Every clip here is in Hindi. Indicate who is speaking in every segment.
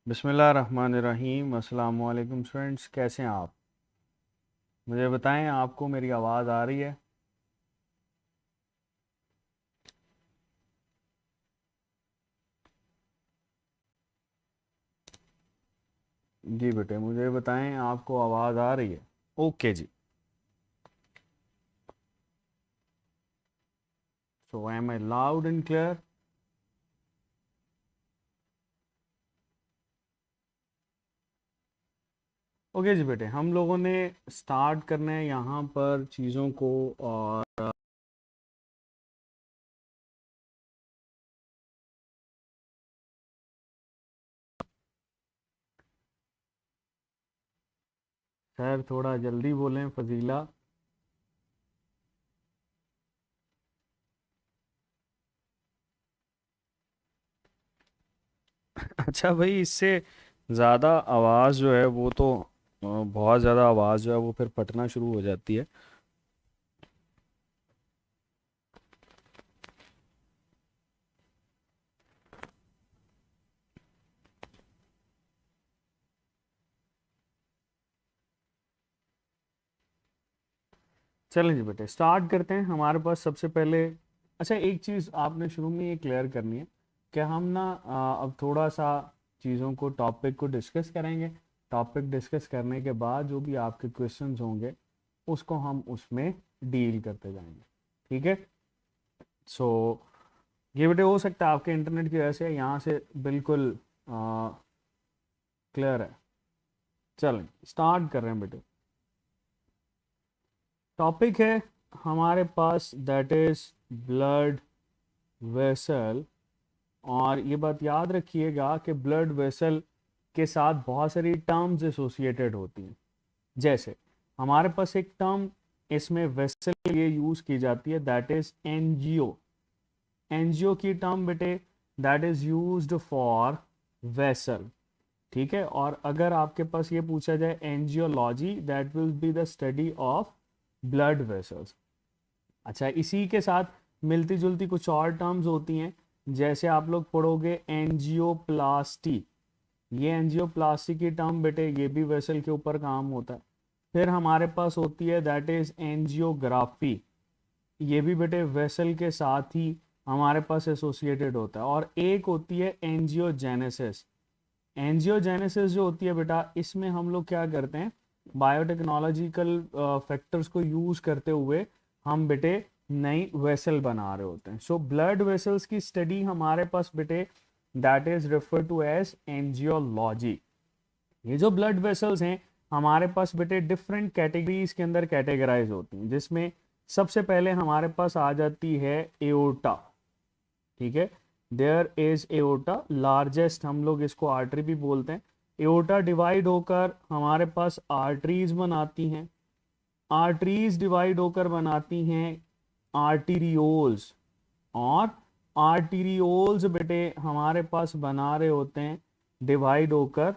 Speaker 1: बिस्मिल्लाहिर्रहमानिर्रहीम। अस्सलाम वालेकुम स्टूडेंट्स, कैसे हैं आप? मुझे बताएं, आपको मेरी आवाज़ आ रही है? जी बेटे, मुझे बताएं, आपको आवाज़ आ रही है? ओके जी। So am I loud and clear? Okay जी बेटे, हम लोगों ने स्टार्ट करना है यहाँ पर चीज़ों को। और सर थोड़ा जल्दी बोलें, फजीला। अच्छा भाई, इससे ज़्यादा आवाज़ जो है वो तो बहुत ज़्यादा आवाज़ जो है वो फिर फटना शुरू हो जाती है। चलें जी बेटे, स्टार्ट करते हैं। हमारे पास सबसे पहले, अच्छा एक चीज़ आपने शुरू में ये क्लियर करनी है कि हम ना अब थोड़ा सा चीज़ों को, टॉपिक को डिस्कस करेंगे। टॉपिक डिस्कस करने के बाद जो भी आपके क्वेश्चंस होंगे उसको हम उसमें डील करते जाएंगे। ठीक है? सो ये बेटे हो सकता है आपके इंटरनेट की वजह से यहाँ से बिल्कुल क्लियर है। चलें स्टार्ट कर रहे हैं बेटे। टॉपिक है हमारे पास दैट इज ब्लड वेसल। और ये बात याद रखिएगा कि ब्लड वेसल के साथ बहुत सारी टर्म्स एसोसिएटेड होती हैं। जैसे हमारे पास एक टर्म इसमें वेसल के लिए यूज की जाती है, दैट इज एनजीओ। एनजीओ की टर्म बेटे that is used for vessel. ठीक है? और अगर आपके पास ये पूछा जाए angiology, that will be the study of blood vessels. अच्छा, इसी के साथ मिलती जुलती कुछ और टर्म्स होती हैं। जैसे आप लोग पढ़ोगे एंजियोप्लास्टी। ये एंजियोप्लास्टी की टर्म बेटे ये भी वेसल के ऊपर काम होता है। फिर हमारे पास होती है दैट इज एंजियोग्राफी। ये भी बेटे वेसल के साथ ही हमारे पास एसोसिएटेड होता है। और एक होती है एंजियोजेनेसिस। एंजियोजेनेसिस जो होती है बेटा, इसमें हम लोग क्या करते हैं, बायोटेक्नोलॉजिकल फैक्टर्स को यूज करते हुए हम बेटे नई वेसल बना रहे होते हैं। सो ब्लड वेसल्स की स्टडी हमारे पास बेटे that is refer to as angiology. ये जो ब्लड वेसल्स हैं हमारे पास बेटे डिफरेंट कैटेगरीज के अंदर कैटेगराइज होती हैं, जिसमें सबसे पहले हमारे पास आ जाती है एओर्टा। ठीक है? देयर इज एओर्टा, लार्जेस्ट, हम लोग इसको आर्टरी भी बोलते हैं। एओर्टा डिवाइड होकर हमारे पास आर्टरीज बनाती हैं। आर्टरीज डिवाइड होकर बनाती हैं आर्टीरियोल्स। और आर्टीरियोल्स बेटे हमारे पास बना रहे होते हैं डिवाइड होकर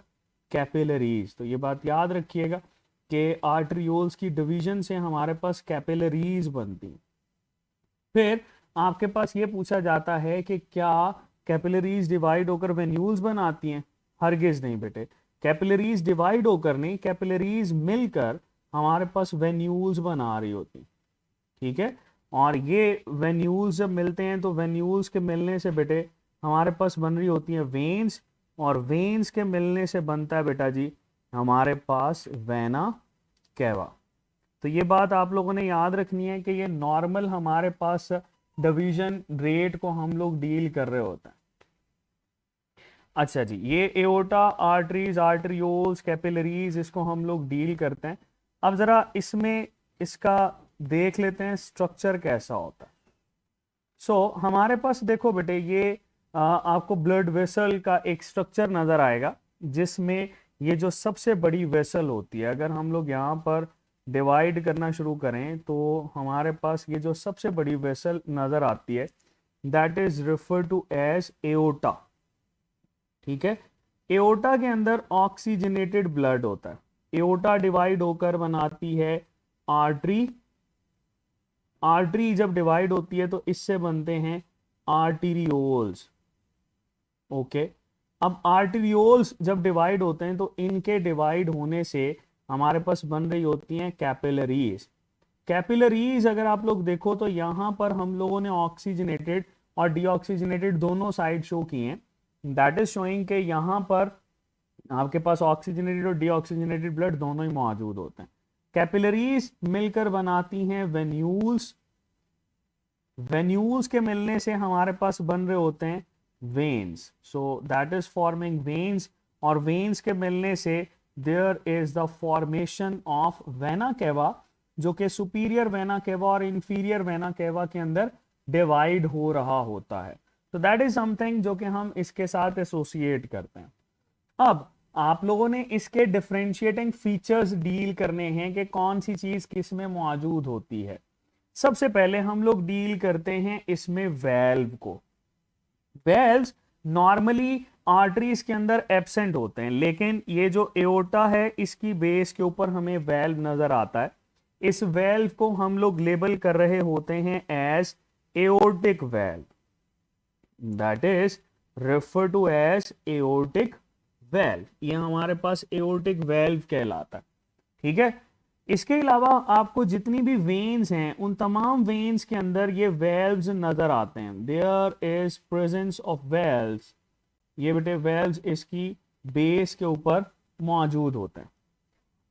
Speaker 1: कैपिलरीज। तो ये बात याद रखिएगा कि आर्टरियोल्स की डिवीजन से हमारे पास कैपिलरीज बनती हैं। फिर आपके पास ये पूछा जाता है कि क्या कैपिलरीज डिवाइड होकर वेन्यूल्स बनाती हैं? हरगिज नहीं बेटे। कैपिलरीज डिवाइड होकर नहीं, कैपिलरीज मिलकर हमारे पास वेन्यूल्स बना रही होती हैं। ठीक है? और ये वेन्यूल्स जब मिलते हैं तो वेन्यूल्स के मिलने से बेटे हमारे पास बन रही होती हैं वेन्स। और वेन्स के मिलने से बनता है बेटा जी हमारे पास वेना कैवा। तो ये बात आप लोगों ने याद रखनी है कि ये नॉर्मल हमारे पास डिवीजन रेट को हम लोग डील कर रहे होते हैं। अच्छा जी, ये एओर्टा, आर्टरीज, आर्टरियोल्स, कैपिलरीज, इसको हम लोग डील करते हैं। अब जरा इसमें इसका देख लेते हैं स्ट्रक्चर कैसा होता है। हमारे पास देखो बेटे ये आपको ब्लड वेसल का एक स्ट्रक्चर नजर आएगा, जिसमें ये जो सबसे बड़ी वेसल होती है, अगर हम लोग यहाँ पर डिवाइड करना शुरू करें तो हमारे पास ये जो सबसे बड़ी वेसल नजर आती है that is refer to as aorta. ठीक है? एओर्टा के अंदर ऑक्सीजनेटेड ब्लड होता है। एओर्टा डिवाइड होकर बनाती है आर्टरी। आर्टरी जब डिवाइड होती है तो इससे बनते हैं आर्टीरियोल्स। ओके? अब आर्टेरियोल्स जब डिवाइड होते हैं तो इनके डिवाइड होने से हमारे पास बन रही होती हैं कैपिलरीज। कैपिलरीज अगर आप लोग देखो तो यहां पर हम लोगों ने ऑक्सीजनेटेड और डीऑक्सीजनेटेड दोनों साइड शो किए हैं। दैट इज शोइंग के यहां पर आपके पास ऑक्सीजनेटेड और डीऑक्सीजनेटेड ब्लड दोनों ही मौजूद होते हैं। कैपिलरीज मिलकर बनाती हैं वेन्यूल्स। वेन्यूल्स के मिलने से हमारे पास बन रहे होते हैं veins. So that is forming veins, और वेन्स के मिलने से there is the formation of vena cava, जो कि सुपीरियर वेना केवा और इंफीरियर वेना केवा के अंदर डिवाइड हो रहा होता है। तो दैट इज समथिंग जो कि हम इसके साथ एसोसिएट करते हैं। अब आप लोगों ने इसके डिफरेंशिएटिंग फीचर्स डील करने हैं कि कौन सी चीज किस में मौजूद होती है। सबसे पहले हम लोग डील करते हैं इसमें वेल्व को। वेल्व्स नॉर्मली आर्टरीज के अंदर एब्सेंट होते हैं, लेकिन ये जो एओर्टा है इसकी बेस के ऊपर हमें वेल्व नजर आता है। इस वेल्व को हम लोग लेबल कर रहे होते हैं as aortic valve, that is refer to as aortic valve. ये हमारे पास एओर्टिक वेल्व कहलाता है, ठीक है। इसके अलावा आपको जितनी भी वेन्स हैं उन तमाम वेन्स के अंदर ये वेल्व्स नजर आते हैं। There is presence of valves, ये बेटे वेल्व्स इसकी बेस के ऊपर मौजूद होते हैं।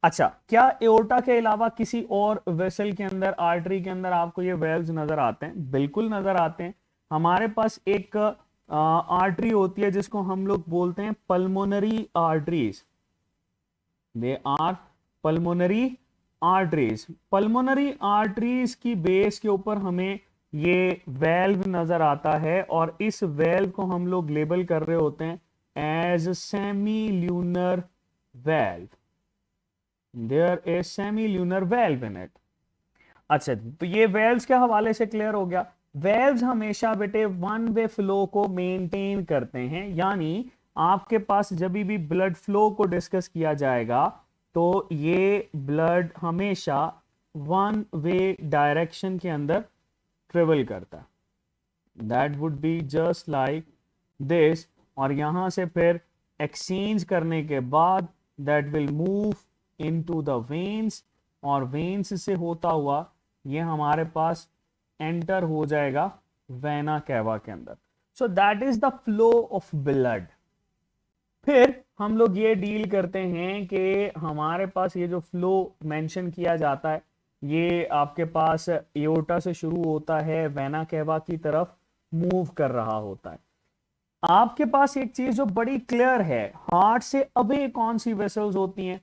Speaker 1: अच्छा, क्या एओर्टा के अलावा किसी और वेसल के अंदर, आर्टरी के अंदर आपको ये वेल्व्स नजर आते हैं? बिल्कुल नजर आते हैं। हमारे पास एक आर्टरी होती है जिसको हम लोग बोलते हैं pulmonary arteries. They are pulmonary arteries. Pulmonary arteries की बेस के ऊपर हमें ये वेल्व नजर आता है, और इस वेल्व को हम लोग लेबल कर रहे होते हैं as semi lunar valve. There is semi lunar valve in it. अच्छा, तो ये वेल्व्स के हवाले से क्लियर हो गया। वेल्व्स हमेशा बेटे वन वे फ्लो को मेंटेन करते हैं, यानी आपके पास जब भी ब्लड फ्लो को डिस्कस किया जाएगा तो ये ब्लड हमेशा वन वे डायरेक्शन के अंदर ट्रेवल करता है। That would be just like this, और यहां से फिर एक्सचेंज करने के बाद that will move into the veins, और वेन्स से होता हुआ ये हमारे पास एंटर हो जाएगा वेना केवा के अंदर। सो that is the flow of blood. फिर हम लोग ये डील करते हैं कि हमारे पास ये जो फ्लो मेंशन किया जाता है ये आपके पास एओर्टा से शुरू होता है, वेना केवा की तरफ मूव कर रहा होता है। आपके पास एक चीज जो बड़ी क्लियर है, हार्ट से अवे कौन सी वेसल्स होती हैं?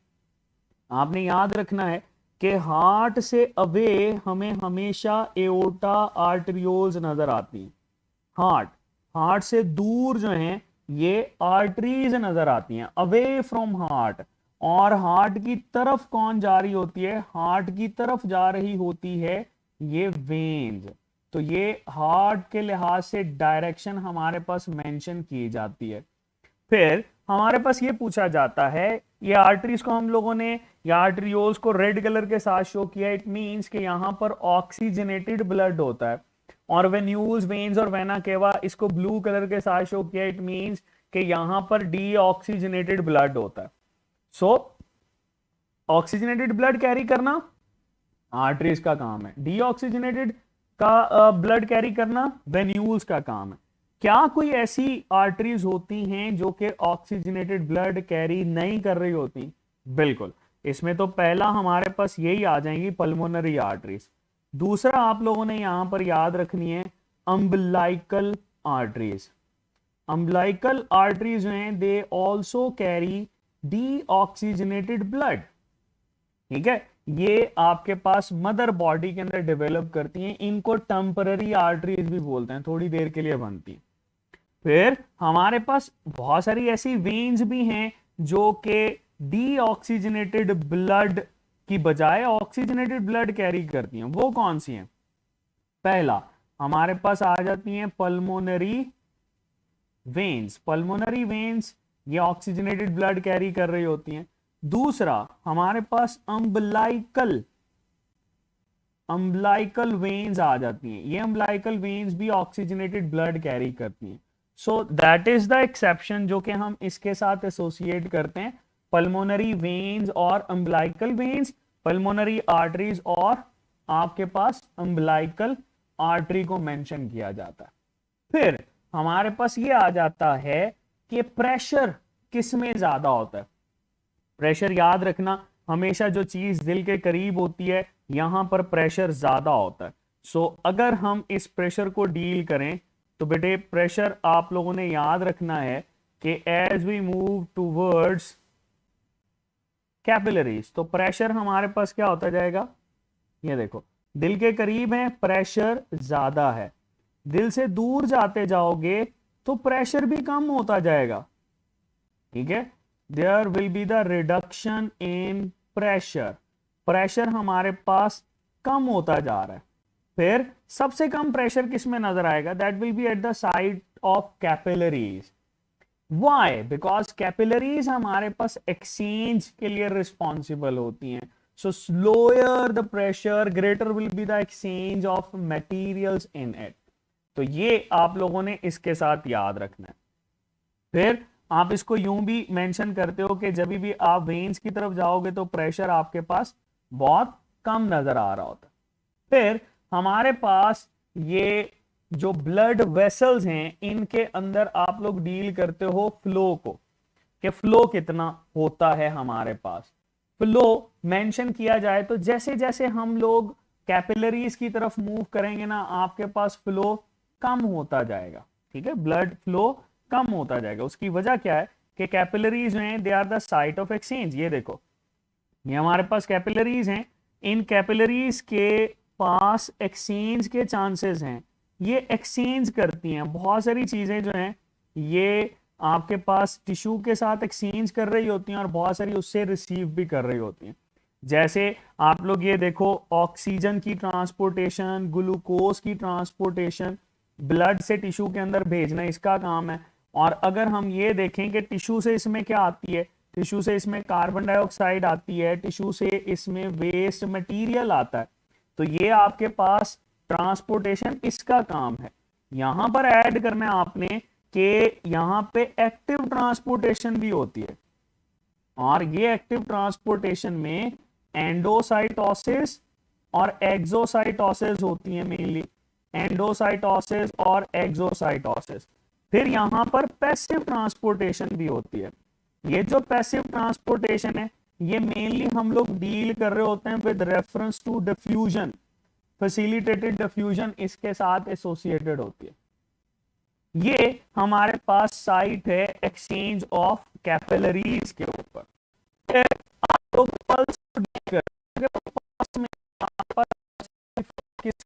Speaker 1: आपने याद रखना है कि हार्ट से अवे हमें हमेशा एओर्टा आर्टरियोल्स नजर आती हैं। हार्ट से दूर जो हैं ये आर्टरीज नजर आती हैं, अवे फ्रॉम हार्ट। और हार्ट की तरफ कौन जा रही होती है? हार्ट की तरफ जा रही होती है ये वेन्स। तो ये हार्ट के लिहाज से डायरेक्शन हमारे पास मेंशन की जाती है। फिर हमारे पास ये पूछा जाता है, ये आर्टरीज को हम लोगों ने या आर्टरियोल्स को रेड कलर के साथ शो किया। इट मींस कि यहां पर ऑक्सीजनेटेड ब्लड होता है, और वेन्यूल्स, वेन्स और वेना केवा इसको ब्लू कलर के साथ शो किया। इट मींस कि यहां पर डीऑक्सीजनेटेड ब्लड होता है। सो ऑक्सीजनेटेड ब्लड कैरी करना आर्टरीज का काम है, डीऑक्सीजनेटेड का ब्लड कैरी करना वेन्यूल्स का काम है। क्या कोई ऐसी आर्टरीज होती हैं जो कि ऑक्सीजनेटेड ब्लड कैरी नहीं कर रही होती? बिल्कुल, इसमें तो पहला हमारे पास यही आ जाएंगी पल्मोनरी आर्टरीज। दूसरा आप लोगों ने यहां पर याद रखनी है अम्बलाइकल आर्टरीज। अम्बलाइकल आर्टरीज जो हैं they also carry deoxygenated blood, ठीक है। ये आपके पास मदर बॉडी के अंदर डेवलप करती हैं, इनको टेम्पररी आर्टरीज भी बोलते हैं, थोड़ी देर के लिए बनती हैं। फिर हमारे पास बहुत सारी ऐसी वेन्स भी हैं जो कि डीऑक्सीजनेटेड ब्लड की बजाय ऑक्सीजनेटेड ब्लड कैरी करती हैं। वो कौन सी हैं? पहला हमारे पास आ जाती हैं पल्मोनरी वेन्स। पल्मोनरी वेन्स ये ऑक्सीजनेटेड ब्लड कैरी कर रही होती हैं। दूसरा हमारे पास अम्बलाइकल वेन्स आ जाती हैं। ये अम्बलाइकल वेन्स भी ऑक्सीजनेटेड ब्लड कैरी करती हैं। सो दैट इज द एक्सेप्शन जो कि हम इसके साथ एसोसिएट करते हैं, पल्मोनरी वेन्स और अम्बलाइकल वेन्स, पल्मोनरी आर्टरीज और आपके पास अम्बलाइकल आर्टरी को मेंशन किया जाता है। फिर हमारे पास ये आ जाता है कि प्रेशर किस में ज्यादा होता है। प्रेशर याद रखना, हमेशा जो चीज दिल के करीब होती है यहां पर प्रेशर ज्यादा होता है। सो अगर हम इस प्रेशर को डील करें तो बेटे प्रेशर आप लोगों ने याद रखना है कि as we move towards capillaries तो प्रेशर हमारे पास क्या होता जाएगा, ये देखो दिल के करीब है प्रेशर ज्यादा है, दिल से दूर जाते जाओगे तो प्रेशर भी कम होता जाएगा। ठीक है, there will be the reduction in pressure, pressure हमारे पास कम होता जा रहा है। फिर सबसे कम प्रेशर किस में नजर आएगा, that will be at the side of capillaries. Why, because capillaries हमारे पास एक्सचेंज के लिए रिस्पॉन्सिबल होती हैं। So slower the pressure greater will be the exchange of materials in it. तो ये आप लोगों ने इसके साथ याद रखना है। फिर आप इसको यूं भी मेंशन करते हो कि जब भी आप वेन्स की तरफ जाओगे तो प्रेशर आपके पास बहुत कम नजर आ रहा होता है। फिर हमारे पास ये जो ब्लड वेसल्स हैं इनके अंदर आप लोग डील करते हो फ्लो को, कि फ्लो कितना होता है हमारे पास। फ्लो मेंशन किया जाए तो जैसे जैसे हम लोग कैपिलरीज की तरफ मूव करेंगे ना आपके पास फ्लो कम होता जाएगा। ठीक है, ब्लड फ्लो कम होता जाएगा। उसकी वजह क्या है कि कैपिलरीज हैं they are the site of exchange. ये देखो ये हमारे पास कैपिलरीज हैं, इन कैपिलरीज के पास एक्सचेंज के चांसेस हैं, ये एक्सचेंज करती हैं बहुत सारी चीजें जो हैं, ये आपके पास टिश्यू के साथ एक्सचेंज कर रही होती हैं और बहुत सारी उससे रिसीव भी कर रही होती हैं। जैसे आप लोग ये देखो ऑक्सीजन की ट्रांसपोर्टेशन, ग्लूकोज की ट्रांसपोर्टेशन, ब्लड से टिश्यू के अंदर भेजना इसका काम है। और अगर हम ये देखें कि टिश्यू से इसमें क्या आती है, टिश्यू से इसमें कार्बन डाइऑक्साइड आती है, टिश्यू से इसमें वेस्ट मटेरियल आता है। तो ये आपके पास ट्रांसपोर्टेशन इसका काम है। यहां पर ऐड करना है आपने कि यहां पे एक्टिव ट्रांसपोर्टेशन भी होती है, और ये एक्टिव ट्रांसपोर्टेशन में एंडोसाइटोसिस और एक्सोसाइटोसिस होती है मेनली, एंडोसाइटोसिस और एक्सोसाइटोसिस। फिर यहां पर पैसिव ट्रांसपोर्टेशन भी होती है। ये जो पैसिव ट्रांसपोर्टेशन है ये मेनली हम लोग डील कर रहे होते हैं with reference to diffusion, facilitated diffusion इसके साथ एसोसिएटेड होती है। ये हमारे पास साइट है एक्सचेंज ऑफ कैपिलरीज के ऊपर। फिर आप लोग पल्स को डील करेंगे, पल्स में आप किस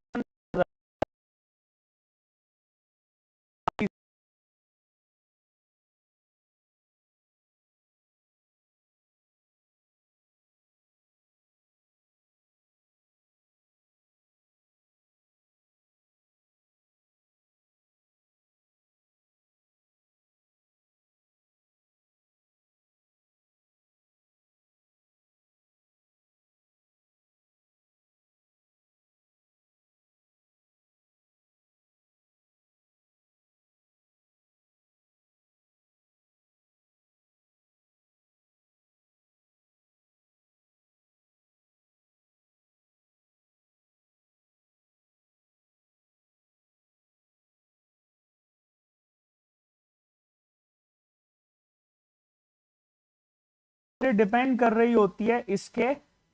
Speaker 1: डिपेंड कर रही होती है इसके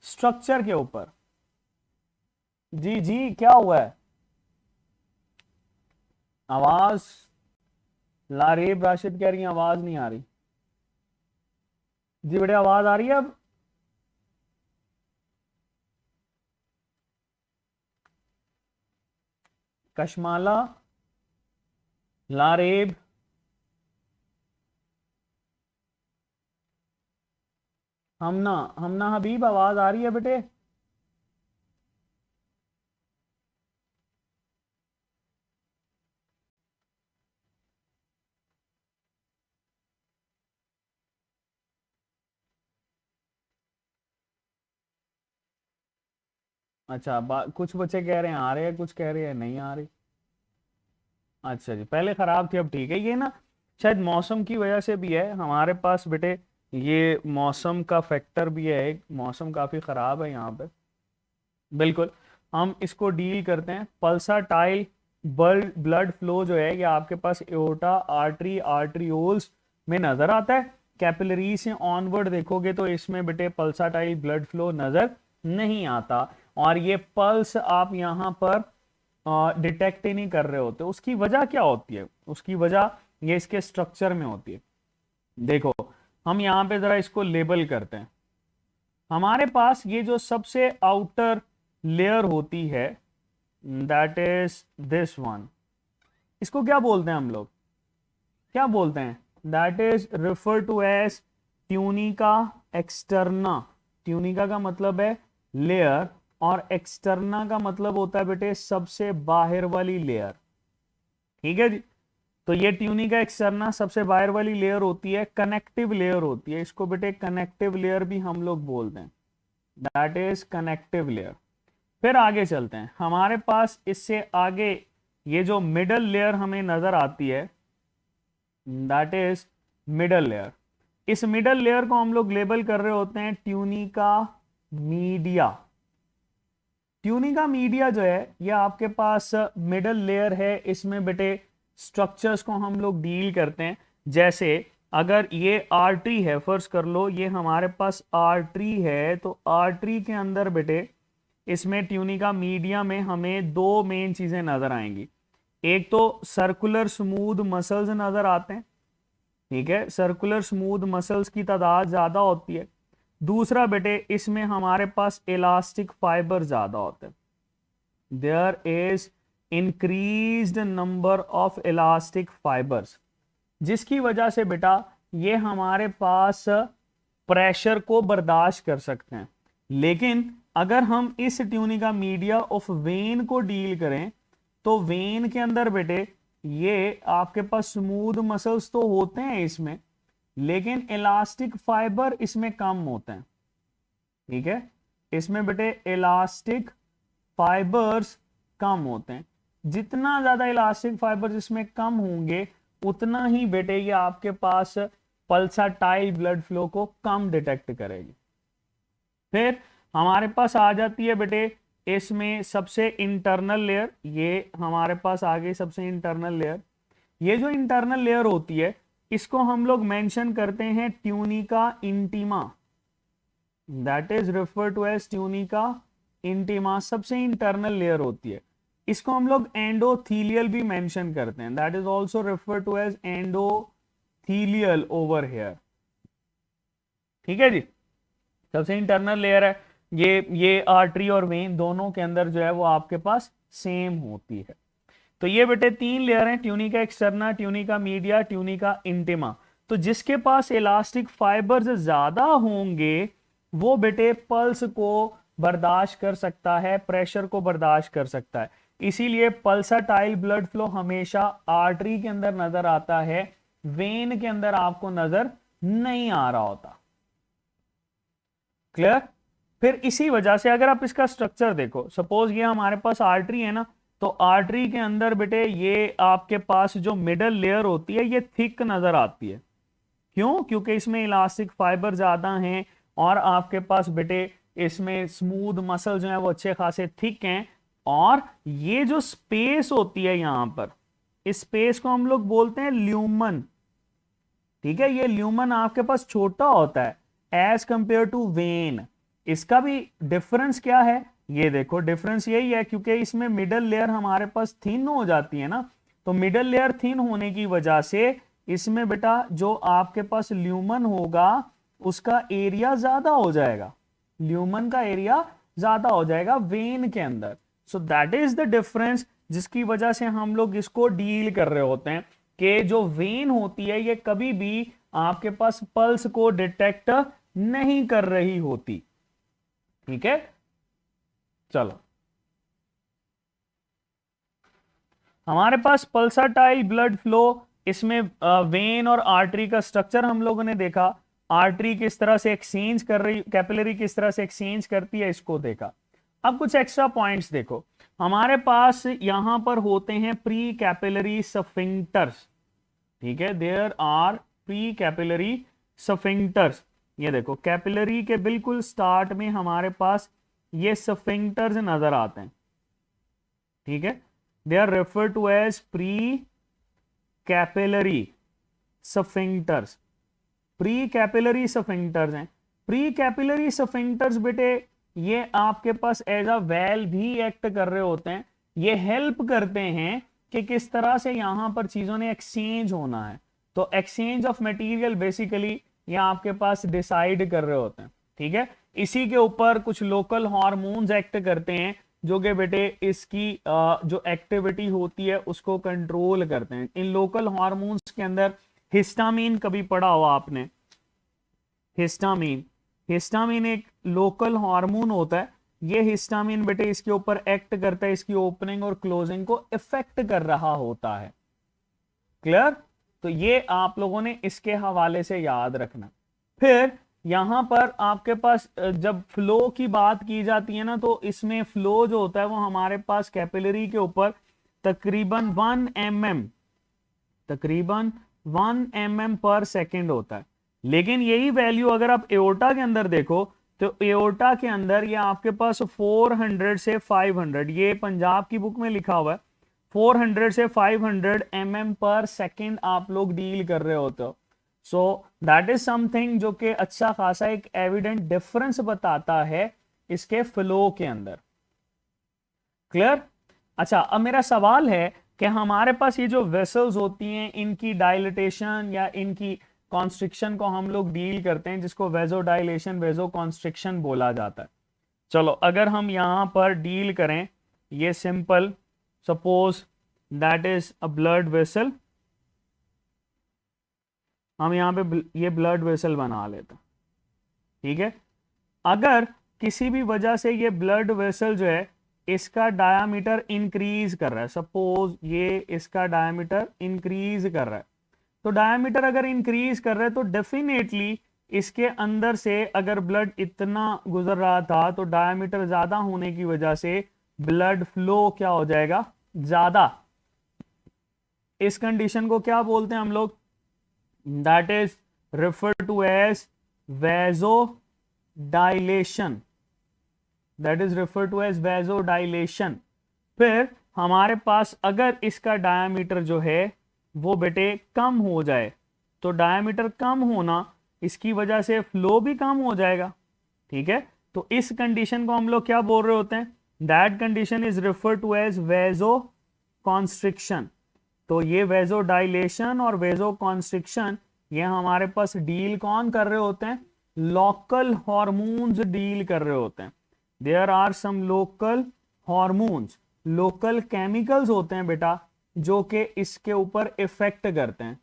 Speaker 1: स्ट्रक्चर के ऊपर। जी जी क्या हुआ है, आवाज, लारीब राशिद कह रही है आवाज नहीं आ रही। जी बेटे आवाज आ रही है अब। कशमाला, लारेब, हमना, हमना हबीब आवाज आ रही है बेटे। अच्छा कुछ बच्चे कह रहे हैं आ रहे हैं, कुछ कह रहे हैं नहीं आ रही। अच्छा जी, पहले खराब थी अब ठीक है। ये ना शायद मौसम की वजह से भी है हमारे पास बेटे, ये मौसम का फैक्टर भी है एक, मौसम काफी खराब है यहाँ पे। बिल्कुल, हम इसको डील करते हैं। पल्साटाइल ब्लड फ्लो जो है ये आपके पास एओर्टा, आर्टरी, आर्टरियोल्स में नजर आता है। कैपिलरी से ऑनवर्ड देखोगे तो इसमें बेटे पल्साटाइल ब्लड फ्लो नजर नहीं आता, और ये पल्स आप यहाँ पर डिटेक्ट ही नहीं कर रहे होते। उसकी वजह क्या होती है? उसकी वजह ये इसके स्ट्रक्चर में होती है। देखो, हम यहाँ पे जरा इसको लेबल करते हैं। हमारे पास ये जो सबसे आउटर लेयर होती है, दैट इज दिस वन, इसको क्या बोलते हैं हम लोग? क्या बोलते हैं? That is refer to as tunica externa. Tunica का मतलब है लेयर, और एक्सटर्ना का मतलब होता है बेटे सबसे बाहर वाली लेयर। ठीक है जी, तो ये ट्यूनिका एक्सटर्ना सबसे बाहर वाली लेयर होती है, कनेक्टिव लेयर होती है। इसको बेटे कनेक्टिव लेयर भी हम लोग बोलते हैं, दैट इज कनेक्टिव लेयर। फिर आगे चलते हैं, हमारे पास इससे आगे ये जो मिडल लेयर हमें नजर आती है, दैट इज मिडल लेयर। इस मिडल लेयर को हम लोग लेबल कर रहे होते हैं ट्यूनिका मीडिया। ट्यूनिका मीडिया जो है ये आपके पास मिडल लेयर है, इसमें बेटे स्ट्रक्चर्स को हम लोग डील करते हैं। जैसे अगर ये आर्टरी है, फर्ज कर लो ये हमारे पास आर्टरी है, तो आर्टरी के अंदर बेटे इसमें ट्यूनिका मीडिया में हमें दो मेन चीजें नजर आएंगी। एक तो सर्कुलर स्मूथ मसल्स नजर आते हैं, ठीक है, सर्कुलर स्मूथ मसल्स की तादाद ज्यादा होती है। दूसरा बेटे इसमें हमारे पास इलास्टिक फाइबर ज्यादा होते हैं, there is increased number of elastic fibres, जिसकी वजह से बेटा ये हमारे पास प्रेशर को बर्दाश्त कर सकते हैं। लेकिन अगर हम इस ट्यूनिका मीडिया ऑफ वेन को डील करें, तो वेन के अंदर बेटे ये आपके पास स्मूथ मसल्स तो होते हैं इसमें, लेकिन इलास्टिक फाइबर इसमें कम होते हैं। ठीक है, इसमें बेटे इलास्टिक फाइबर्स कम होते हैं। जितना ज्यादा इलास्टिक फाइबर्स इसमें कम होंगे, उतना ही बेटे ये आपके पास पल्साटाइल ब्लड फ्लो को कम डिटेक्ट करेगी। फिर हमारे पास आ जाती है बेटे इसमें सबसे इंटरनल लेयर, ये हमारे पास आ गई सबसे इंटरनल लेयर। ये जो इंटरनल लेयर होती है इसको हम लोग मेंशन करते हैं tunica intima, that is refer to as tunica intima, सबसे इंटरनल लेयर होती है। इसको हम लोग एंडोथीलियल भी मेंशन करते हैं, that is also refer to as endothelial over here. ठीक है जी, सबसे इंटरनल लेयर है ये आर्टरी और वेन दोनों के अंदर जो है वो आपके पास सेम होती है। तो ये बेटे तीन लेयर हैं, tunica externa, tunica media, tunica intima. तो जिसके पास इलास्टिक फाइबर्स ज्यादा होंगे वो बेटे पल्स को बर्दाश्त कर सकता है, प्रेशर को बर्दाश्त कर सकता है। इसीलिए पल्साटाइल ब्लड फ्लो हमेशा आर्टरी के अंदर नजर आता है, वेन के अंदर आपको नजर नहीं आ रहा होता। क्लियर? फिर इसी वजह से अगर आप इसका स्ट्रक्चर देखो, सपोज ये हमारे पास आर्टरी है ना, तो आर्टरी के अंदर बेटे ये आपके पास जो मिडल लेयर होती है ये थिक नजर आती है। क्यों? क्योंकि इसमें इलास्टिक फाइबर ज्यादा हैं, और आपके पास बेटे इसमें स्मूथ मसल जो है वो अच्छे खासे थिक हैं। और ये जो स्पेस होती है यहां पर, इस स्पेस को हम लोग बोलते हैं ल्यूमन। ठीक है, ये ल्यूमन आपके पास छोटा होता है एज कंपेयर टू वेन। इसका भी डिफरेंस क्या है? ये देखो, डिफरेंस यही है क्योंकि इसमें मिडल लेयर हमारे पास थिन हो जाती है ना, तो मिडल लेयर थिन होने की वजह से इसमें बेटा जो आपके पास ल्यूमन होगा उसका एरिया ज्यादा हो जाएगा, ल्यूमन का एरिया ज्यादा हो जाएगा वेन के अंदर। सो दैट इज द डिफरेंस, जिसकी वजह से हम लोग इसको डील कर रहे होते हैं कि जो वेन होती है ये कभी भी आपके पास पल्स को डिटेक्ट नहीं कर रही होती। ठीक है, चलो हमारे पास पल्साटाइल ब्लड फ्लो, इसमें वेन और आर्टरी का स्ट्रक्चर हम लोगों ने देखा, आर्टरी किस तरह से एक्सचेंज कर रही, कैपिलरी किस तरह से एक्सचेंज करती है इसको देखा। अब कुछ एक्स्ट्रा पॉइंट्स देखो, हमारे पास यहां पर होते हैं प्री कैपिलरी सफिंक्टर्स, ठीक है, देयर आर प्री कैपिलरी सफिंक्टर्स। ये देखो कैपिलरी के बिल्कुल स्टार्ट में हमारे पास ये सफिंक्टर्स नजर आते हैं, ठीक है, they are refer to as pre capillary sphincters. Pre capillary sphincters हैं। प्री कैपिलरी सफिंक्टर्स बेटे ये आपके पास एज अ वेल भी एक्ट कर रहे होते हैं, ये हेल्प करते हैं कि किस तरह से यहां पर चीजों ने एक्सचेंज होना है। तो एक्सचेंज ऑफ मटेरियल बेसिकली ये आपके पास डिसाइड कर रहे होते हैं, ठीक है। इसी के ऊपर कुछ लोकल हार्मोन्स एक्ट करते हैं जो कि बेटे इसकी जो एक्टिविटी होती है उसको कंट्रोल करते हैं। इन लोकल हार्मोन्स के अंदर हिस्टामीन कभी पढ़ा हो आपने, हिस्टामीन, हिस्टामीन एक लोकल हार्मोन होता है। ये हिस्टामीन बेटे इसके ऊपर एक्ट करता है, इसकी ओपनिंग और क्लोजिंग को इफेक्ट कर रहा होता है। क्लियर? तो ये आप लोगों ने इसके हवाले से याद रखना। फिर यहां पर आपके पास जब फ्लो की बात की जाती है ना, तो इसमें फ्लो जो होता है वो हमारे पास कैपिलरी के ऊपर तकरीबन 1 mm, तकरीबन 1 mm पर सेकेंड होता है। लेकिन यही वैल्यू अगर आप एओर्टा के अंदर देखो तो एओर्टा के अंदर ये आपके पास 400 से 500, ये पंजाब की बुक में लिखा हुआ है, 400 से 500 mm पर सेकेंड आप लोग डील कर रहे होते हो। सो दैट इज समथिंग जो कि अच्छा खासा एक एविडेंट डिफरेंस बताता है इसके फ्लो के अंदर। क्लियर? अच्छा, अब मेरा सवाल है कि हमारे पास ये जो वेसल्स होती हैं इनकी डायलिटेशन या इनकी कॉन्स्ट्रिक्शन को हम लोग डील करते हैं, जिसको वेजोडाइलेशन वेजो कॉन्स्ट्रिक्शन बोला जाता है। चलो अगर हम यहां पर डील करें, ये simple, suppose that is a blood vessel, हम यहां पे ये ब्लड वेसल बना लेते हैं, ठीक है। अगर किसी भी वजह से ये ब्लड वेसल जो है इसका डायामीटर इंक्रीज कर रहा है, सपोज ये इसका डायामीटर इंक्रीज कर रहा है, तो डायामीटर अगर इंक्रीज कर रहा है तो डेफिनेटली इसके अंदर से अगर ब्लड इतना गुजर रहा था तो डायामीटर ज्यादा होने की वजह से ब्लड फ्लो क्या हो जाएगा, ज्यादा। इस कंडीशन को क्या बोलते हैं हम लोग, that is refer to as vasodilation, that is refer to as vasodilation. फिर हमारे पास अगर इसका डायामीटर जो है वो बेटे कम हो जाए, तो डायामीटर कम होना इसकी वजह से फ्लो भी कम हो जाएगा, ठीक है। तो इस कंडीशन को हम लोग क्या बोल रहे होते हैं, that condition is refer to as vasoconstriction. तो ये वेजो डायलेशन और वेजो कॉन्स्ट्रिक्शन ये हमारे पास डील कौन कर रहे होते हैं, लोकल हॉर्मोन्स डील कर रहे होते हैं। There are some local hormones, local chemicals होते हैं बेटा जो कि इसके ऊपर इफेक्ट करते हैं,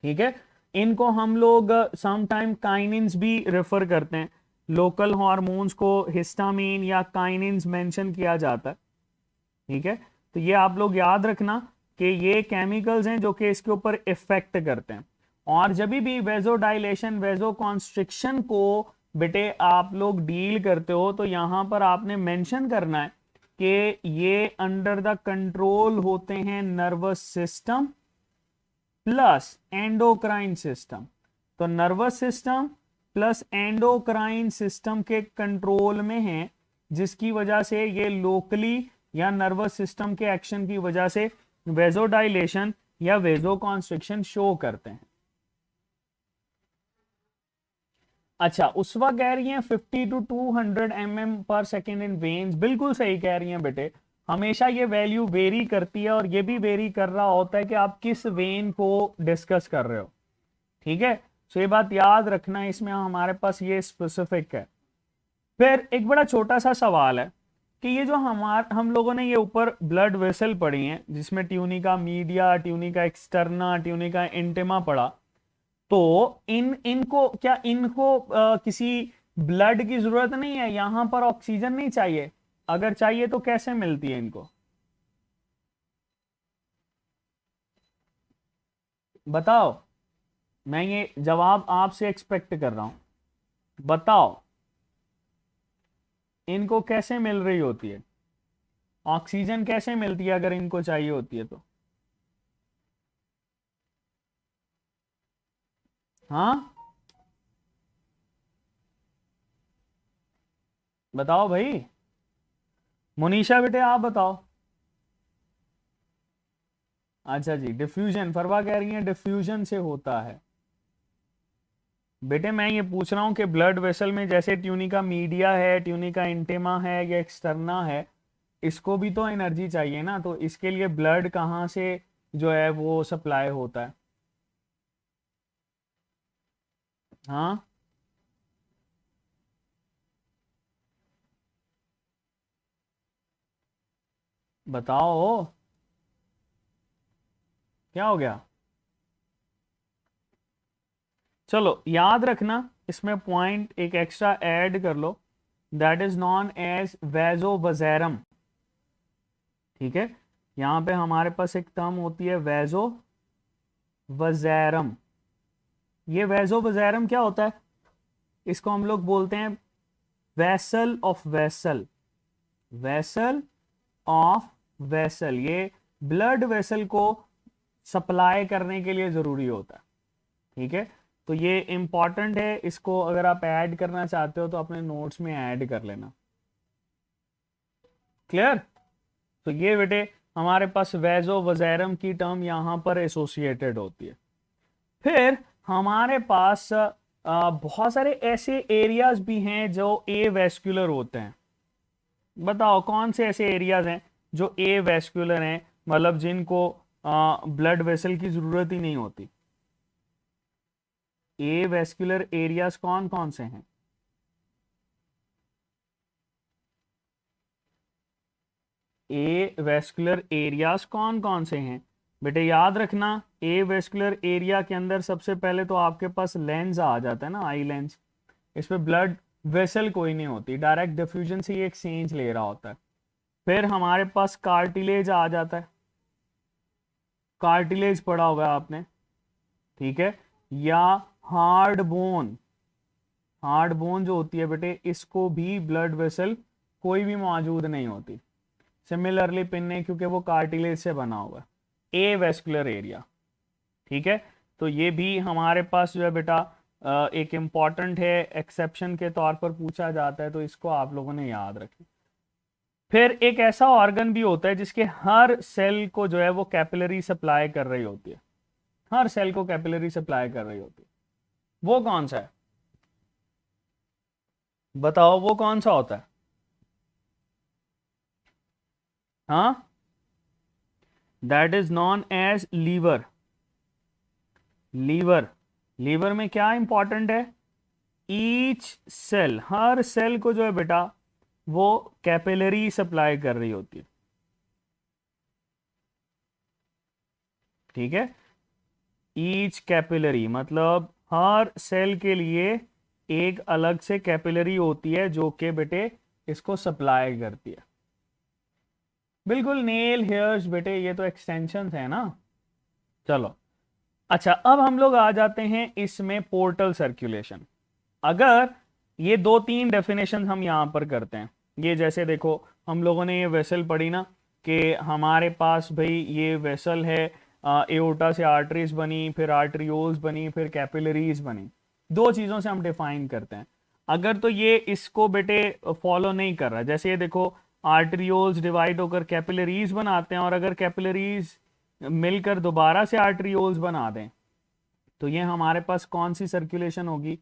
Speaker 1: ठीक है। इनको हम लोग समटाइम काइनिन्स भी रेफर करते हैं। लोकल हार्मोन्स को हिस्टामीन या काइनिन्स मेंशन किया जाता है, ठीक है। तो ये आप लोग याद रखना कि ये केमिकल्स हैं जो कि इसके ऊपर इफेक्ट करते हैं। और जब भी वेजोडाइलेशन वेजो कॉन्स्ट्रिक्शन को बेटे आप लोग डील करते हो तो यहां पर आपने मेंशन करना है कि ये अंडर द कंट्रोल होते हैं nervous system plus endocrine system. तो nervous system plus endocrine system के कंट्रोल में है, जिसकी वजह से ये लोकली या नर्वस सिस्टम के एक्शन की वजह से वेजोडाइलेशन या वेजो कॉन्स्ट्रिक्शन शो करते हैं। अच्छा, उसवा कह रही हैं 50 to 200 mm पर सेकेंड इन वेन्स, बिल्कुल सही कह रही हैं बेटे। हमेशा ये वैल्यू वेरी करती है और ये भी वेरी कर रहा होता है कि आप किस वेन को डिस्कस कर रहे हो, ठीक है। सो ये बात याद रखना, इसमें हमारे पास ये स्पेसिफिक है। फिर एक बड़ा छोटा सा सवाल है कि ये जो हम लोगों ने ये ऊपर ब्लड वेसल पढ़ी हैं जिसमें tunica media, tunica externa, tunica intima पढ़ा, तो इनको क्या इनको किसी ब्लड की जरूरत नहीं है, यहां पर ऑक्सीजन नहीं चाहिए, अगर चाहिए तो कैसे मिलती है इनको, बताओ। मैं ये जवाब आपसे एक्सपेक्ट कर रहा हूं, बताओ। इनको कैसे मिल रही होती है, ऑक्सीजन कैसे मिलती है अगर इनको चाहिए होती है तो? हाँ बताओ भाई, मुनीषा बेटे आप बताओ। अच्छा जी, डिफ्यूजन, फरवा कह रही है डिफ्यूजन से होता है। बेटे मैं ये पूछ रहा हूँ कि ब्लड वेसल में जैसे ट्यूनिका मीडिया है, ट्यूनिका इंटेमा है या एक्सटर्ना है, इसको भी तो एनर्जी चाहिए ना, तो इसके लिए ब्लड कहाँ से जो है वो सप्लाई होता है? हाँ बताओ, क्या हो गया? चलो याद रखना, इसमें पॉइंट एक एक्स्ट्रा ऐड कर लो, दैट इज नॉन एज वैजोवज़ैरम। ठीक है, यहां पे हमारे पास एक टर्म होती है वैजोवज़ैरम। ये वैजोवज़ैरम क्या होता है? इसको हम लोग बोलते हैं vessel of vessel, vessel of vessel. ये ब्लड वेसल को सप्लाई करने के लिए जरूरी होता है। ठीक है, तो ये इंपॉर्टेंट है, इसको अगर आप ऐड करना चाहते हो तो अपने नोट्स में ऐड कर लेना। क्लियर? तो ये बेटे हमारे पास वेजो वजैरम की टर्म यहां पर एसोसिएटेड होती है। फिर हमारे पास बहुत सारे ऐसे एरियाज भी हैं जो ए वेस्कुलर होते हैं। बताओ कौन से ऐसे एरियाज हैं जो ए वेस्कुलर हैं, मतलब जिनको ब्लड वेसल की जरूरत ही नहीं होती? ए वेस्कुलर एरियाज कौन कौन से हैं? ए वेस्कुलर एरियाज कौन कौन से हैं बेटे? याद रखना, ए वेस्कुलर एरिया के अंदर सबसे पहले तो आपके पास लेंस आ जाता है ना, आई लेंस। इस पे ब्लड वेसल कोई नहीं होती, डायरेक्ट डिफ्यूजन से ये एक्सचेंज ले रहा होता है। फिर हमारे पास कार्टिलेज आ जाता है, कार्टिलेज पढ़ा होगा आपने, ठीक है? या हार्ड बोन, हार्ड बोन जो होती है बेटे, इसको भी ब्लड वेसल कोई भी मौजूद नहीं होती। सिमिलरली पिन है क्योंकि वो कार्टिलेज से बना हुआ है। ए वेस्कुलर एरिया, ठीक है? तो ये भी हमारे पास जो है बेटा एक इंपॉर्टेंट है, एक्सेप्शन के तौर पर पूछा जाता है, तो इसको आप लोगों ने याद रखना। फिर एक ऐसा ऑर्गन भी होता है जिसके हर सेल को जो है वो कैपिलरी सप्लाई कर रही होती है, हर सेल को कैपिलरी सप्लाई कर रही होती है। वो कौन सा है? बताओ वो कौन सा होता है? हाँ, that is known as liver. Liver, liver में क्या इंपॉर्टेंट है? ईच सेल, हर सेल को जो है बेटा वो कैपिलरी सप्लाई कर रही होती है। ठीक है, ईच कैपिलरी मतलब हर सेल के लिए एक अलग से कैपिलरी होती है जो कि बेटे इसको सप्लाई करती है। बिल्कुल, नेल हेयर्स बेटे ये तो एक्सटेंशन है ना। चलो अच्छा, अब हम लोग आ जाते हैं इसमें पोर्टल सर्कुलेशन। अगर ये दो तीन डेफिनेशन हम यहां पर करते हैं, ये जैसे देखो हम लोगों ने ये वेसल पढ़ी ना, कि हमारे पास भाई ये वेसल है, एओर्टा से आर्टरीज बनी, फिर आर्टरियोल्स बनी, फिर कैपिलरीज बनी। दो चीजों से हम डिफाइन करते हैं। अगर तो ये इसको बेटे फॉलो नहीं कर रहा, जैसे ये देखो आर्टरियोल्स डिवाइड होकर कैपिलरीज बनाते हैं, और अगर कैपिलरीज मिलकर दोबारा से आर्टरियोल्स बना दें, तो ये हमारे पास कौन सी सर्कुलेशन होगी?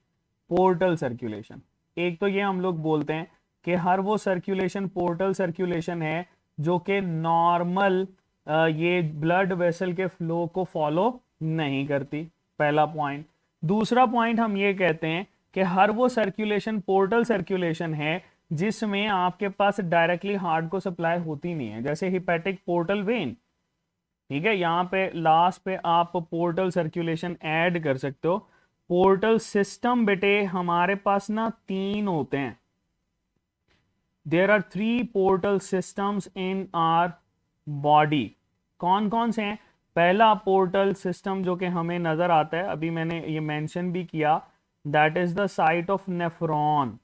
Speaker 1: Portal circulation. एक तो ये हम लोग बोलते हैं कि हर वो सर्कुलेशन पोर्टल सर्कुलेशन है जो कि नॉर्मल ये ब्लड वेसल के फ्लो को फॉलो नहीं करती, पहला पॉइंट। दूसरा पॉइंट हम ये कहते हैं कि हर वो सर्कुलेशन पोर्टल सर्कुलेशन है जिसमें आपके पास डायरेक्टली हार्ट को सप्लाई होती नहीं है, जैसे हिपैटिक पोर्टल वेन। ठीक है, यहां पे लास्ट पे आप पोर्टल सर्कुलेशन ऐड कर सकते हो। पोर्टल सिस्टम बेटे हमारे पास ना तीन होते हैं, there are 3 portal systems in our body. कौन कौन से हैं? पहला पोर्टल सिस्टम जो कि हमें नजर आता है, अभी मैंने ये मेंशन भी किया, that is the site of nephron.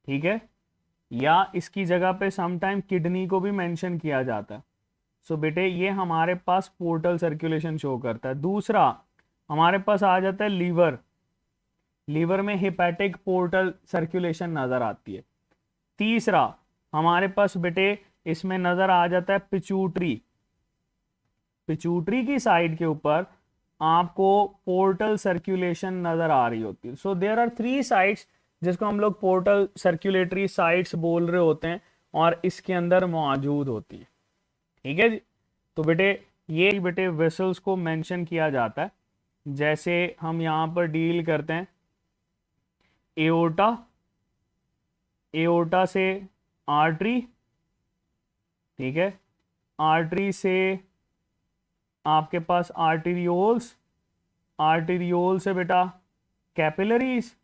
Speaker 1: ठीक है, या इसकी जगह पे समटाइम किडनी को भी मेंशन किया जाता है। सो बेटे ये हमारे पास पोर्टल सर्कुलेशन शो करता है। दूसरा हमारे पास आ जाता है लीवर। लीवर में हेपेटिक पोर्टल सर्कुलेशन नजर आती है। तीसरा हमारे पास बेटे इसमें नजर आ जाता है पिट्यूटरी। पिट्यूटरी की साइड के ऊपर आपको पोर्टल सर्कुलेशन नजर आ रही होती है। सो देयर आर 3 साइट्स जिसको हम लोग पोर्टल सर्कुलेटरी साइट्स बोल रहे होते हैं और इसके अंदर मौजूद होती है। ठीक है जी। तो बेटे ये बेटे वेसल्स को मेंशन किया जाता है। जैसे हम यहां पर डील करते हैं एओर्टा, एओर्टा से आर्टरी, ठीक है, आर्टरी से आपके पास आर्टीरियोल्स, आर्टीरियोल से बेटा कैपिलरीज,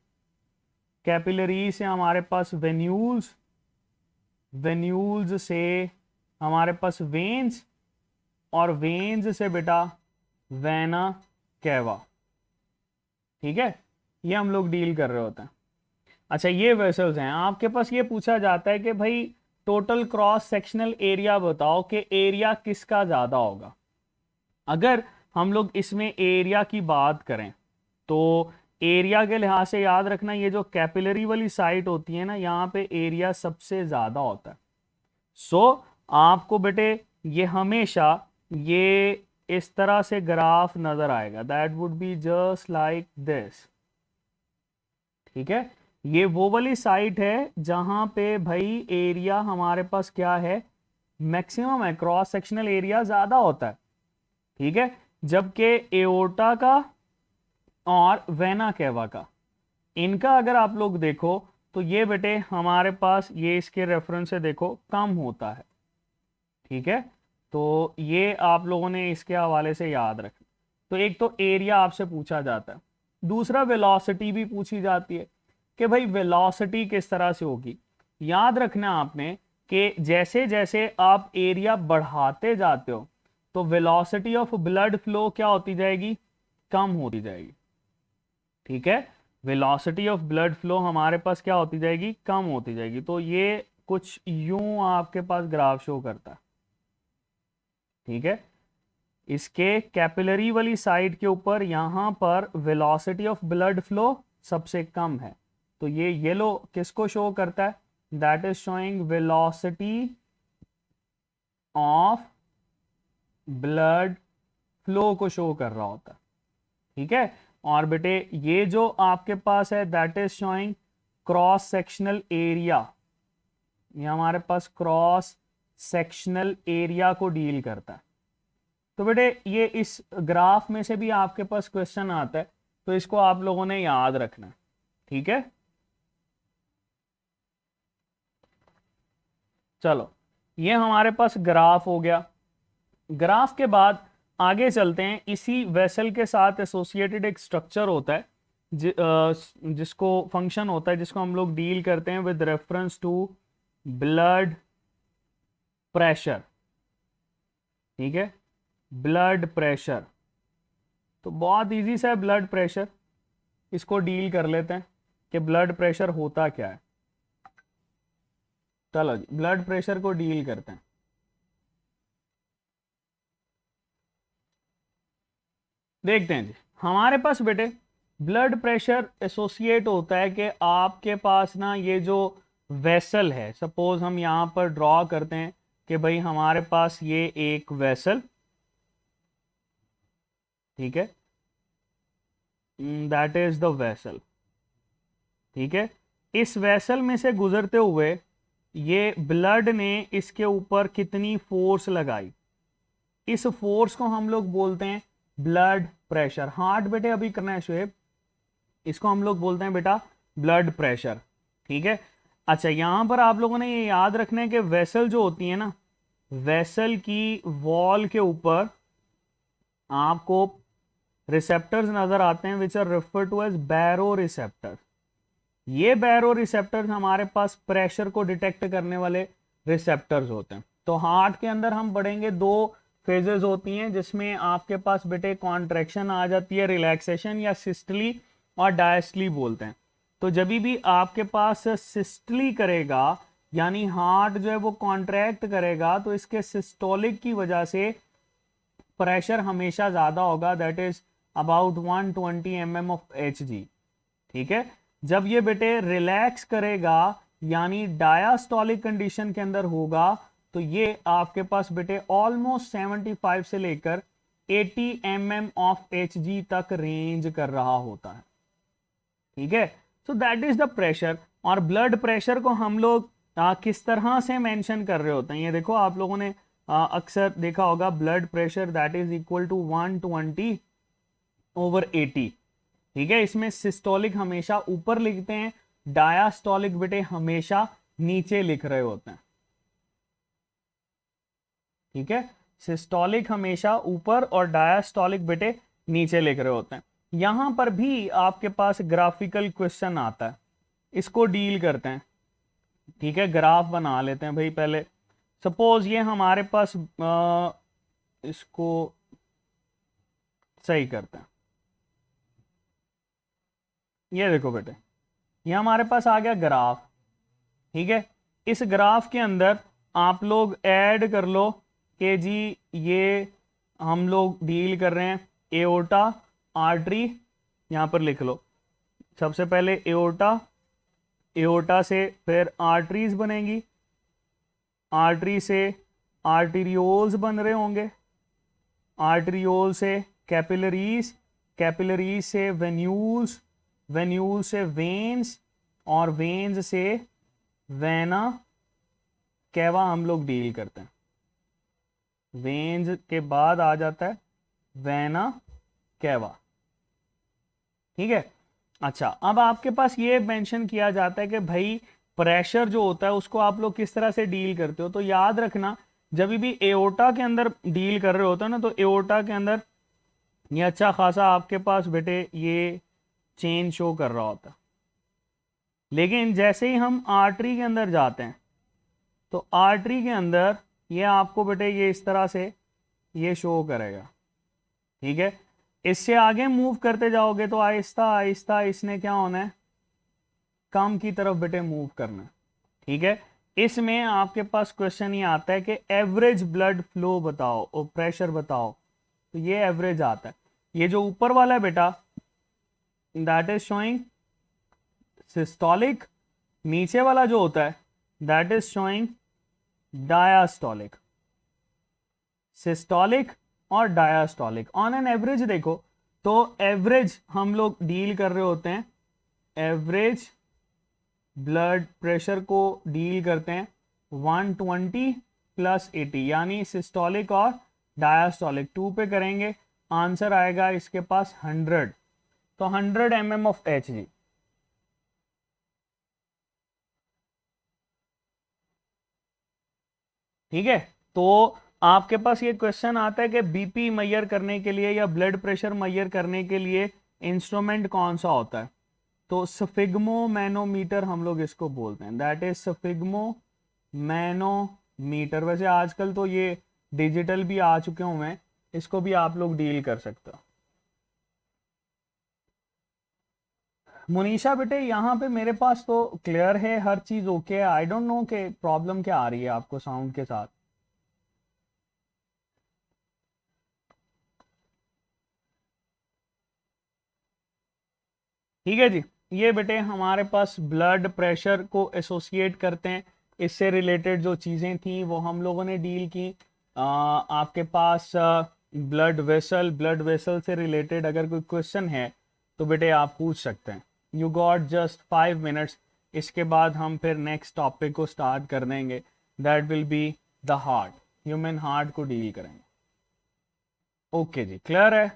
Speaker 1: कैपिलरी से हमारे पास वेन्यूल्स, वेन्यूल्स से हमारे पास वेन्स, और वेन्स से बेटा वेना कैवा। ठीक है, ये हम लोग डील कर रहे होते हैं। अच्छा ये वेसल्स हैं। आपके पास ये पूछा जाता है कि भाई टोटल क्रॉस सेक्शनल एरिया बताओ कि एरिया किसका ज्यादा होगा। अगर हम लोग इसमें एरिया की बात करें तो एरिया के लिहाज से याद रखना ये जो कैपिलरी वाली साइट होती है ना, यहाँ पे एरिया सबसे ज्यादा होता है। सो आपको बेटे ये हमेशा ये इस तरह से ग्राफ नजर आएगा, that would be just like this. ठीक है, ये वो वाली साइट है जहां पे भाई एरिया हमारे पास क्या है, मैक्सिमम है, क्रॉस सेक्शनल एरिया ज्यादा होता है। ठीक है, जबकि एओर्टा का और वेना कैवा का, इनका अगर आप लोग देखो तो ये बेटे हमारे पास ये इसके रेफरेंस से देखो कम होता है। ठीक है, तो ये आप लोगों ने इसके हवाले से याद रखना। तो एक तो एरिया आपसे पूछा जाता है, दूसरा वेलोसिटी भी पूछी जाती है कि भाई वेलोसिटी किस तरह से होगी। याद रखना आपने कि जैसे जैसे आप एरिया बढ़ाते जाते हो तो वेलोसिटी ऑफ ब्लड फ्लो क्या होती जाएगी, कम होती जाएगी। ठीक है, वेलोसिटी ऑफ ब्लड फ्लो हमारे पास क्या होती जाएगी, कम होती जाएगी। तो ये कुछ यूं आपके पास ग्राफ शो करता है। ठीक है, इसके कैपिलरी वाली साइड के ऊपर यहां पर वेलोसिटी ऑफ ब्लड फ्लो सबसे कम है। तो ये येलो किसको शो करता है, that is showing velocity of blood flow को शो कर रहा होता है। ठीक है, और बेटे ये जो आपके पास है that is showing cross sectional area. ये हमारे पास क्रॉस सेक्शनल एरिया को डील करता है। तो बेटे ये इस ग्राफ में से भी आपके पास क्वेश्चन आता है, तो इसको आप लोगों ने याद रखना है। ठीक है, चलो ये हमारे पास ग्राफ हो गया। ग्राफ के बाद आगे चलते हैं। इसी वेसल के साथ एसोसिएटेड एक स्ट्रक्चर होता है जिसको फंक्शन होता है, जिसको हम लोग डील करते हैं with reference to blood pressure. ठीक है, ब्लड प्रेशर तो बहुत इजी सा है। ब्लड प्रेशर इसको डील कर लेते हैं कि ब्लड प्रेशर होता क्या है। चलो जी ब्लड प्रेशर को डील करते हैं। देखते हैं जी, हमारे पास बेटे ब्लड प्रेशर एसोसिएट होता है कि आपके पास ना ये जो वेसल है, सपोज हम यहां पर ड्रॉ करते हैं कि भाई हमारे पास ये एक वेसल, ठीक है, दैट इज द वेसल। ठीक है, इस वेसल में से गुजरते हुए ये ब्लड ने इसके ऊपर कितनी फोर्स लगाई, इस फोर्स को हम लोग बोलते हैं ब्लड प्रेशर। हार्ट बेटे अभी करना है शुएब, इसको हम लोग बोलते हैं बेटा ब्लड प्रेशर। ठीक है, अच्छा यहां पर आप लोगों ने ये याद रखना है कि वेसल जो होती है ना, वेसल की वॉल के ऊपर आपको रिसेप्टर्स नजर आते हैं which are refer to as baro receptor. ये बैरो रिसेप्टर्स हमारे पास प्रेशर को डिटेक्ट करने वाले रिसेप्टर्स होते हैं। तो हार्ट के अंदर हम पढ़ेंगे दो फेजेस होती हैं जिसमें आपके पास बेटे कॉन्ट्रैक्शन आ जाती है, रिलैक्सेशन या सिस्टली और डायस्टली बोलते हैं। तो जब भी आपके पास सिस्टली करेगा यानी हार्ट जो है वो कॉन्ट्रैक्ट करेगा, तो इसके सिस्टोलिक की वजह से प्रेशर हमेशा ज्यादा होगा, that is about 120 mm of H G. ठीक है, जब ये बेटे रिलैक्स करेगा यानी डायास्टोलिक कंडीशन के अंदर होगा, तो ये आपके पास बेटे ऑलमोस्ट 75 से लेकर 80 mm ऑफ एच जी तक रेंज कर रहा होता है। ठीक है, सो दैट इज द प्रेशर। और ब्लड प्रेशर को हम लोग किस तरह से मेंशन कर रहे होते हैं, ये देखो आप लोगों ने अक्सर देखा होगा, blood pressure that is equal to 120/80। ठीक है, इसमें सिस्टोलिक हमेशा ऊपर लिखते हैं, डायास्टोलिक बेटे हमेशा नीचे लिख रहे होते हैं। ठीक है, सिस्टोलिक हमेशा ऊपर और डायास्टोलिक बेटे नीचे लिख रहे होते हैं। यहां पर भी आपके पास ग्राफिकल क्वेश्चन आता है, इसको डील करते हैं। ठीक है, ग्राफ बना लेते हैं भाई पहले। सपोज ये हमारे पास इसको सही करते हैं। ये देखो बेटे, ये हमारे पास आ गया ग्राफ। ठीक है, इस ग्राफ के अंदर आप लोग ऐड कर लो कि जी ये हम लोग डील कर रहे हैं एओर्टा आर्टरी, यहां पर लिख लो। सबसे पहले एओर्टा, एओर्टा से फिर आर्टरीज बनेंगी, आर्टरी से आर्टीरियोल्स बन रहे होंगे, आर्टरियोल से कैपिलरीज, कैपिलरीज से वेन्यूल्स, वेन्यूल से वेन्स, और वेन्स से वेना कैवा हम लोग डील करते हैं। वेन्स के बाद आ जाता है वेना कैवा। ठीक है, अच्छा अब आपके पास ये मेंशन किया जाता है कि भाई प्रेशर जो होता है उसको आप लोग किस तरह से डील करते हो। तो याद रखना, जब भी एओर्टा के अंदर डील कर रहे होते हो ना, तो एओर्टा के अंदर ये अच्छा खासा आपके पास बेटे ये चेन शो कर रहा होता है। लेकिन जैसे ही हम आर्टरी के अंदर जाते हैं, तो आर्टरी के अंदर ये आपको बेटे ये इस तरह से ये शो करेगा। ठीक है, इससे आगे मूव करते जाओगे तो आहिस्ता आहिस्ता इसने क्या होना है, कम की तरफ बेटे मूव करना है। ठीक है, इसमें आपके पास क्वेश्चन ये आता है कि एवरेज ब्लड फ्लो बताओ और प्रेशर बताओ, तो ये एवरेज आता है। ये जो ऊपर वाला है बेटा दैट इज शोइंग सिस्टोलिक, नीचे वाला जो होता है that is showing diastolic. Systolic और डायास्टोलिक ऑन एन एवरेज देखो, तो एवरेज हम लोग डील कर रहे होते हैं, एवरेज ब्लड प्रेशर को डील करते हैं 120 + 80, यानी सिस्टोलिक और डायास्टोलिक 2 पे करेंगे, आंसर आएगा इसके पास 100। तो 100 mm ऑफ एच जी। ठीक है, तो आपके पास ये क्वेश्चन आता है कि बीपी मैयर करने के लिए या ब्लड प्रेशर मैयर करने के लिए इंस्ट्रूमेंट कौन सा होता है, तो सफिग्मो मैनोमीटर हम लोग इसको बोलते हैं, दैट इज सफिग्मो मैनोमीटर। वैसे आजकल तो ये डिजिटल भी आ चुके हुए हैं, इसको भी आप लोग डील कर सकते हो। मुनीषा बेटे यहाँ पे मेरे पास तो क्लियर है, हर चीज ओके है। आई डोंट नो कि प्रॉब्लम क्या आ रही है आपको साउंड के साथ। ठीक है जी, ये बेटे हमारे पास ब्लड प्रेशर को एसोसिएट करते हैं, इससे रिलेटेड जो चीज़ें थी वो हम लोगों ने डील की। आपके पास ब्लड वेसल, ब्लड वेसल से रिलेटेड अगर कोई क्वेश्चन है तो बेटे आप पूछ सकते हैं। यू गॉट जस्ट 5 मिनट्स, इसके बाद हम फिर नेक्स्ट टॉपिक को स्टार्ट कर देंगे, that will be the heart, human heart को डील करेंगे। ओके जी, क्लियर है।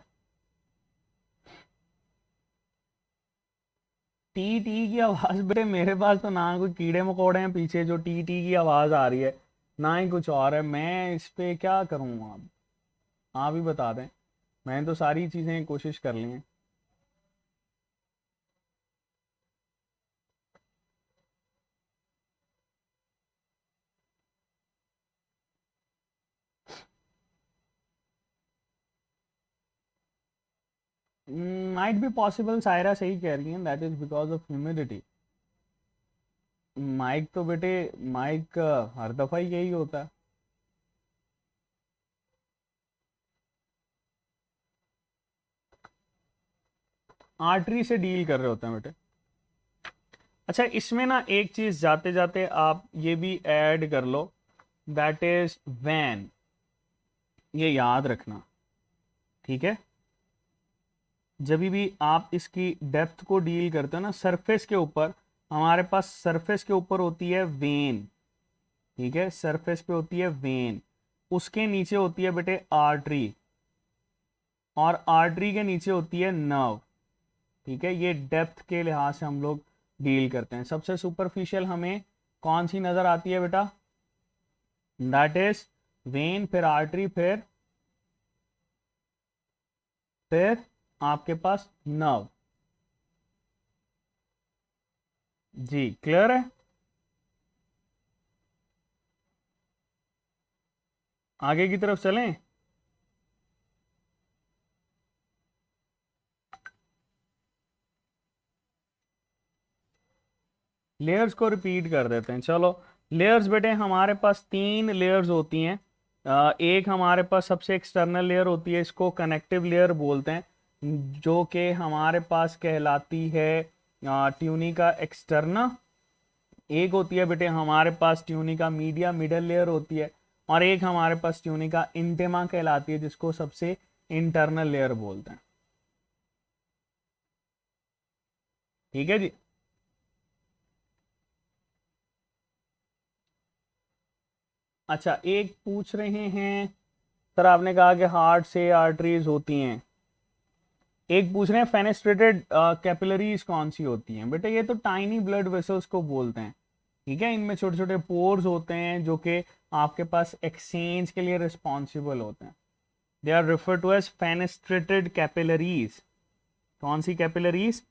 Speaker 1: टी टी की आवाज बेटे मेरे पास तो ना कोई कीड़े मकोड़े हैं पीछे जो टी टी की आवाज आ रही है, ना ही कुछ और है। मैं इस पे क्या करूँ, आप ही बता दें। मैंने तो सारी चीजें कोशिश कर ली हैं। माइट बी पॉसिबल, सायरा सही कह रही है, that is because of humidity. Mic तो बेटे, माइक हर दफा ही यही होता है। आर्टरी से डील कर रहे होते हैं बेटे। अच्छा, इसमें ना एक चीज जाते जाते आप ये भी ऐड कर लो, दैट इज वैन, ये याद रखना, ठीक है। जब भी आप इसकी डेप्थ को डील करते हो ना, सरफेस के ऊपर, हमारे पास सरफेस के ऊपर होती है वेन, ठीक है, सरफेस पे होती है वेन, उसके नीचे होती है बेटे आर्टरी, और आर्टरी के नीचे होती है नर्व, ठीक है। ये डेप्थ के लिहाज से हम लोग डील करते हैं। सबसे सुपरफिशियल हमें कौन सी नजर आती है बेटा? दैट इज वेन, फिर आर्टरी, फिर आपके पास नर्व। जी क्लियर है? आगे की तरफ चलें। लेयर्स को रिपीट कर देते हैं, चलो। लेयर्स बेटे हमारे पास 3 लेयर्स होती हैं। एक हमारे पास सबसे एक्सटर्नल लेयर होती है, इसको कनेक्टिव लेयर बोलते हैं, जो कि हमारे पास कहलाती है ट्यूनिका एक्सटर्ना। एक होती है बेटे हमारे पास ट्यूनिका मीडिया, मिडल लेयर होती है, और एक हमारे पास ट्यूनिका इंटेमा कहलाती है, जिसको सबसे इंटरनल लेयर बोलते हैं, ठीक है जी। अच्छा, एक पूछ रहे हैं सर, आपने कहा कि हार्ट से आर्टरीज होती हैं, एक पूछ रहे हैं फेनेस्ट्रेटेड कैपिलरीज कौन सी होती हैं। बेटा ये तो टाइनी ब्लड वेसल्स को बोलते हैं, ठीक है। इनमें छोटे छोटे पोर्स होते हैं जो कि आपके पास एक्सचेंज के लिए रिस्पॉन्सिबल होते हैं। They are refer to as fenestrated capillaries. कौन सी कैपिलरीज?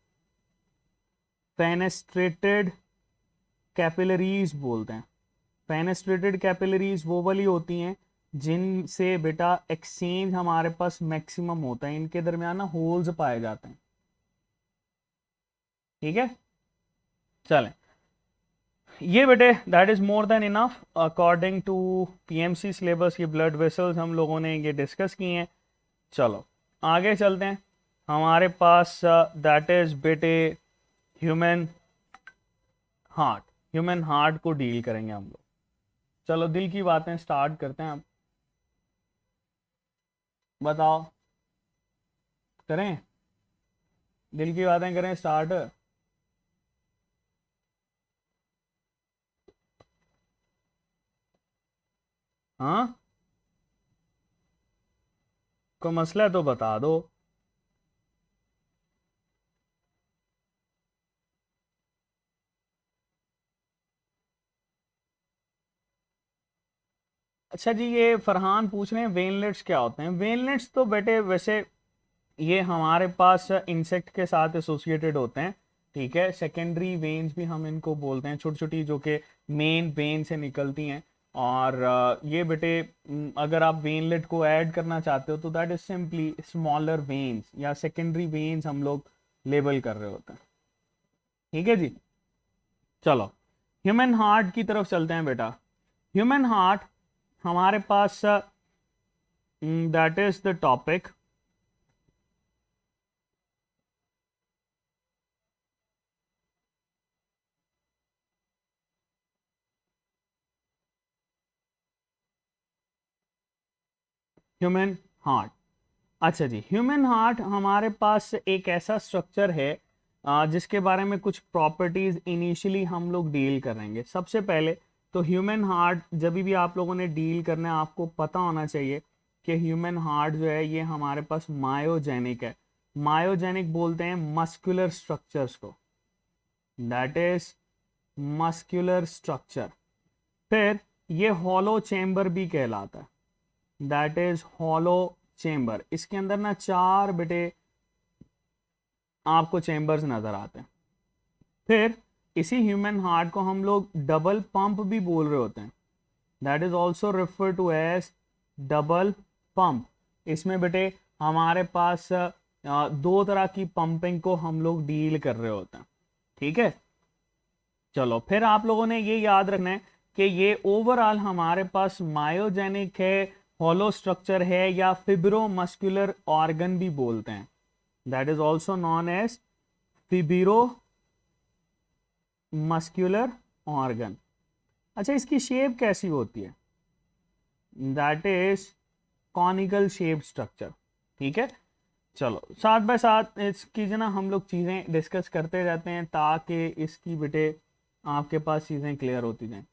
Speaker 1: फेनेस्ट्रेटेड कैपिलरीज बोलते हैं। फेनेस्ट्रेटेड कैपिलरीज वो वाली होती हैं जिनसे बेटा एक्सचेंज हमारे पास मैक्सिमम होता है, इनके दरमियान ना होल्स पाए जाते हैं, ठीक है। चलें, ये बेटे that is more than enough according to PMC syllabus. ये ब्लड वेसल्स हम लोगों ने ये डिस्कस किए हैं। चलो आगे चलते हैं। हमारे पास दैट इज बेटे ह्यूमन हार्ट। ह्यूमन हार्ट को डील करेंगे हम लोग। चलो दिल की बातें स्टार्ट करते हैं। अब बताओ, करें? दिल की बातें करें स्टार्ट। हाँ, कोई मसला है तो बता दो। अच्छा जी, ये फरहान पूछ रहे हैं वेनलेट्स क्या होते हैं। वेनलेट्स तो बेटे वैसे ये हमारे पास इंसेक्ट के साथ एसोसिएटेड होते हैं, ठीक है। सेकेंडरी वेन्स भी हम इनको बोलते हैं, छोटी छोटी जो कि मेन वेन से निकलती हैं। और ये बेटे अगर आप वेनलेट को ऐड करना चाहते हो तो that is simply smaller veins या सेकेंडरी वेन्स हम लोग लेबल कर रहे होते हैं, ठीक है जी। चलो ह्यूमन हार्ट की तरफ चलते हैं बेटा। ह्यूमन हार्ट हमारे पास that is the topic. Human heart, अच्छा जी, ह्यूमन हार्ट हमारे पास एक ऐसा स्ट्रक्चर है जिसके बारे में कुछ प्रॉपर्टीज इनिशियली हम लोग डील करेंगे। सबसे पहले तो ह्यूमन हार्ट जब भी आप लोगों ने डील करना है, आपको पता होना चाहिए कि ह्यूमन हार्ट जो है ये हमारे पास मायोजेनिक है। मायोजेनिक बोलते हैं मस्कुलर स्ट्रक्चर्स को, दैट इज मस्कुलर स्ट्रक्चर। फिर ये हॉलो चेम्बर भी कहलाता है, दैट इज हॉलो चेम्बर। इसके अंदर ना 4 बेटे आपको चेम्बर्स नजर आते हैं। फिर इसी ह्यूमन हार्ट को हम लोग डबल पंप भी बोल रहे होते हैं, that is also refer to as double pump. इसमें बेटे हमारे पास 2 तरह की पंपिंग को हम लोग डील कर रहे होते हैं, ठीक है। चलो फिर आप लोगों ने ये याद रखना है कि ये ओवरऑल हमारे पास मायोजेनिक है, हॉलो स्ट्रक्चर है, या फिब्रोमस्कुलर ऑर्गन भी बोलते हैं, that is also known as fibromuscular organ. अच्छा, इसकी शेप कैसी होती है? That is conical shape structure. ठीक है, चलो साथ बाय साथ इसकी जो ना हम लोग चीज़ें डिस्कस करते रहते हैं ताकि इसकी बेटे आपके पास चीज़ें क्लियर होती जाएं।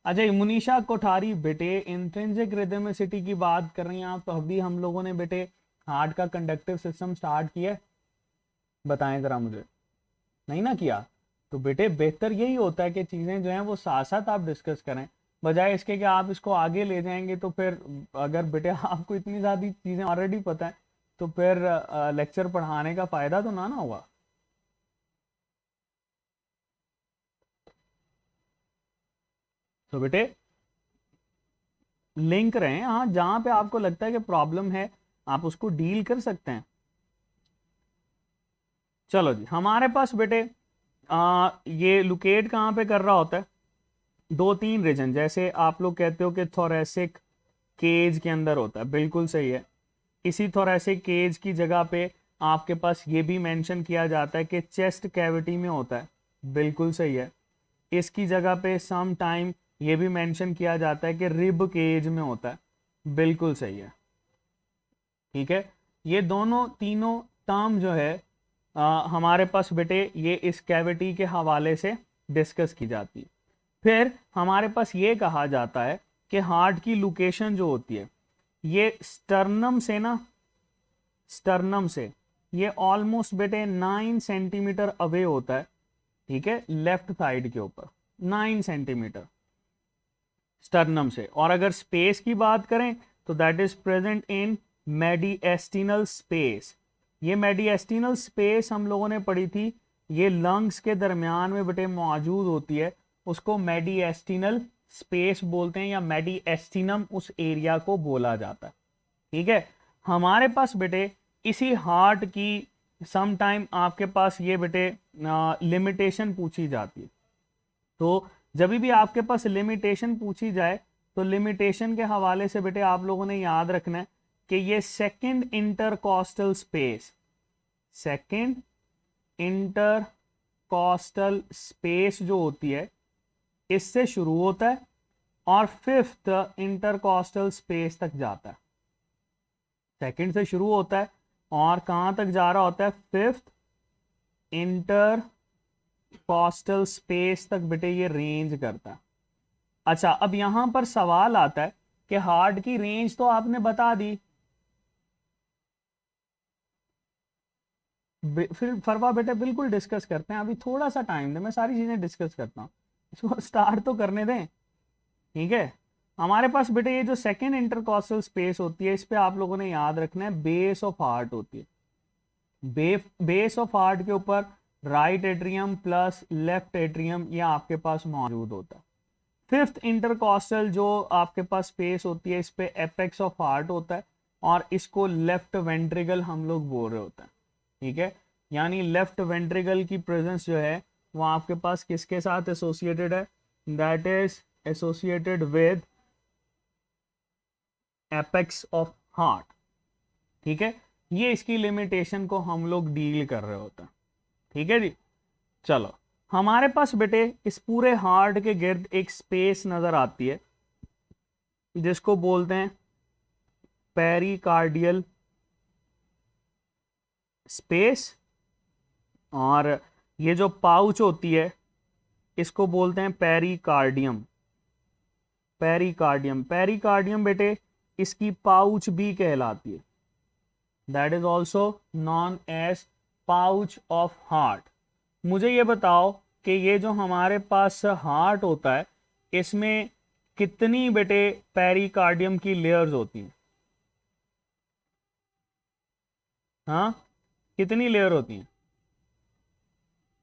Speaker 1: अच्छा, मुनीषा कोठारी बेटे इंट्रिंसिक रिदमिसिटी की बात कर रही हैं आप, तो अभी हम लोगों ने बेटे हार्ट का कंडक्टिव सिस्टम स्टार्ट किया, बताएं ज़रा मुझे, नहीं ना किया? तो बेटे बेहतर यही होता है कि चीज़ें जो हैं वो साथ साथ आप डिस्कस करें, बजाय इसके कि आप इसको आगे ले जाएंगे तो फिर अगर बेटे आपको इतनी ज़्यादा चीज़ें ऑलरेडी पता है तो फिर लेक्चर पढ़ाने का फ़ायदा तो ना होगा। तो बेटे लिंक रहें, हाँ, जहाँ पे आपको लगता है कि प्रॉब्लम है आप उसको डील कर सकते हैं। चलो जी, हमारे पास बेटे ये लोकेट कहाँ पे कर रहा होता है? 2-3 रीजन, जैसे आप लोग कहते हो कि थोरेसिक केज के अंदर होता है, बिल्कुल सही है। इसी थोरेसिक केज की जगह पे आपके पास ये भी मेंशन किया जाता है कि चेस्ट कैविटी में होता है, बिल्कुल सही है। इसकी जगह पे सम टाइम ये भी मेंशन किया जाता है कि रिब केज में होता है, बिल्कुल सही है। ठीक है, ये दोनों तीनों टर्म जो है हमारे पास बेटे ये इस कैविटी के हवाले से डिस्कस की जाती है। फिर हमारे पास ये कहा जाता है कि हार्ट की लोकेशन जो होती है ये स्टर्नम से ना, स्टर्नम से ये ऑलमोस्ट बेटे 9 सेंटीमीटर अवे होता है। ठीक है, लेफ्ट साइड के ऊपर 9 सेंटीमीटर स्टर्नम से। और अगर स्पेस की बात करें तो that is present in mediastinal space. ये मेडिएस्टिनल स्पेस हम लोगों ने पढ़ी थी, ये लंग्स के दरमियान में बेटे मौजूद होती है, उसको मेडिएस्टिनल स्पेस बोलते हैं या मेडिएस्टिनम उस एरिया को बोला जाता है। ठीक है, हमारे पास बेटे इसी हार्ट की सम टाइम आपके पास ये बेटे लिमिटेशन पूछी जाती है। तो जब भी आपके पास लिमिटेशन पूछी जाए तो लिमिटेशन के हवाले से बेटे आप लोगों ने याद रखना है कि ये second intercostal space, second intercostal space जो होती है इससे शुरू होता है और फिफ्थ इंटरकॉस्टल स्पेस तक जाता है। सेकंड से शुरू होता है और कहां तक जा रहा होता है? फिफ्थ इंटरकॉस्टल स्पेस तक बेटे ये रेंज करता है। अच्छा, अब यहां पर सवाल आता है कि हार्ट की रेंज तो आपने बता दी, फिर फरवा बेटे बिल्कुल डिस्कस करते हैं, अभी थोड़ा सा टाइम दे, मैं सारी चीजें डिस्कस करता हूँ, इसको स्टार्ट तो करने दें। ठीक है, हमारे पास बेटे ये जो सेकेंड इंटरकॉस्टल स्पेस होती है इस पे आप लोगों ने याद रखना है बेस ऑफ हार्ट होती है। बेस ऑफ हार्ट के ऊपर right atrium plus left atrium ये आपके पास मौजूद होता है। फिफ्थ इंटरकॉस्टल जो आपके पास स्पेस होती है इस पे एपेक्स ऑफ हार्ट होता है और इसको लेफ्ट वेंट्रिकल हम लोग बोल रहे होते हैं। ठीक है, यानी लेफ्ट वेंट्रिकल की प्रेजेंस जो है वो आपके पास किसके साथ एसोसिएटेड है? That is associated with apex of heart. ठीक है, ये इसकी लिमिटेशन को हम लोग डील कर रहे होते हैं। ठीक है जी, चलो हमारे पास बेटे इस पूरे हार्ट के गिर्द एक स्पेस नजर आती है जिसको बोलते हैं पेरिकार्डियल स्पेस, और ये जो पाउच होती है इसको बोलते हैं पेरिकार्डियम। पेरिकार्डियम, पेरिकार्डियम बेटे इसकी पाउच भी कहलाती है, that is also known as pouch of heart. मुझे ये बताओ कि ये जो हमारे पास हार्ट होता है इसमें कितनी बेटे पेरिकार्डियम की लेयर्स होती हैं? हाँ, कितनी लेयर होती हैं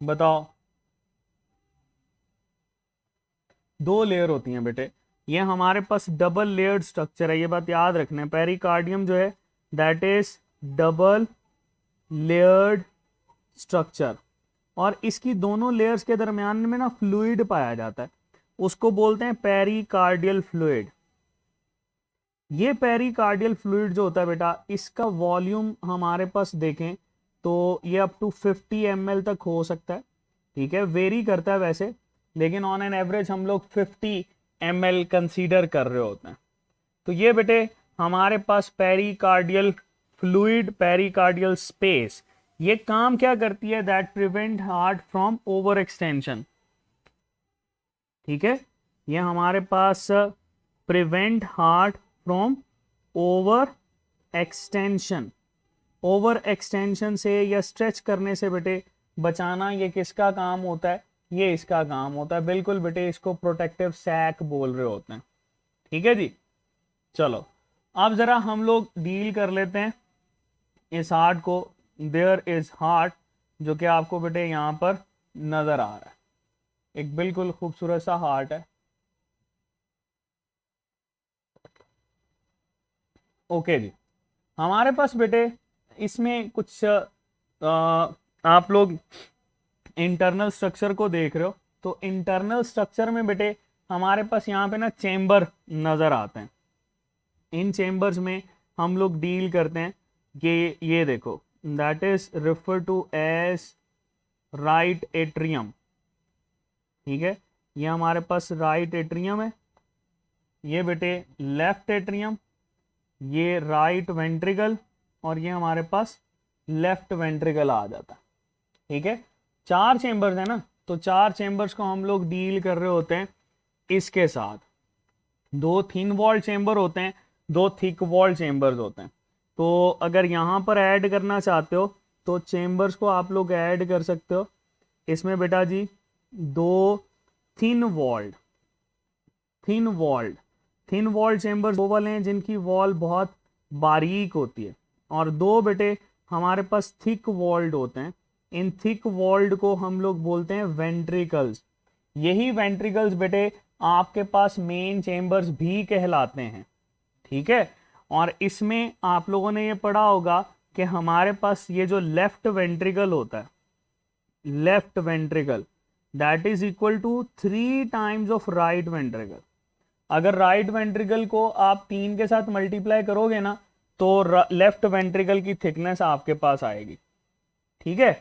Speaker 1: बताओ? 2 लेयर होती हैं बेटे, ये हमारे पास डबल लेयर्ड स्ट्रक्चर है, ये बात याद रखना है। पेरिकार्डियम जो है that is double layered structure. और इसकी दोनों लेयर्स के दरमियान में ना फ्लूइड पाया जाता है, उसको बोलते हैं पेरिकार्डियल फ्लूइड। ये पेरिकार्डियल फ्लूइड जो होता है बेटा, इसका वॉल्यूम हमारे पास देखें तो ये अप टू 50 ml तक हो सकता है, ठीक है, वेरी करता है वैसे, लेकिन ऑन एन एवरेज हम लोग 50 ml कंसीडर कर रहे होते हैं। तो ये बेटे हमारे पास पेरिकार्डियल फ्लूइड, पेरिकार्डियल स्पेस, ये काम क्या करती है, that prevent heart from over extension, ठीक है, ये हमारे पास prevent heart from over extension, over extension से या स्ट्रेच करने से बेटे बचाना, ये किसका काम होता है, ये इसका काम होता है, बिल्कुल बेटे इसको प्रोटेक्टिव सैक बोल रहे होते हैं, ठीक है जी। चलो अब जरा हम लोग डील कर लेते हैं इस हार्ट को। देयर इज हार्ट, जो कि आपको बेटे यहां पर नजर आ रहा है, एक बिल्कुल खूबसूरत सा हार्ट है। ओके जी, हमारे पास बेटे इसमें कुछ आप लोग इंटरनल स्ट्रक्चर को देख रहे हो, तो इंटरनल स्ट्रक्चर में बेटे हमारे पास यहाँ पे ना चेम्बर नजर आते हैं। इन चेम्बर्स में हम लोग डील करते हैं कि ये देखो, that is refer to as right atrium, ठीक है, ये हमारे पास राइट एट्रियम है, ये बेटे लेफ्ट एट्रियम, ये राइट वेंट्रिकल, और ये हमारे पास लेफ्ट वेंट्रिकल आ जाता है, ठीक है। 4 चेम्बर्स है ना, तो 4 चेम्बर्स को हम लोग डील कर रहे होते हैं इसके साथ। 2 थिन वॉल चेम्बर होते हैं, 2 थिक वॉल चेम्बर्स होते हैं। तो अगर यहाँ पर ऐड करना चाहते हो तो चेम्बर्स को आप लोग ऐड कर सकते हो इसमें बेटा जी। 2 थिन वॉल्ड चेम्बर्स वो वाले हैं जिनकी वॉल बहुत बारीक होती है, और 2 बेटे हमारे पास थिक वॉल्ड होते हैं। इन थिक वॉल्ड को हम लोग बोलते हैं वेंट्रिकल्स। यही वेंट्रिकल्स बेटे आपके पास मेन चेम्बर्स भी कहलाते हैं, ठीक है। और इसमें आप लोगों ने ये पढ़ा होगा कि हमारे पास ये जो लेफ्ट वेंट्रिकल होता है, left ventricle that is equal to 3 times of right ventricle. अगर राइट वेंट्रिकल को आप 3 के साथ मल्टीप्लाई करोगे ना, तो लेफ्ट वेंट्रिकल की थिकनेस आपके पास आएगी, ठीक है।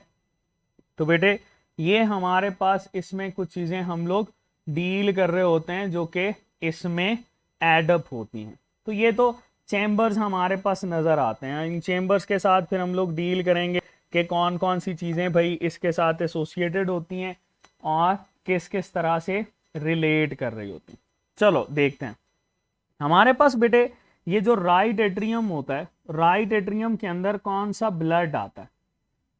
Speaker 1: तो बेटे ये हमारे पास इसमें कुछ चीजें हम लोग डील कर रहे होते हैं जो कि इसमें एडअप होती हैं। तो ये तो चेम्बर्स हमारे पास नजर आते हैं। इन चेम्बर्स के साथ फिर हम लोग डील करेंगे कि कौन कौन सी चीजें भाई इसके साथ एसोसिएटेड होती हैं और किस किस तरह से रिलेट कर रही होती हैं। चलो देखते हैं। हमारे पास बेटे ये जो राइट एट्रियम होता है, राइट एट्रियम के अंदर कौन सा ब्लड आता है,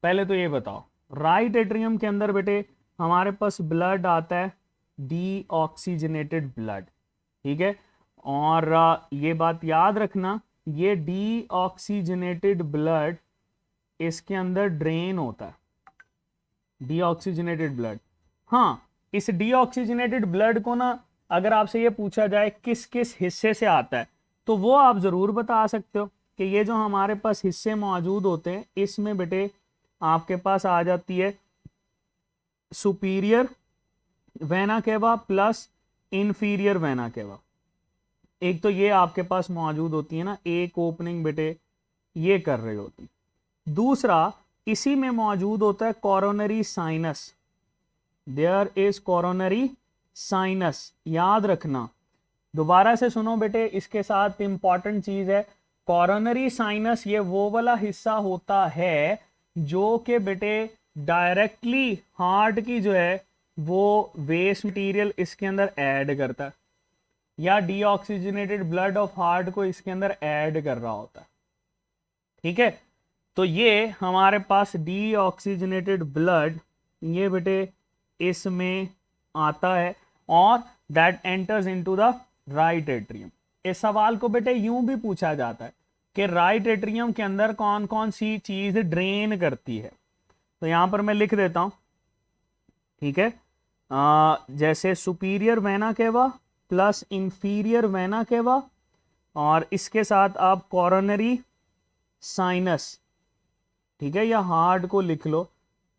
Speaker 1: पहले तो ये बताओ। राइट एट्रियम के अंदर बेटे हमारे पास ब्लड आता है डीऑक्सीजनेटेड ब्लड, ठीक है। और ये बात याद रखना, ये डीऑक्सीजनेटेड ब्लड इसके अंदर ड्रेन होता है, डीऑक्सीजनेटेड ब्लड। हाँ, इस डीऑक्सीजनेटेड ब्लड को ना अगर आपसे ये पूछा जाए किस किस हिस्से से आता है, तो वो आप जरूर बता सकते हो कि ये जो हमारे पास हिस्से मौजूद होते हैं, इसमें बेटे आपके पास आ जाती है superior vena cava plus inferior vena cava. एक तो ये आपके पास मौजूद होती है ना, एक ओपनिंग बेटे ये कर रही होती। दूसरा इसी में मौजूद होता है coronary sinus, there is coronary sinus, याद रखना। दोबारा से सुनो बेटे, इसके साथ इंपॉर्टेंट चीज है, कोरोनरी साइनस ये वो वाला हिस्सा होता है जो कि बेटे डायरेक्टली हार्ट की जो है वो वेस्ट मटेरियल इसके अंदर ऐड करता है, या डीऑक्सीजनेटेड ब्लड ऑफ हार्ट को इसके अंदर ऐड कर रहा होता है, ठीक है। तो ये हमारे पास डीऑक्सीजनेटेड ब्लड ये बेटे इसमें आता है और that enters into the right atrium. इस सवाल को बेटे यूं भी पूछा जाता है कि राइट एट्रियम के अंदर कौन कौन सी चीज ड्रेन करती है। तो यहां पर मैं लिख देता हूं, ठीक है। जैसे superior vena cava plus inferior vena cava, और इसके साथ आप कोरोनरी साइनस, ठीक है, या हार्ट को लिख लो।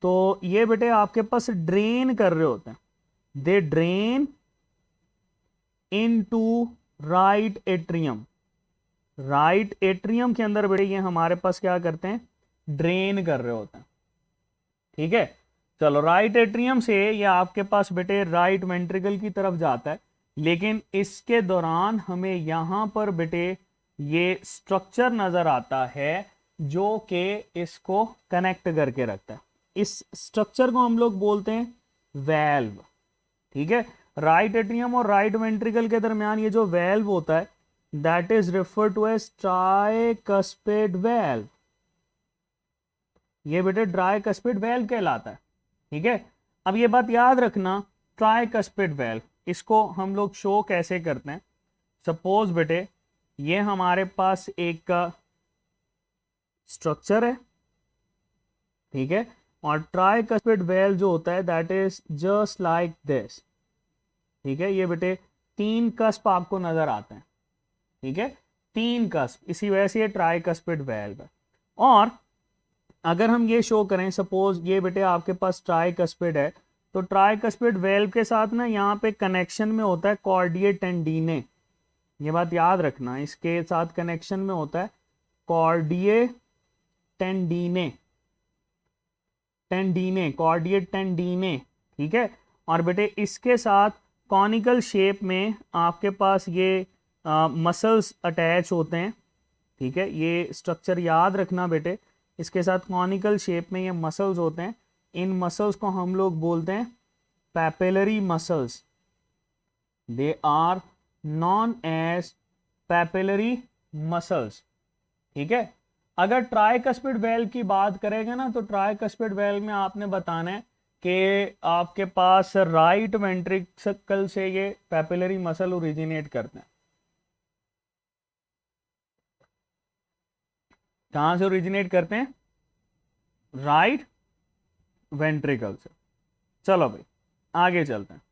Speaker 1: तो ये बेटे आपके पास ड्रेन कर रहे होते हैं, they drain into right atrium. Right atrium के अंदर बेटे ये हमारे पास क्या करते हैं, ड्रेन कर रहे होते हैं। ठीक है, चलो राइट एट्रियम से ये आपके पास बेटे राइट वेंट्रिकल की तरफ जाता है, लेकिन इसके दौरान हमें यहां पर बेटे ये स्ट्रक्चर नजर आता है जो कि इसको कनेक्ट करके रखता है। इस स्ट्रक्चर को हम लोग बोलते हैं वेल्व। ठीक है, राइट एट्रियम और राइट वेंट्रिकल के दरमियान ये जो वेल्व होता है that is referred to as tricuspid valve. ये बेटे ट्राइकस्पिड वेल्व कहलाता है। ठीक है, अब ये बात याद रखना, ट्राइकस्पिड वेल्व इसको हम लोग शो कैसे करते हैं। सपोज बेटे ये हमारे पास एक स्ट्रक्चर है, ठीक है, और ट्राइकस्पिड वेल्व जो होता है that is just like this. ठीक है, ये बेटे 3 कस्प आपको नजर आते हैं। ठीक है, 3 कस्प, इसी वजह से ये ट्राइकस्पिड वेल्व है। और अगर हम ये शो करें, सपोज ये बेटे आपके पास ट्राइकस्पिड है, तो ट्राइकस्पिड वेल्व के साथ ना यहाँ पे कनेक्शन में होता है कॉर्डिए टेंडिने। ये बात याद रखना, इसके साथ कनेक्शन में होता है कॉर्डिए टेंडिने, टेंडिने, कॉर्डिए टेंडिने। ठीक है, और बेटे इसके साथ कॉनिकल शेप में आपके पास ये मसल्स अटैच होते हैं। ठीक है, ये स्ट्रक्चर याद रखना बेटे, इसके साथ कॉनिकल शेप में ये मसल्स होते हैं। इन मसल्स को हम लोग बोलते हैं papillary muscles. They are known as papillary muscles. ठीक है, अगर ट्राइकस्पिड वेल्व की बात करेंगे ना, तो ट्राइकस्पिड वेल्व में आपने बताना है कि आपके पास राइट वेंट्रिकल से ये पैपिलरी मसल ओरिजिनेट करते हैं। कहां से ओरिजिनेट करते हैं, राइट वेंट्रिकल से। चलो भाई आगे चलते हैं।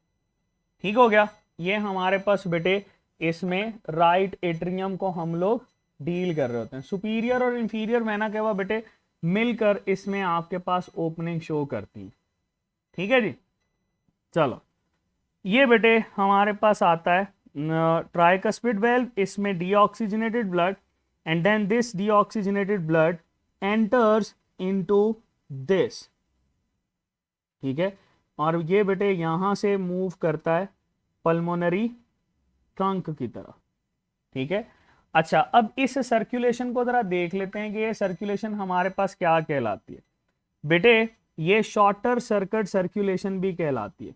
Speaker 1: ठीक हो गया, ये हमारे पास बेटे इसमें राइट एट्रियम को हम लोग डील कर रहे होते हैं। सुपीरियर और इंफीरियर वेना केवा बेटे मिलकर इसमें आपके पास ओपनिंग शो करती है। ठीक है जी, चलो ये बेटे हमारे पास आता है ट्राइकस्पिड वेल्व, इसमें deoxygenated blood and then this deoxygenated blood enters into this। ठीक है, और ये बेटे यहां से मूव करता है पल्मोनरी ट्रंक की तरफ। ठीक है, अच्छा अब इस सर्कुलेशन को जरा देख लेते हैं कि ये सर्कुलेशन हमारे पास क्या कहलाती है। बेटे ये शॉर्टर सर्किट सर्कुलेशन भी कहलाती है।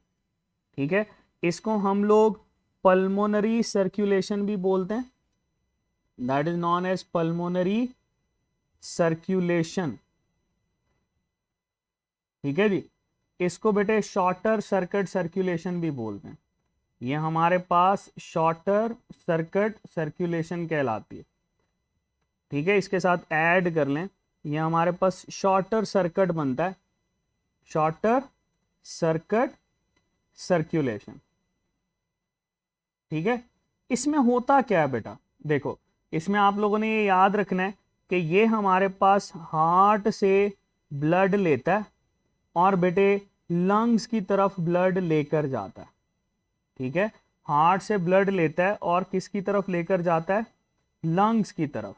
Speaker 1: ठीक है, इसको हम लोग पल्मोनरी सर्कुलेशन भी बोलते हैं, that is known as pulmonary circulation। ठीक है जी, इसको बेटे शॉर्टर सर्किट सर्कुलेशन भी बोलते हैं। ये हमारे पास शॉर्टर सर्किट सर्कुलेशन कहलाती है। ठीक है, इसके साथ ऐड कर लें, ये हमारे पास शॉर्टर सर्किट बनता है, शॉर्टर सर्किट सर्कुलेशन। ठीक है, इसमें होता क्या है बेटा, देखो इसमें आप लोगों ने ये याद रखना है कि ये हमारे पास हार्ट से ब्लड लेता है और बेटे लंग्स की तरफ ब्लड लेकर जाता है। ठीक है, हार्ट से ब्लड लेता है और किसकी तरफ लेकर जाता है, लंग्स की तरफ।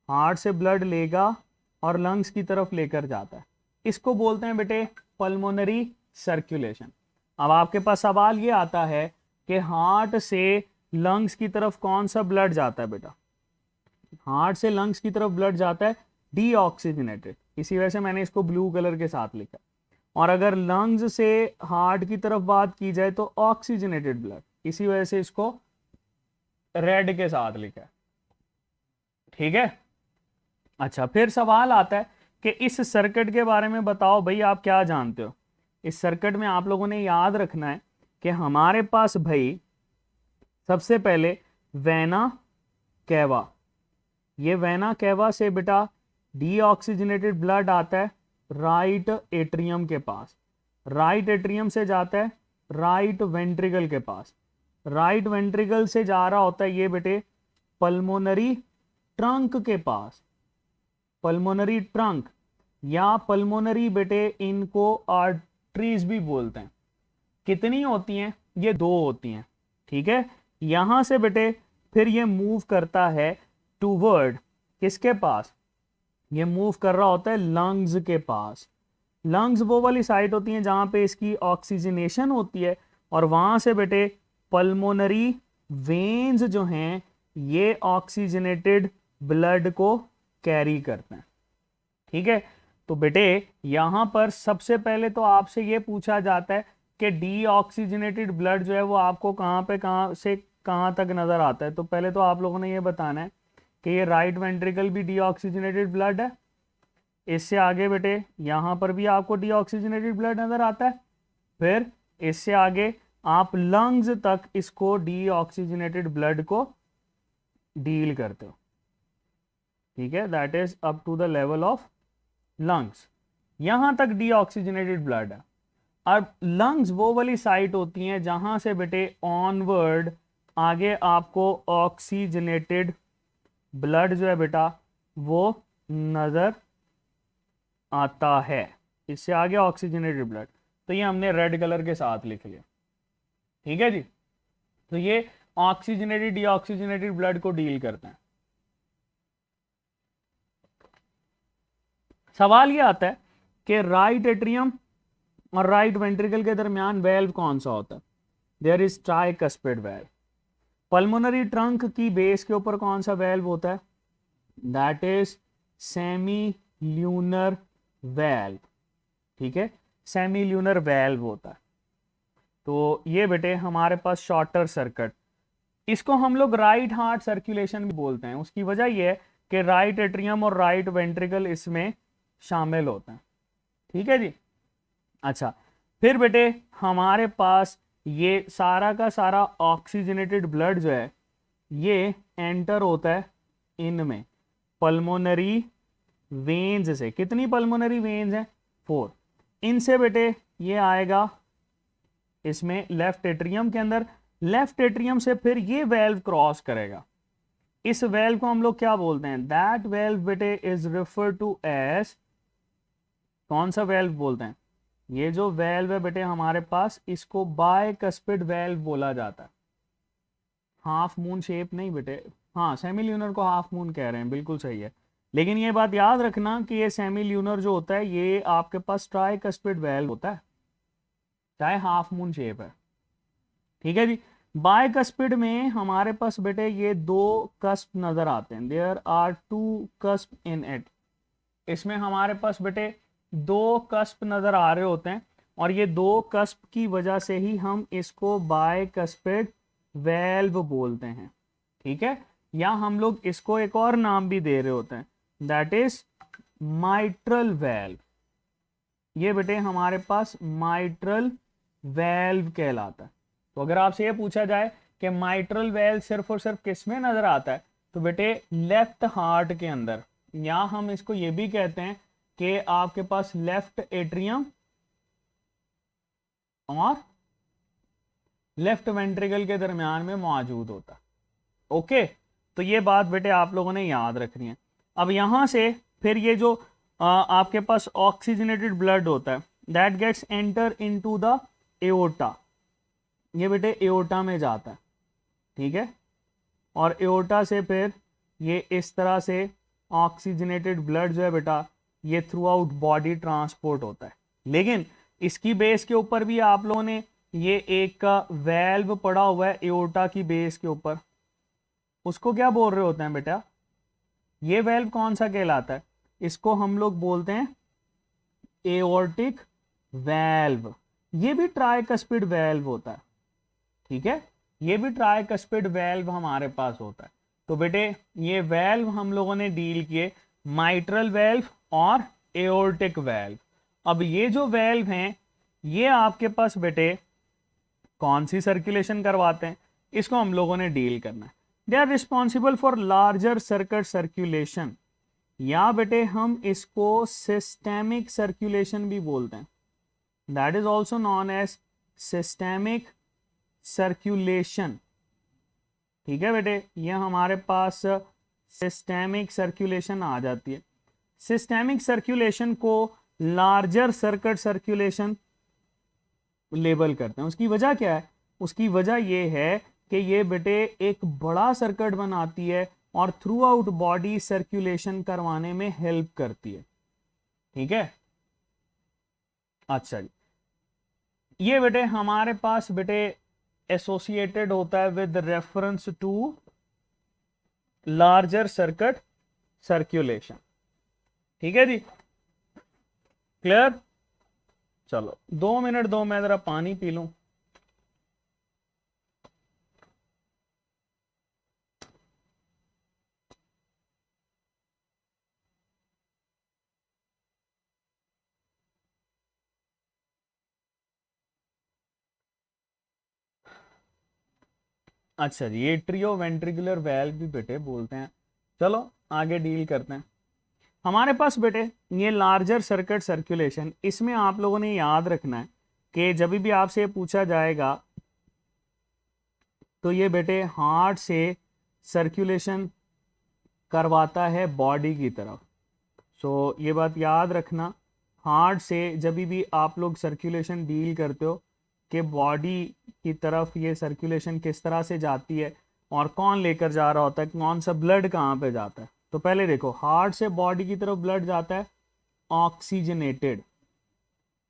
Speaker 1: हार्ट से ब्लड लेगा और लंग्स की तरफ लेकर जाता है, इसको बोलते हैं बेटे पल्मोनरी सर्कुलेशन। अब आपके पास सवाल ये आता है कि हार्ट से लंग्स की तरफ कौन सा ब्लड जाता है बेटा, हार्ट से लंग्स की तरफ ब्लड जाता है डीऑक्सीजनेटेड, इसी वजह से मैंने इसको ब्लू कलर के साथ लिखा। और अगर लंग्स से हार्ट की तरफ बात की जाए तो ऑक्सीजनेटेड ब्लड, इसी वजह से इसको रेड के साथ लिखा है। ठीक है, अच्छा फिर सवाल आता है कि इस सर्किट के बारे में बताओ भाई, आप क्या जानते हो। इस सर्किट में आप लोगों ने याद रखना है कि हमारे पास भाई सबसे पहले वेना कैवा, ये वेना कैवा से बेटा डीऑक्सीजनेटेड ब्लड आता है राइट एट्रियम के पास, राइट एट्रियम से जाता है राइट वेंट्रिकल के पास, राइट वेंट्रिकल से जा रहा होता है ये बेटे पल्मोनरी ट्रंक के पास, पल्मोनरी ट्रंक, या पल्मोनरी बेटे इनको आर्टरीज भी बोलते हैं। कितनी होती हैं? ये 2 होती हैं, ठीक है। यहां से बेटे फिर ये मूव करता है टूवर्ड किसके पास? ये मूव कर रहा होता है लंग्स के पास। लंग्स वो वाली साइट होती हैं जहां पे इसकी ऑक्सीजनेशन होती है, और वहां से बेटे पल्मोनरी वेन्स जो हैं ये ऑक्सीजनेटेड ब्लड को कैरी करते हैं, ठीक है। तो बेटे यहां पर सबसे पहले तो आपसे ये पूछा जाता है कि डीऑक्सीजनेटेड ब्लड जो है वो आपको कहां पे कहां से कहां तक नजर आता है। तो पहले तो आप लोगों ने ये बताना है कि ये राइट वेंट्रिकल भी डीऑक्सीजनेटेड ब्लड है। इससे आगे बेटे यहां पर भी आपको डीऑक्सीजनेटेड ब्लड नजर आता है। फिर इससे आगे आप लंग्स तक इसको डीऑक्सीजनेटेड ब्लड को डील करते हो, ठीक है। That is up to the level of lungs. यहां तक डीऑक्सीजनेटेड ब्लड है। अब लंग्स वो वाली साइट होती हैं जहां से बेटे ऑनवर्ड आगे आपको ऑक्सीजनेटेड ब्लड जो है बेटा वो नजर आता है। इससे आगे ऑक्सीजनेटेड ब्लड, तो ये हमने रेड कलर के साथ लिख लिया, ठीक है जी। तो ये ऑक्सीजनेटेड डीऑक्सीजनेटेड ब्लड को डील करते हैं। सवाल ये आता है कि राइट एट्रियम और राइट वेंट्रिकल के दरमियान वेल्व कौन सा होता है? There is tricuspid valve. Pulmonary trunk की बेस के ऊपर कौन सा वेल्व होता है? That is semi lunar valve, ठीक है। सेमी ल्यूनर वेल्व होता है। तो ये बेटे हमारे पास शॉर्टर सर्किट, इसको हम लोग राइट हार्ट सर्कुलेशन भी बोलते हैं। उसकी वजह यह है कि राइट एट्रियम और राइट वेंट्रिकल इसमें शामिल होते हैं, ठीक है जी। अच्छा, फिर बेटे हमारे पास ये सारा का सारा ऑक्सीजनेटेड ब्लड जो है ये एंटर होता है इनमें पल्मोनरी वेन्स से। कितनी पल्मोनरी वेन्स हैं? 4। इनसे बेटे ये आएगा इसमें लेफ्ट एट्रियम के अंदर। लेफ्ट एट्रियम से फिर ये वेल्व क्रॉस करेगा। इस वेल्व को हम लोग क्या बोलते हैं? दैट वेल्व बेटे इज रेफर टू एज, कौन सा वेल्व बोलते हैं? ये जो वेल्व है बेटे हमारे पास, इसको बायकस्पिड वेल्व बोला जाता है। हाफ मून शेप नहीं बेटे, हाँ सेमी ल्यूनर को हाफ मून कह रहे हैं, बिल्कुल सही है। लेकिन ये बात याद रखना कि ये सेमी ल्यूनर जो होता है ये आपके पास ट्राइकस्पिड वेल्व होता है, चाहे हाफ मून शेप है, ठीक है जी। बायकस्पिड में हमारे पास बेटे ये 2 कस्प नजर आते हैं। There are 2 cusp in it. इसमें हमारे पास बेटे 2 कस्प नजर आ रहे होते हैं, और ये 2 कस्प की वजह से ही हम इसको बायकस्पिड वेल्व बोलते हैं, ठीक है। या हम लोग इसको एक और नाम भी दे रहे होते हैं, दैट इज माइट्रल वेल्व। ये बेटे हमारे पास माइट्रल वेल्व कहलाता है। तो अगर आपसे ये पूछा जाए कि माइट्रल वेल्व सिर्फ और सिर्फ किस में नजर आता है, तो बेटे लेफ्ट हार्ट के अंदर, या हम इसको ये भी कहते हैं कि आपके पास लेफ्ट एट्रियम और लेफ्ट वेंट्रिकल के दरमियान में मौजूद होता है। ओके, तो ये बात बेटे आप लोगों ने याद रखनी है। अब यहां से फिर ये जो आपके पास ऑक्सीजनेटेड ब्लड होता है that gets enter into the aorta. ये बेटे एओर्टा में जाता है, ठीक है। और एओर्टा से फिर ये इस तरह से ऑक्सीजनेटेड ब्लड जो है बेटा ये थ्रू आउट बॉडी ट्रांसपोर्ट होता है। लेकिन इसकी बेस के ऊपर भी आप लोगों ने ये एक का वेल्व पड़ा हुआ है एओर्टा की बेस के ऊपर, उसको क्या बोल रहे होते हैं बेटा? ये वेल्व कौन सा कहलाता है? इसको हम लोग बोलते हैं एओर्टिक वेल्व। ये भी ट्राइकस्पिड वेल्व होता है, ठीक है। ये भी ट्राइकस्पिड वेल्व हमारे पास होता है। तो बेटे ये वेल्व हम लोगों ने डील किए, माइट्रल वेल्व और एओर्टिक वेल्व। अब ये जो वेल्व हैं ये आपके पास बेटे कौन सी सर्कुलेशन करवाते हैं, इसको हम लोगों ने डील करना है। They are responsible for larger circuit circulation, या बेटे हम इसको सिस्टेमिक सर्कुलेशन भी बोलते हैं। That is also known as systemic circulation, ठीक है बेटे। ये हमारे पास सिस्टेमिक सर्कुलेशन आ जाती है। सिस्टेमिक सर्कुलेशन को लार्जर सर्किट सर्कुलेशन लेबल करते हैं। उसकी वजह क्या है? उसकी वजह यह है कि ये बेटे एक बड़ा सर्किट बनाती है और थ्रू आउट बॉडी सर्कुलेशन करवाने में हेल्प करती है। ठीक है, अच्छा जी, ये बेटे हमारे पास बेटे एसोसिएटेड होता है with reference to larger circuit circulation. ठीक है जी, क्लियर? चलो 2 मिनट दो, मैं जरा पानी पी लूं। अच्छा जी, एट्रियो वेंट्रिकुलर वेल्व भी बेटे बोलते हैं। चलो आगे डील करते हैं। हमारे पास बेटे ये लार्जर सर्किट सर्कुलेशन, इसमें आप लोगों ने याद रखना है कि जब भी आपसे पूछा जाएगा तो ये बेटे हार्ट से सर्कुलेशन करवाता है बॉडी की तरफ। सो ये बात याद रखना, हार्ट से जब भी आप लोग सर्कुलेशन डील करते हो कि बॉडी की तरफ ये सर्कुलेशन किस तरह से जाती है और कौन लेकर जा रहा होता है, कौन सा ब्लड कहाँ पे जाता है। तो पहले देखो, हार्ट से बॉडी की तरफ ब्लड जाता है ऑक्सीजनेटेड,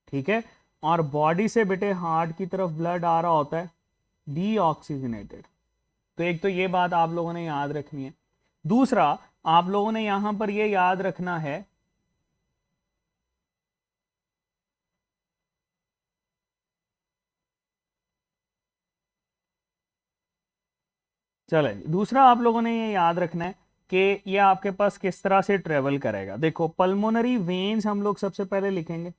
Speaker 1: ठीक है, और बॉडी से बेटे हार्ट की तरफ ब्लड आ रहा होता है डीऑक्सीजनेटेड। तो एक तो ये बात आप लोगों ने याद रखनी है। दूसरा, आप लोगों ने यहां पर ये याद रखना है चले, दूसरा आप लोगों ने ये याद रखना है कि ये आपके पास किस तरह से ट्रेवल करेगा। देखो, पल्मोनरी वेन्स हम लोग सबसे पहले लिखेंगे।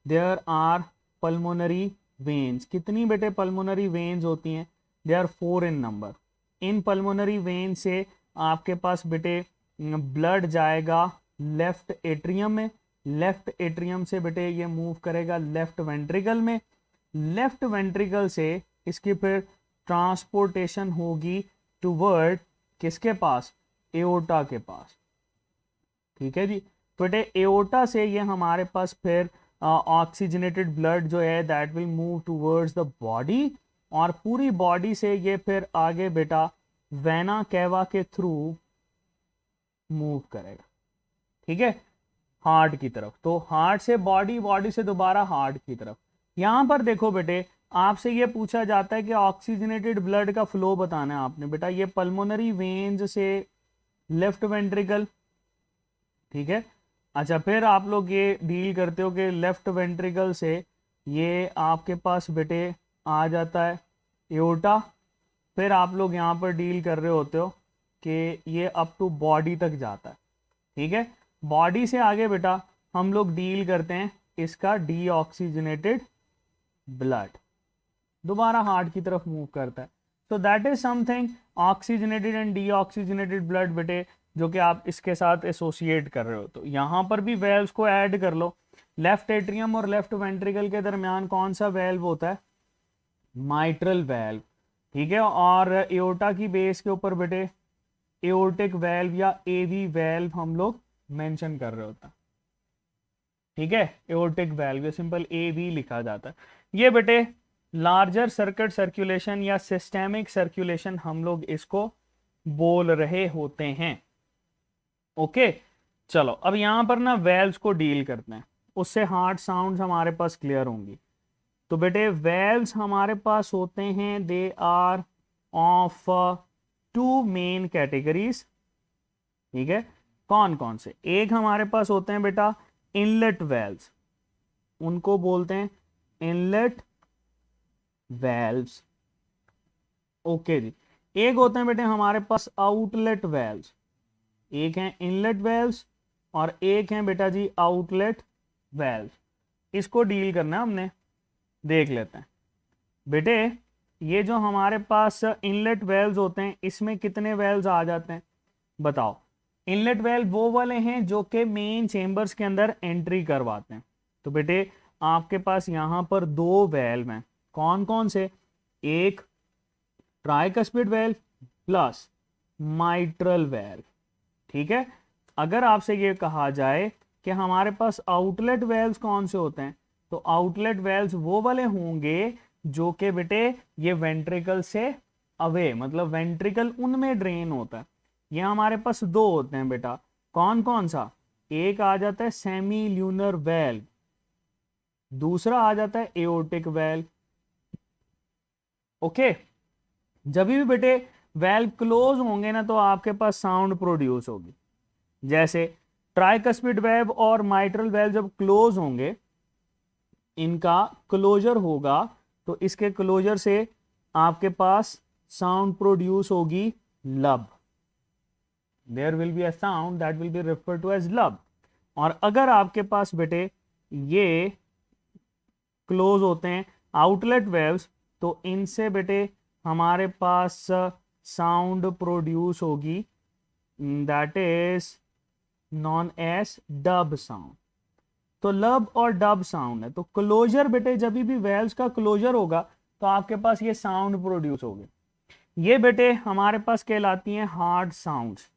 Speaker 1: There are pulmonary veins. कितनी बेटे पल्मोनरी वेन्स होती हैं? They are 4 in number. इन पल्मोनरी वेन से आपके पास बेटे ब्लड जाएगा लेफ्ट एट्रियम में, लेफ्ट एट्रियम से बेटे ये मूव करेगा लेफ्ट वेंट्रिकल में, लेफ्ट वेंट्रिकल से इसकी फिर ट्रांसपोर्टेशन होगी टुवर्ड किसके पास? एओर्टा के पास। ठीक है जी, तो बेटे एओर्टा से ये हमारे पास फिर ऑक्सीजनेटेड ब्लड जो है that will move towards the body, और पूरी बॉडी से ये फिर आगे बेटा वेना कैवा के थ्रू मूव करेगा। ठीक है, हार्ट की तरफ। तो हार्ट से बॉडी, बॉडी से दोबारा हार्ट की तरफ। यहां पर देखो बेटे, आपसे ये पूछा जाता है कि ऑक्सीजनेटेड ब्लड का फ्लो बताना है आपने। बेटा ये पल्मोनरी वेन्स से लेफ्ट वेंट्रिकल, ठीक है। अच्छा, फिर आप लोग ये डील करते हो कि लेफ्ट वेंट्रिकल से ये आपके पास बेटे आ जाता है एओर्टा। फिर आप लोग यहाँ पर डील कर रहे होते हो कि ये अप टू बॉडी तक जाता है। ठीक है, बॉडी से आगे बेटा हम लोग डील करते हैं इसका डीऑक्सीजनेटेड ब्लड, दोबारा हार्ट की तरफ मूव करता है। तो that is something oxygenated and deoxygenated blood बेटे, जो कि आप इसके साथ एसोसिएट कर रहे हो। तो यहां पर भी वेल्व्स को ऐड कर लो। लेफ्ट एट्रियम और लेफ्ट वेंट्रिकल के दरमियान कौन सा वेल्व होता है? Mitral valve. ठीक है, और एओर्टा की बेस के ऊपर बेटे एओर्टिक वेल्व या एवी वेल्व हम लोग मेंशन कर रहे होता है। ठीक है, एओर्टिक वेल्व या सिंपल एवी लिखा जाता है। ये बेटे लार्जर सर्किट सर्कुलेशन या सिस्टेमिक सर्कुलेशन हम लोग इसको बोल रहे होते हैं। ओके, चलो अब यहां पर ना वेल्व्स को डील करते हैं, उससे हार्ट साउंड्स हमारे पास क्लियर होंगी। तो बेटे वेल्व्स हमारे पास होते हैं, they are of 2 main categories. ठीक है, कौन कौन से? एक हमारे पास होते हैं बेटा इनलेट वेल्व्स, उनको बोलते हैं इनलेट वेल्व्स। ओके जी, एक होते हैं बेटे हमारे पास आउटलेट वेल्व्स। एक है इनलेट वेल्व्स और एक है बेटा जी आउटलेट वेल्व्स। इसको डील करना है हमने, देख लेते हैं बेटे। ये जो हमारे पास इनलेट वेल्व्स होते हैं, इसमें कितने वेल्व्स आ जाते हैं बताओ? इनलेट वेल्व वो वाले हैं जो कि मेन चेंबर्स के अंदर एंट्री करवाते हैं। तो बेटे आपके पास यहां पर 2 वेल्व हैं, कौन कौन से? एक tricuspid valve plus mitral valve. ठीक है, अगर आपसे ये कहा जाए कि हमारे पास आउटलेट वेल्व्स कौन से होते हैं, तो आउटलेट वेल्व्स वो वाले होंगे जो कि बेटे ये वेंट्रिकल से अवे, मतलब वेंट्रिकल उनमें ड्रेन होता है। ये हमारे पास दो होते हैं बेटा, कौन कौन सा, एक आ जाता है सेमी ल्यूनर वेल्व, दूसरा आ जाता है एओर्टिक वेल्व। ओके, जब भी बेटे वेल्व क्लोज होंगे ना तो आपके पास साउंड प्रोड्यूस होगी। जैसे ट्राइकस्पिड वेल्व और माइट्रल वेल्व जब क्लोज होंगे, इनका क्लोजर होगा तो इसके क्लोजर से आपके पास साउंड प्रोड्यूस होगी lub, there will be a sound that will be referred to as lub. और अगर आपके पास बेटे ये क्लोज होते हैं आउटलेट वेव्स, तो इनसे बेटे हमारे पास साउंड प्रोड्यूस होगी, that is known as dub sound. तो लब और डब साउंड है। तो क्लोजर बेटे जब भी वेल्व्स का क्लोजर होगा तो आपके पास ये साउंड प्रोड्यूस होगी। ये बेटे हमारे पास कहलाती हैं हार्ड साउंड्स,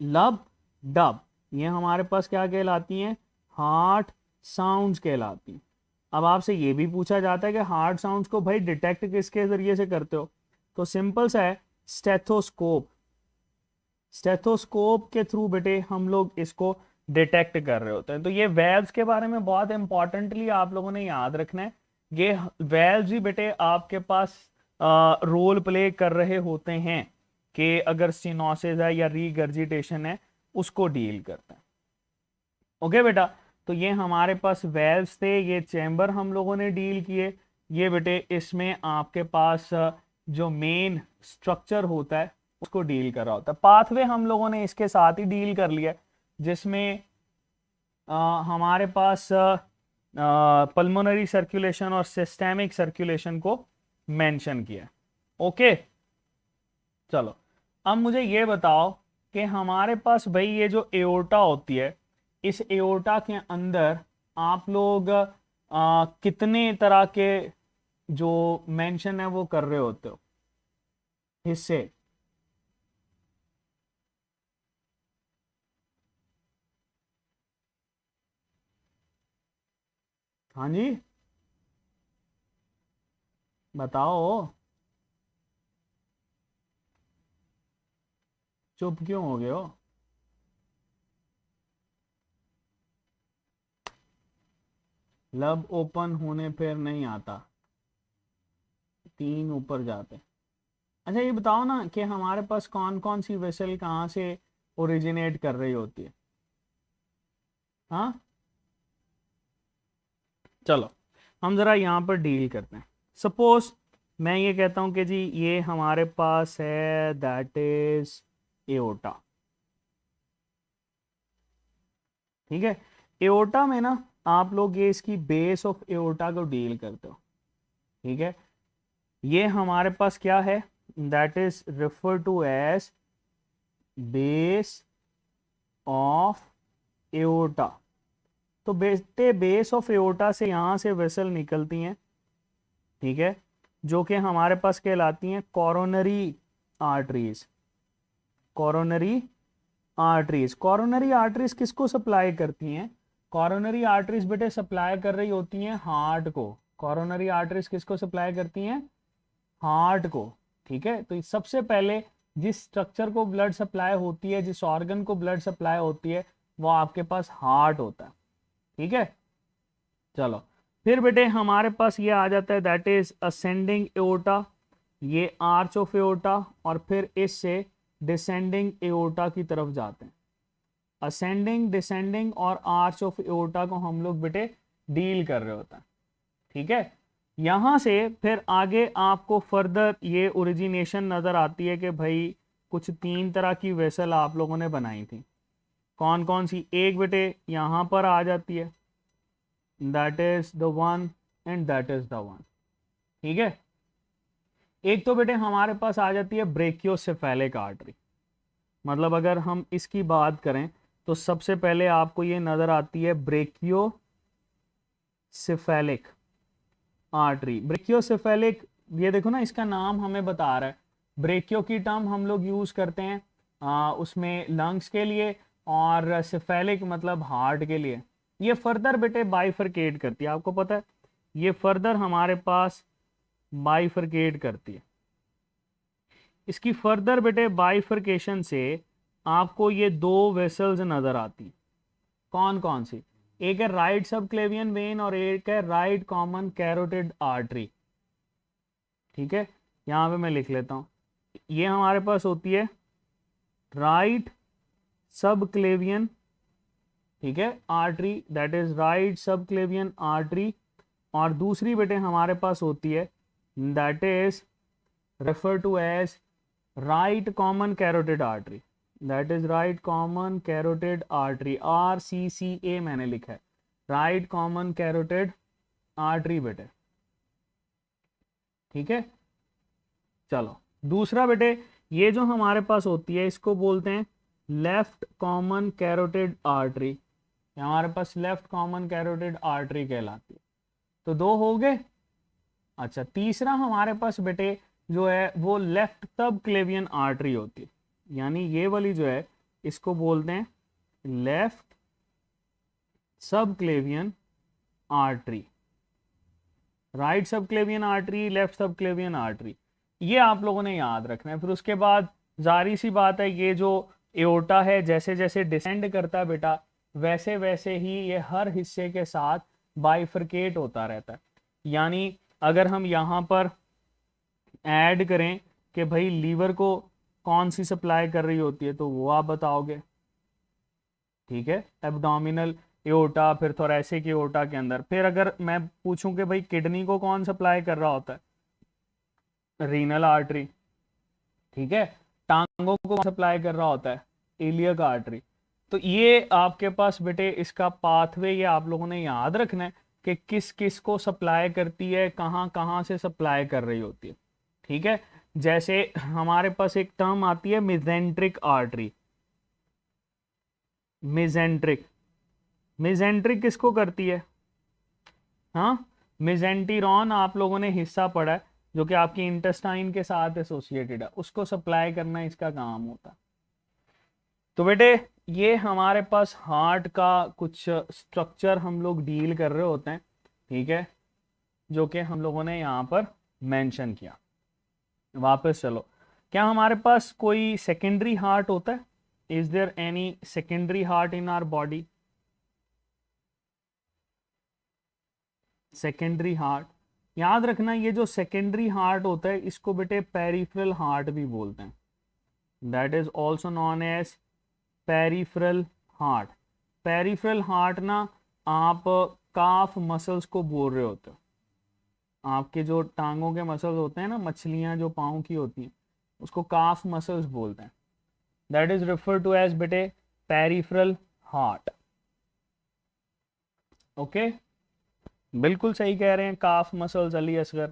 Speaker 1: लब डब, ये हमारे पास क्या कहलाती हैं, हार्ड साउंड्स कहलाती हैं। अब आपसे ये भी पूछा जाता है कि हार्ड साउंड्स को भाई डिटेक्ट किसके जरिए से करते हो, तो सिंपल सा है, स्टेथोस्कोप। स्टेथोस्कोप के थ्रू बेटे हम लोग इसको डिटेक्ट कर रहे होते हैं। तो ये वेल्व्स के बारे में बहुत इंपॉर्टेंटली आप लोगों ने याद रखना है। ये वेल्व्स ही बेटे आपके पास रोल प्ले कर रहे होते हैं कि अगर सिनोसिस है या रीगर्जिटेशन है उसको डील करते हैं। ओके बेटा, तो ये हमारे पास वेल्व्स थे, ये चैम्बर हम लोगों ने डील किए। ये बेटे इसमें आपके पास जो मेन स्ट्रक्चर होता है उसको डील कर रहा होता है। पाथवे हम लोगों ने इसके साथ ही डील कर लिया, जिसमें हमारे पास पल्मोनरी सर्कुलेशन और सिस्टेमिक सर्कुलेशन को मेंशन किया। ओके, चलो अब मुझे ये बताओ कि हमारे पास भाई ये जो एओर्टा होती है, इस एओर्टा के अंदर आप लोग कितने तरह के जो मेंशन है वो कर रहे होते हो हिस्से। हाँ जी, बताओ, चुप क्यों हो गए हो? लब ओपन होने पर नहीं आता, 3 ऊपर जाते। अच्छा ये बताओ ना कि हमारे पास कौन कौन सी वेसल कहाँ से ओरिजिनेट कर रही होती है। हाँ, चलो हम जरा यहाँ पर डील करते हैं। सपोज मैं ये कहता हूँ कि जी ये हमारे पास है दैट इज एओर्टा, ठीक है। एओर्टा में ना आप लोग ये इसकी बेस ऑफ एओर्टा को डील करते हो, ठीक है। ये हमारे पास क्या है, that is refer to as base of aorta. तो बेटे बेस ऑफ एओर्टा से यहां से वेसल निकलती हैं, ठीक है, जो कि हमारे पास कहलाती हैं coronary arteries. Coronary arteries, coronary arteries किसको सप्लाई करती हैं? कोरोनरी आर्टरीज बेटे सप्लाई कर रही होती हैं हार्ट को। कोरोनरी आर्टरीज किसको सप्लाई करती हैं? हार्ट को, ठीक है। तो सबसे पहले जिस स्ट्रक्चर को ब्लड सप्लाई होती है, जिस ऑर्गन को ब्लड सप्लाई होती है, वो आपके पास हार्ट होता है, ठीक है। चलो फिर बेटे हमारे पास ये आ जाता है दैट इज असेंडिंग एओर्टा, ये आर्च ऑफ एओर्टा, और फिर इससे डिसेंडिंग एओर्टा की तरफ जाते हैं। असेंडिंग, डिसेंडिंग और आर्च ऑफ एओर्टा को हम लोग बेटे डील कर रहे होते हैं, ठीक है। यहां से फिर आगे आपको फर्दर ये ओरिजिनेशन नजर आती है कि भाई कुछ 3 तरह की वेसल आप लोगों ने बनाई थी। कौन कौन सी? एक बेटे यहां पर आ जाती है, that is the one and that is the one, ठीक है। एक तो बेटे हमारे पास आ जाती है ब्रेकियोसेफेलिक आर्टरी। मतलब अगर हम इसकी बात करें तो सबसे पहले आपको ये नजर आती है ब्रेकियोसेफेलिक आर्टरी। ब्रेकियोसेफेलिक, ये देखो ना इसका नाम हमें बता रहा है। ब्रेकियो की टर्म हम लोग यूज करते हैं उसमें लंग्स के लिए, और सिफेलिक मतलब हार्ट के लिए। ये फर्दर बेटे बाइफरकेट करती है, आपको पता है ये फर्दर हमारे पास बाइफरकेट करती है। इसकी फर्दर बेटे बाइफरकेशन से आपको ये दो वेसल्स नजर आती। कौन कौन सी? एक है राइट सबक्लेवियन वेन और एक है राइट कॉमन कैरोटिड आर्टरी। ठीक है, यहां पे मैं लिख लेता हूं, ये हमारे पास होती है राइट सबक्लेवियन, ठीक है, artery, that is right subclavian artery. और दूसरी बेटे हमारे पास होती है that is refer to as right common carotid artery, that is right common carotid artery, RCCA मैंने लिखा है, राइट कॉमन कैरोटिड आर्टरी बेटे। ठीक है, चलो दूसरा बेटे ये जो हमारे पास होती है इसको बोलते हैं लेफ्ट कॉमन कैरोटिड आर्टरी, हमारे पास लेफ्ट कॉमन कैरोटिड आर्टरी कहलाती है। तो दो हो गए। अच्छा, तीसरा हमारे पास बेटे जो है वो लेफ्ट सब क्लेवियन आर्टरी होती है, यानी ये वाली जो है इसको बोलते हैं लेफ्ट सब क्लेवियन आर्टरी, राइट सब क्लेवियन आर्टरी, लेफ्ट सब क्लेवियन आर्टरी, ये आप लोगों ने याद रखना है। फिर उसके बाद जारी सी बात है ये जो एओर्टा है जैसे जैसे डिसेंड करता है बेटा वैसे वैसे ही ये हर हिस्से के साथ बाइफरकेट होता रहता है। यानी अगर हम यहाँ पर ऐड करें कि भाई लीवर को कौन सी सप्लाई कर रही होती है तो वो आप बताओगे। ठीक है, एब्डोमिनल एओर्टा, फिर थोरैसिक एओर्टा के अंदर। फिर अगर मैं पूछूं कि भाई किडनी को कौन सप्लाई कर रहा होता है, रीनल आर्टरी। ठीक है, टांगों को सप्लाई कर रहा होता है, इलियक आर्टरी। तो ये आपके पास बेटे इसका पाथवे ये आप लोगों ने याद रखना है कि किस किस को सप्लाई करती है, कहाँ कहाँ से सप्लाई कर रही होती है। ठीक है, जैसे हमारे पास एक टर्म आती है मिजेंट्रिक आर्टरी, मिजेंट्रिक, मिजेंट्रिक किसको करती है? हाँ, मिजेंटीरॉन आप लोगों ने हिस्सा पढ़ा है जो कि आपकी इंटेस्टाइन के साथ एसोसिएटेड है, उसको सप्लाई करना इसका काम होता है। तो बेटे ये हमारे पास हार्ट का कुछ स्ट्रक्चर हम लोग डील कर रहे होते हैं, ठीक है, जो कि हम लोगों ने यहाँ पर मेंशन किया। वापस चलो, क्या हमारे पास कोई सेकेंडरी हार्ट होता है? Is there any secondary heart in our body? Secondary heart, याद रखना ये जो सेकेंडरी हार्ट होता है इसको बेटे पेरिफेरल हार्ट भी बोलते हैं, that is also known as peripheral heart. Peripheral heart ना आप काफ मसल्स को बोल रहे होते हो, आपके जो टांगों के मसल्स होते हैं ना, मछलियां जो पाँव की होती हैं उसको काफ मसल्स बोलते हैं, that is refer to as बेटे पेरिफेरल हार्ट। ओके, बिल्कुल सही कह रहे हैं, काफ मसल्स अली असगर।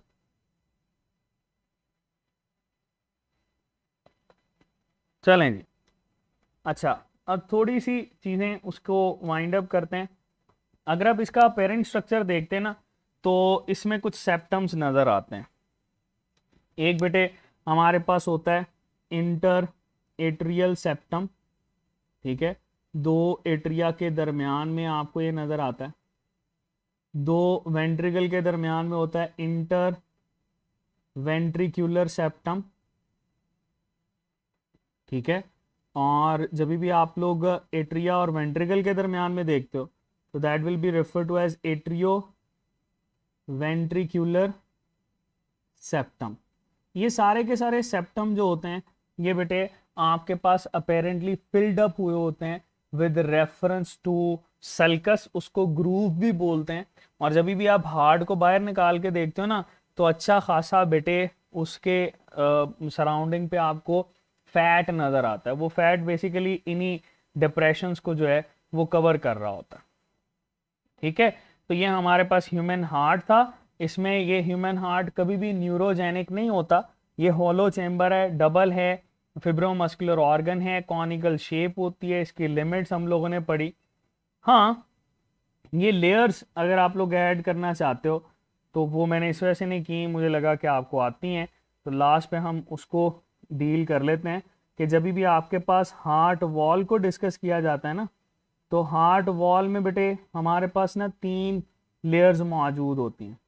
Speaker 1: चलें जी, अच्छा अब थोड़ी सी चीजें उसको वाइंड अप करते हैं। अगर आप इसका पेरेंट स्ट्रक्चर देखते हैं ना तो इसमें कुछ सेप्टम्स नजर आते हैं। एक बेटे हमारे पास होता है इंटर एट्रियल सेप्टम, ठीक है, दो एट्रिया के दरमियान में आपको ये नजर आता है। दो वेंट्रिकल के दरमियान में होता है इंटर वेंट्रिक्यूलर सेप्टम, ठीक है। और जब भी आप लोग एट्रिया और वेंट्रिकल के दरमियान में देखते हो तो that will be refer to as atrioventricular septum. ये सारे के सारे सेप्टम जो होते हैं ये बेटे आपके पास अपेरेंटली फिल्ड अप हुए होते हैं विद रेफरेंस टू सल्कस, उसको ग्रूव भी बोलते हैं। और जब भी आप हार्ट को बाहर निकाल के देखते हो ना तो अच्छा खासा बेटे उसके सराउंडिंग पे आपको फैट नजर आता है। वो फैट बेसिकली इन्हीं डिप्रेशंस को जो है वो कवर कर रहा होता है, ठीक है। तो ये हमारे पास ह्यूमन हार्ट था। इसमें ये ह्यूमन हार्ट कभी भी न्यूरोजेनिक नहीं होता, ये होलो चेम्बर है, डबल है, फिब्रोमस्कुलर ऑर्गन है, कॉनिकल शेप होती है, इसकी लिमिट्स हम लोगों ने पढ़ी। हाँ, ये लेयर्स अगर आप लोग ऐड करना चाहते हो तो वो मैंने इस वजह से नहीं की, मुझे लगा कि आपको आती हैं, तो लास्ट पे हम उसको डील कर लेते हैं कि जब भी आपके पास हार्ट वॉल को डिस्कस किया जाता है ना, तो हार्ट वॉल में बेटे हमारे पास ना 3 लेयर्स मौजूद होती हैं।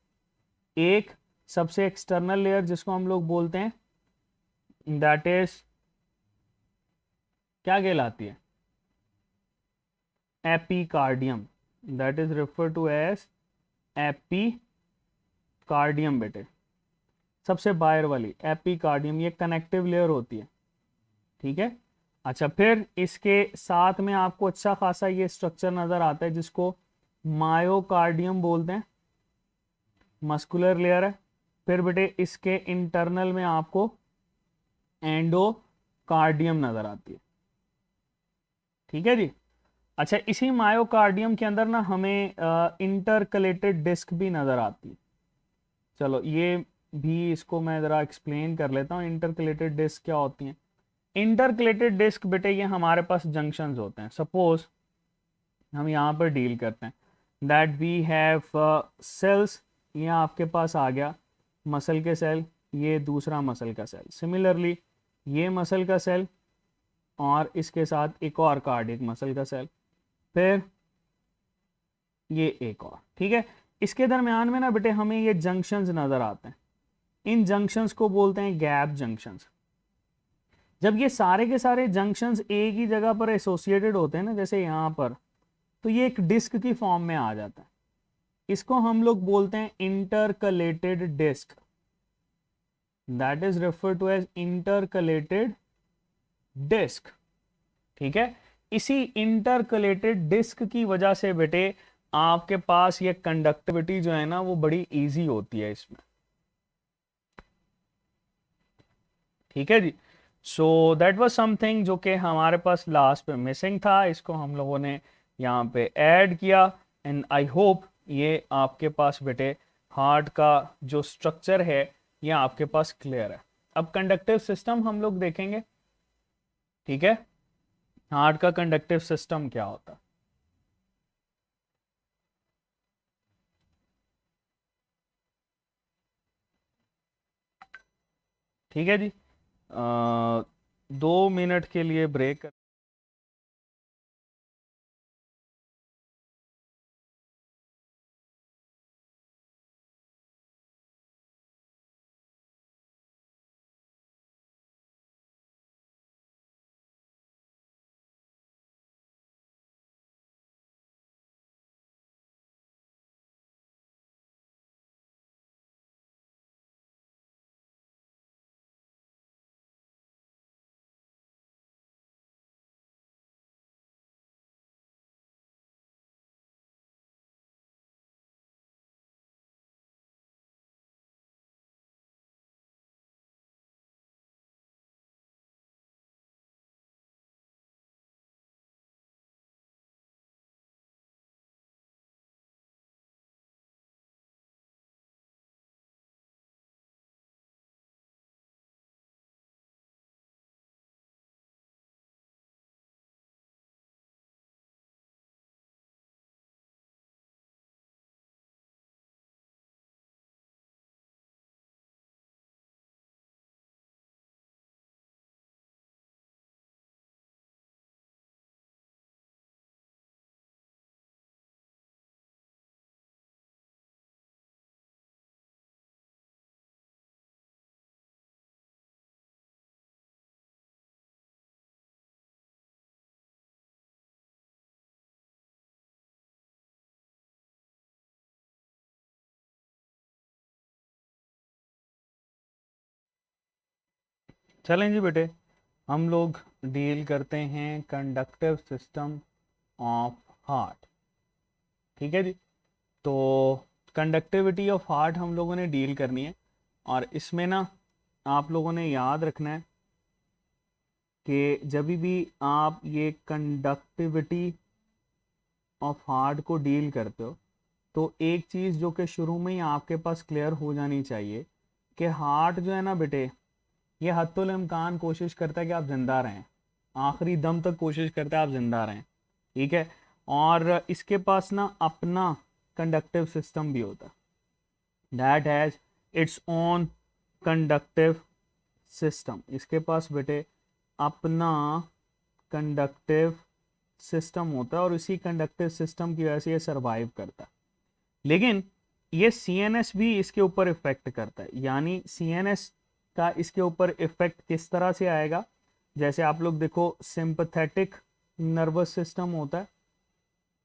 Speaker 1: एक सबसे एक्सटर्नल लेयर जिसको हम लोग बोलते हैं, दैट इज क्या कहलाती है, epicardium, that is refer to as epicardium बेटे, सबसे बाहर वाली एपिकार्डियम, ये कनेक्टिव लेयर होती है, ठीक है। अच्छा, फिर इसके साथ में आपको अच्छा खासा ये स्ट्रक्चर नजर आता है जिसको मायोकार्डियम बोलते हैं, मस्कुलर लेयर है। फिर बेटे इसके इंटरनल में आपको एंडोकार्डियम नजर आती है, ठीक है जी। अच्छा, इसी मायोकार्डियम के अंदर ना हमें इंटरकलेटेड डिस्क भी नजर आती है। चलो ये भी इसको मैं ज़रा एक्सप्लेन कर लेता हूँ, इंटरकलेटेड डिस्क क्या होती हैं। इंटरकलेटेड डिस्क बेटे ये हमारे पास जंक्शंस होते हैं। सपोज हम यहाँ पर डील करते हैं दैट वी हैव सेल्स, ये आपके पास आ गया मसल के सेल, ये दूसरा मसल का सेल, सिमिलरली ये मसल का सेल और इसके साथ एक और कार्डियक मसल का सेल, फिर ये एक और, ठीक है। इसके दरमियान में ना बेटे हमें ये जंक्शंस नजर आते हैं, इन जंक्शंस को बोलते हैं गैप जंक्शंस। जब ये सारे के सारे जंक्शंस एक ही जगह पर एसोसिएटेड होते हैं ना, जैसे यहाँ पर, तो ये एक डिस्क की फॉर्म में आ जाता है। इसको हम लोग बोलते हैं intercalated disc, that is refer to as intercalated disc, ठीक है। इसी इंटरकलेटेड डिस्क की वजह से बेटे आपके पास ये कंडक्टिविटी जो है ना वो बड़ी इजी होती है इसमें, ठीक है जी। सो दैट वाज समथिंग जो कि हमारे पास लास्ट पे मिसिंग था, इसको हम लोगों ने यहाँ पे ऐड किया। एंड आई होप ये आपके पास बेटे हार्ट का जो स्ट्रक्चर है ये आपके पास क्लियर है। अब कंडक्टिव सिस्टम हम लोग देखेंगे, ठीक है। हार्ट का कंडक्टिव सिस्टम क्या होता है। ठीक है जी, 2 मिनट के लिए ब्रेक। चलें जी बेटे, हम लोग डील करते हैं कंडक्टिव सिस्टम ऑफ हार्ट, ठीक है जी। तो कंडक्टिविटी ऑफ हार्ट हम लोगों ने डील करनी है, और इसमें ना आप लोगों ने याद रखना है कि जब भी आप ये कंडक्टिविटी ऑफ हार्ट को डील करते हो तो एक चीज़ जो कि शुरू में ही आपके पास क्लियर हो जानी चाहिए कि हार्ट जो है ना बेटे, ये हत्तुल इम्कान कोशिश करता है कि आप जिंदा रहें, आखिरी दम तक कोशिश करता है आप जिंदा रहें, ठीक है। और इसके पास ना अपना कंडक्टिव सिस्टम भी होता है, that has its own conductive system. इसके पास बेटे अपना कंडक्टिव सिस्टम होता है और इसी कंडक्टिव सिस्टम की वजह से ये सरवाइव करता है। लेकिन ये CNS भी इसके ऊपर इफेक्ट करता है, यानी CNS का इसके ऊपर इफेक्ट किस तरह से आएगा, जैसे आप लोग देखो सिंपैथेटिक नर्वस सिस्टम होता है,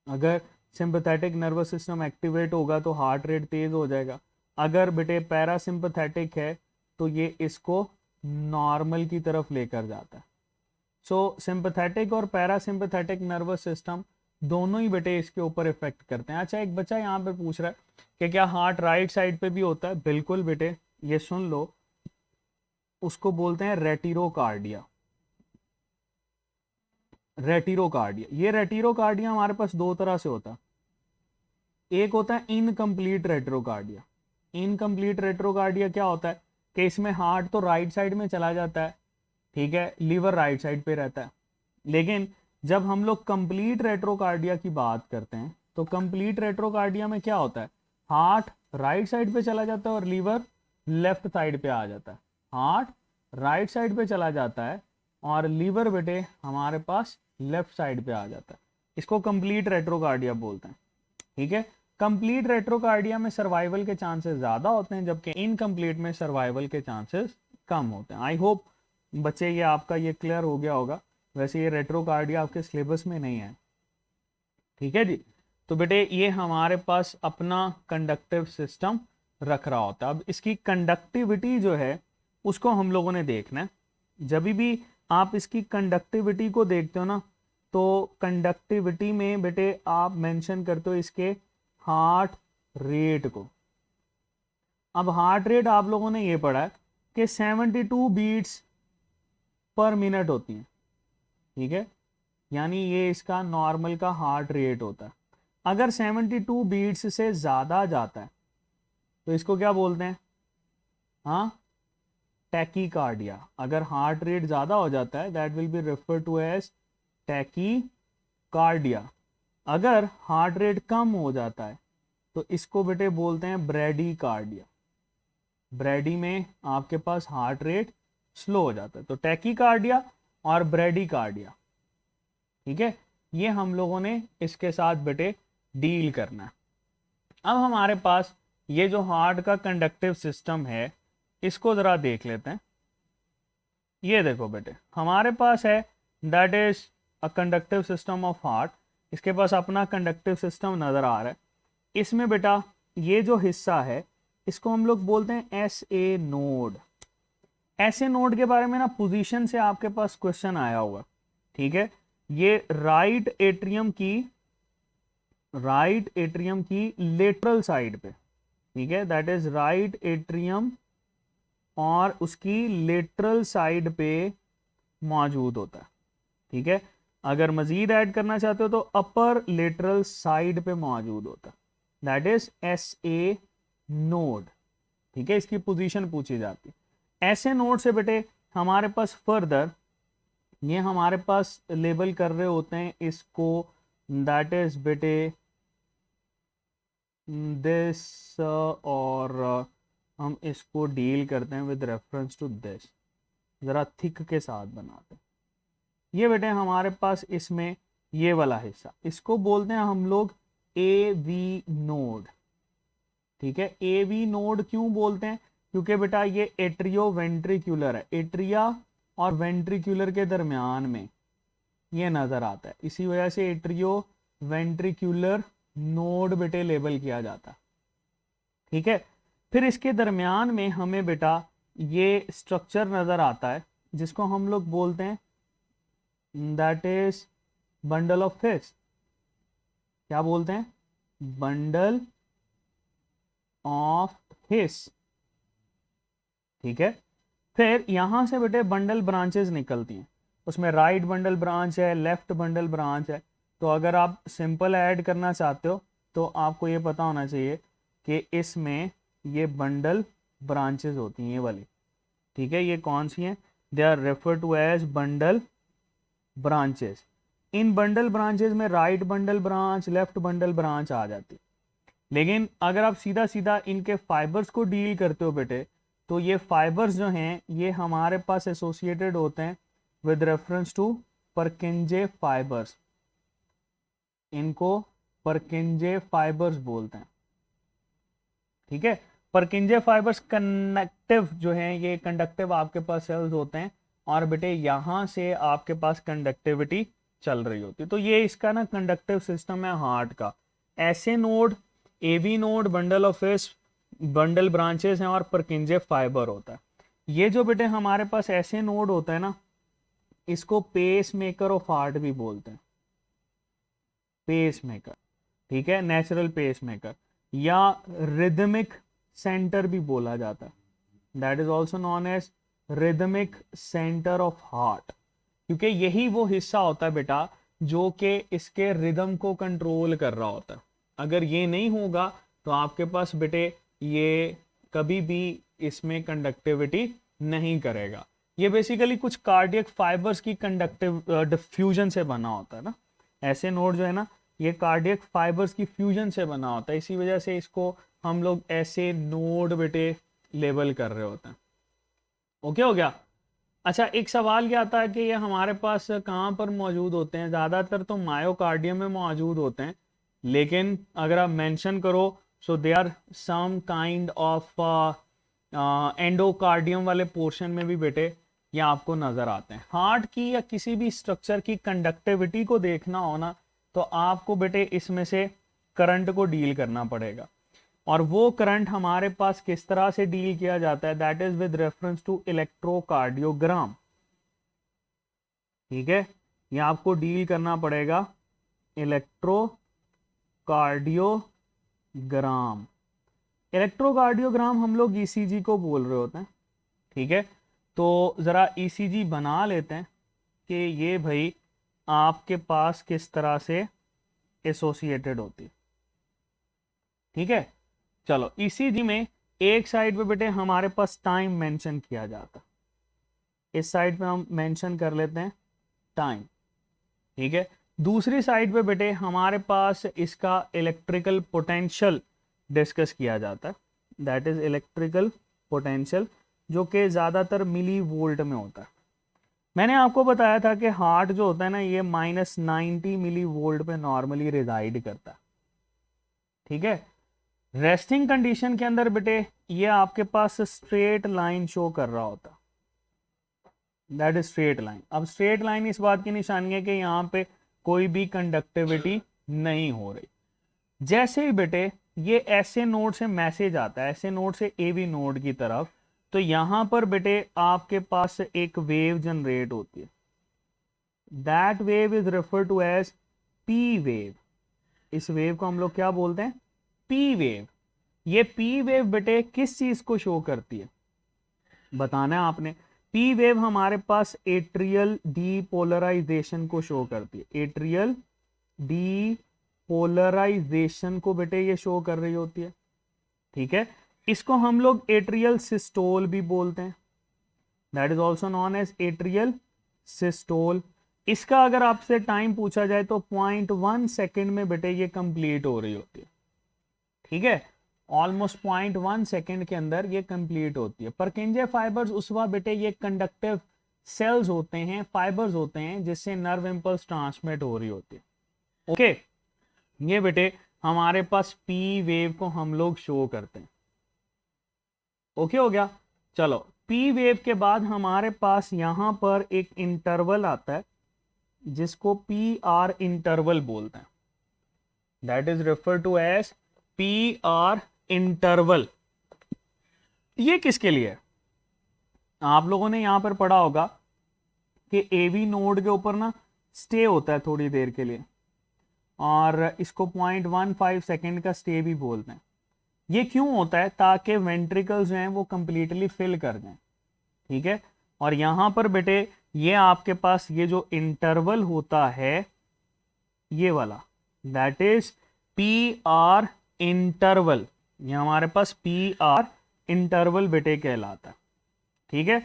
Speaker 1: अगर सिंपैथेटिक नर्वस सिस्टम एक्टिवेट होगा तो हार्ट रेट तेज हो जाएगा। अगर बेटे पैरासिम्पैथेटिक है तो ये इसको नॉर्मल की तरफ लेकर जाता है। सो सिंपैथेटिक और पैरासिम्पैथेटिक नर्वस सिस्टम दोनों ही बेटे इसके ऊपर इफेक्ट करते हैं। अच्छा, एक बच्चा यहाँ पे पूछ रहा है कि क्या हार्ट राइट साइड पे भी होता है? बिल्कुल बेटे, ये सुन लो, उसको बोलते हैं रेटिरोकार्डिया। रेटिरोकार्डिया, ये रेटिरोकार्डिया हमारे पास दो तरह से होता है। एक होता है इनकम्प्लीट रेट्रोकार्डिया। इनकम्प्लीट रेट्रोकार्डिया क्या होता है कि इसमें हार्ट तो राइट साइड में चला जाता है, ठीक है, लीवर राइट साइड पे रहता है। लेकिन जब हम लोग कंप्लीट रेट्रोकार्डिया की बात करते हैं तो कंप्लीट रेट्रोकार्डिया में क्या होता है, हार्ट राइट साइड पे चला जाता है और लीवर लेफ्ट साइड पे आ जाता है। हार्ट राइट साइड पे चला जाता है और लीवर बेटे हमारे पास लेफ्ट साइड पे आ जाता है। इसको कंप्लीट रेट्रोकार्डिया बोलते हैं, ठीक है। कंप्लीट रेट्रोकार्डिया में सर्वाइवल के चांसेस ज्यादा होते हैं, जबकि इनकम्प्लीट में सर्वाइवल के चांसेस कम होते हैं। आई होप बच्चे ये आपका ये क्लियर हो गया होगा। वैसे ये रेट्रोकार्डिया आपके सिलेबस में नहीं है, ठीक है जी। तो बेटे ये हमारे पास अपना कंडक्टिव सिस्टम रख रहा होता है। अब इसकी कंडक्टिविटी जो है उसको हम लोगों ने देखना है। जब भी आप इसकी कंडक्टिविटी को देखते हो ना, तो कंडक्टिविटी में बेटे आप मेंशन करते हो इसके हार्ट रेट को। अब हार्ट रेट आप लोगों ने ये पढ़ा है कि 72 बीट्स पर मिनट होती है, ठीक है, यानी ये इसका नॉर्मल का हार्ट रेट होता है। अगर 72 बीट्स से ज्यादा जाता है तो इसको क्या बोलते हैं, हाँ, टैकीकार्डिया। अगर हार्ट रेट ज्यादा हो जाता है that will be refer to as tachycardia. अगर हार्ट रेट कम हो जाता है तो इसको बेटे बोलते हैं ब्रैडीकार्डिया। ब्रैडी में आपके पास हार्ट रेट स्लो हो जाता है, तो टैकीकार्डिया और ब्रैडीकार्डिया, ठीक है, ये हम लोगों ने इसके साथ बेटे डील करना है। अब हमारे पास ये जो हार्ट का कंडक्टिव सिस्टम है इसको जरा देख लेते हैं। ये देखो बेटे हमारे पास है that is a conductive system of heart. इसके पास अपना कंडक्टिव सिस्टम नजर आ रहा है। इसमें बेटा ये जो हिस्सा है इसको हम लोग बोलते हैं SA नोड। SA नोड के बारे में ना पोजीशन से आपके पास क्वेश्चन आया होगा, ठीक है। ये राइट एट्रियम की लेटरल साइड पे, ठीक है, दैट इज राइट एट्रियम और उसकी लेटरल साइड पे मौजूद होता है, ठीक है। अगर मजीद ऐड करना चाहते हो तो अपर लेटरल साइड पे मौजूद होता है, दैट इज SA नोड, ठीक है। इसकी पोजीशन पूछी जाती है। SA नोड से बेटे हमारे पास फर्दर ये हमारे पास लेबल कर रहे होते हैं इसको, दैट इज बेटे दिस, और हम इसको डील करते हैं विद रेफरेंस टू दिस, जरा थिक के साथ बनाते हैं। ये बेटे हमारे पास इसमें ये वाला हिस्सा, इसको बोलते हैं हम लोग AV नोड, ठीक है। AV नोड क्यों बोलते हैं, क्योंकि बेटा ये एट्रियो वेंट्रिक्यूलर है, एट्रिया और वेंट्रिक्यूलर के दरमियान में ये नजर आता है, इसी वजह से एट्रियो वेंट्रिक्यूलर नोड बेटे लेबल किया जाता है, ठीक है। फिर इसके दरमियान में हमें बेटा ये स्ट्रक्चर नजर आता है जिसको हम लोग बोलते हैं that is bundle of his. क्या बोलते हैं, बंडल ऑफ हिस, ठीक है। फिर यहां से बेटे बंडल ब्रांचेस निकलती हैं, उसमें राइट बंडल ब्रांच है, लेफ्ट बंडल ब्रांच है। तो अगर आप सिंपल ऐड करना चाहते हो तो आपको ये पता होना चाहिए कि इसमें ये बंडल ब्रांचेस होती हैं, ये वाली, ठीक है। ये कौन सी हैं, they are refer to as bundle branches. इन बंडल ब्रांचेस में right bundle branch, left bundle branch आ जाती। लेकिन अगर आप सीधा सीधा इनके फाइबर्स को डील करते हो बेटे, तो ये फाइबर्स जो हैं ये हमारे पास एसोसिएटेड होते हैं with reference to Purkinje fibres, इनको परकिंजे फाइबर्स बोलते हैं। ठीक है, परकिंजे फाइबर्स कंडक्टिव जो हैं, ये कंडक्टिव आपके पास सेल्स होते हैं और बेटे यहां से आपके पास कंडक्टिविटी चल रही होती है। तो ये इसका ना कंडक्टिव सिस्टम है हार्ट का। SA node, AV node, bundle of His, bundle branches हैं और परकिंजे फाइबर होता है। ये जो बेटे हमारे पास ऐसे नोड होता है ना, इसको पेस मेकर ऑफ हार्ट भी बोलते हैं, पेस मेकर। ठीक है, नेचुरल पेस मेकर या रिदमिक सेंटर भी बोला जाता है, that is also known as rhythmic centre of heart, क्योंकि यही वो हिस्सा होता है बेटा जो कि इसके रिदम को कंट्रोल कर रहा होता है। अगर ये नहीं होगा तो आपके पास बेटे ये कभी भी इसमें कंडक्टिविटी नहीं करेगा। ये बेसिकली कुछ कार्डियक फाइबर्स की कंडक्टिव डिफ्यूजन से बना होता है ना, ऐसे नोड जो है ना, ये कार्डियक फाइबर्स की फ्यूजन से बना होता है, इसी वजह से इसको हम लोग ऐसे नोड बेटे लेबल कर रहे होते हैं। ओके हो गया। अच्छा, एक सवाल क्या आता है कि ये हमारे पास कहाँ पर मौजूद होते हैं? ज़्यादातर तो मायोकार्डियम में मौजूद होते हैं, लेकिन अगर आप मेंशन करो so they are some kind of endocardium वाले पोर्शन में भी बेटे ये आपको नज़र आते हैं। हार्ट की या किसी भी स्ट्रक्चर की कंडक्टिविटी को देखना हो ना, तो आपको बेटे इसमें से करंट को डील करना पड़ेगा, और वो करंट हमारे पास किस तरह से डील किया जाता है? That is with reference to electrocardiogram. ठीक है, ये आपको डील करना पड़ेगा इलेक्ट्रोकार्डियोग्राम। इलेक्ट्रोकार्डियोग्राम हम लोग ईसीजी को बोल रहे होते हैं। ठीक है, तो जरा ईसीजी बना लेते हैं कि ये भाई आपके पास किस तरह से एसोसिएटेड होती है। ठीक है, चलो ईसीजी में एक साइड पे बेटे हमारे पास टाइम मेंशन किया जाता है, इस साइड पे हम मेंशन कर लेते हैं टाइम। ठीक है, दूसरी साइड पे बेटे हमारे पास इसका इलेक्ट्रिकल पोटेंशियल डिस्कस किया जाता है, दैट इज इलेक्ट्रिकल पोटेंशियल, जो कि ज़्यादातर मिली वोल्ट में होता है। मैंने आपको बताया था कि हार्ट जो होता है ना, ये -90 मिली वोल्ट पे नॉर्मली रिजाइड करता है। ठीक है, रेस्टिंग कंडीशन के अंदर बेटे ये आपके पास स्ट्रेट लाइन शो कर रहा होता, दैट इज स्ट्रेट लाइन। अब स्ट्रेट लाइन इस बात की निशानी है कि यहाँ पे कोई भी कंडक्टिविटी नहीं हो रही। जैसे ही बेटे ये ऐसे नोड से मैसेज आता है, ऐसे नोड से एवी नोड की तरफ, तो यहां पर बेटे आपके पास एक वेव जनरेट होती है, that wave is refer to as P wave. इस वेव को हम लोग क्या बोलते हैं? P wave. ये पी वेव बेटे किस चीज को शो करती है बताना है आपने। पी वेव हमारे पास एट्रियल डीपोलराइजेशन को शो करती है, एट्रियल डीपोलराइजेशन को बेटे ये शो कर रही होती है। ठीक है, इसको हम लोग एट्रियल सिस्टोल भी बोलते हैं, that is also known as atrial systole. इसका अगर आपसे टाइम पूछा जाए तो 0.1 सेकेंड में बेटे ये कंप्लीट हो रही होती है। ठीक है, ऑलमोस्ट 0.1 सेकेंड के अंदर ये कंप्लीट होती है। परकिंजे फाइबर्स उस वक्त बेटे ये कंडक्टिव सेल्स होते हैं, फाइबर्स होते हैं जिससे नर्व इंपल्स ट्रांसमिट हो रही होती है। ओके, ये बेटे हमारे पास पी वेव को हम लोग शो करते हैं। ओके हो गया। चलो, पी वेव के बाद हमारे पास यहां पर एक इंटरवल आता है जिसको पी आर इंटरवल बोलते हैं, that is refer to as P R interval. ये किसके लिए है? आप लोगों ने यहां पर पढ़ा होगा कि एवी नोड के ऊपर ना स्टे होता है थोड़ी देर के लिए, और इसको 0.15 सेकेंड का स्टे भी बोलते हैं। ये क्यों होता है? ताकि वेंट्रिकल्स जो हैं वो कंप्लीटली फिल कर जाएं। ठीक है, और यहां पर बेटे ये आपके पास ये जो इंटरवल होता है ये वाला, that is P R interval, ये हमारे पास पी आर इंटरवल बेटे कहलाता है। ठीक है,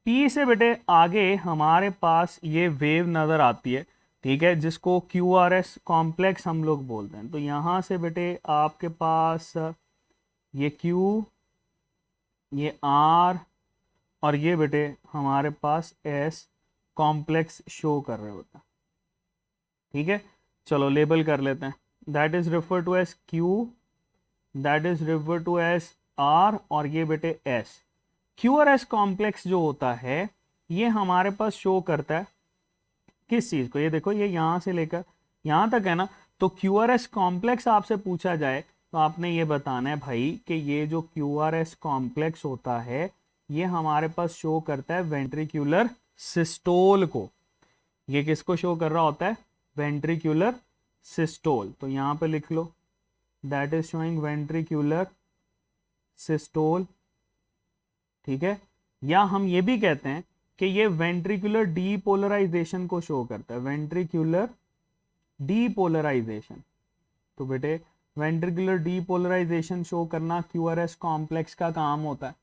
Speaker 1: पी से बेटे आगे हमारे पास ये वेव नजर आती है, ठीक है, जिसको क्यू आर एस कॉम्प्लेक्स हम लोग बोलते हैं। तो यहां से बेटे आपके पास ये Q, ये R और ये बेटे हमारे पास S कॉम्प्लेक्स शो कर रहे होते हैं। ठीक है, चलो लेबल कर लेते हैं। That is refer to as Q, that is refer to as R, और ये बेटे एस। क्यू और एस कॉम्प्लेक्स जो होता है ये हमारे पास शो करता है किस चीज को, ये देखो ये यहां से लेकर यहां तक है ना। तो क्यू आर एस कॉम्प्लेक्स आपसे पूछा जाए तो आपने ये बताना है भाई कि ये जो क्यू आर एस कॉम्प्लेक्स होता है ये हमारे पास शो करता है वेंट्रिक्यूलर सिस्टोल को। ये किसको शो कर रहा होता है? Ventricular systole. तो यहां पे लिख लो that is showing ventricular systole. ठीक है, या हम ये भी कहते हैं कि ये वेंट्रिकुलर डीपोलराइजेशन को शो करता है, वेंट्रिकुलर डीपोलराइजेशन। तो बेटे वेंट्रिकुलर डीपोलराइजेशन शो करना क्यूआरएस कॉम्प्लेक्स का काम होता है।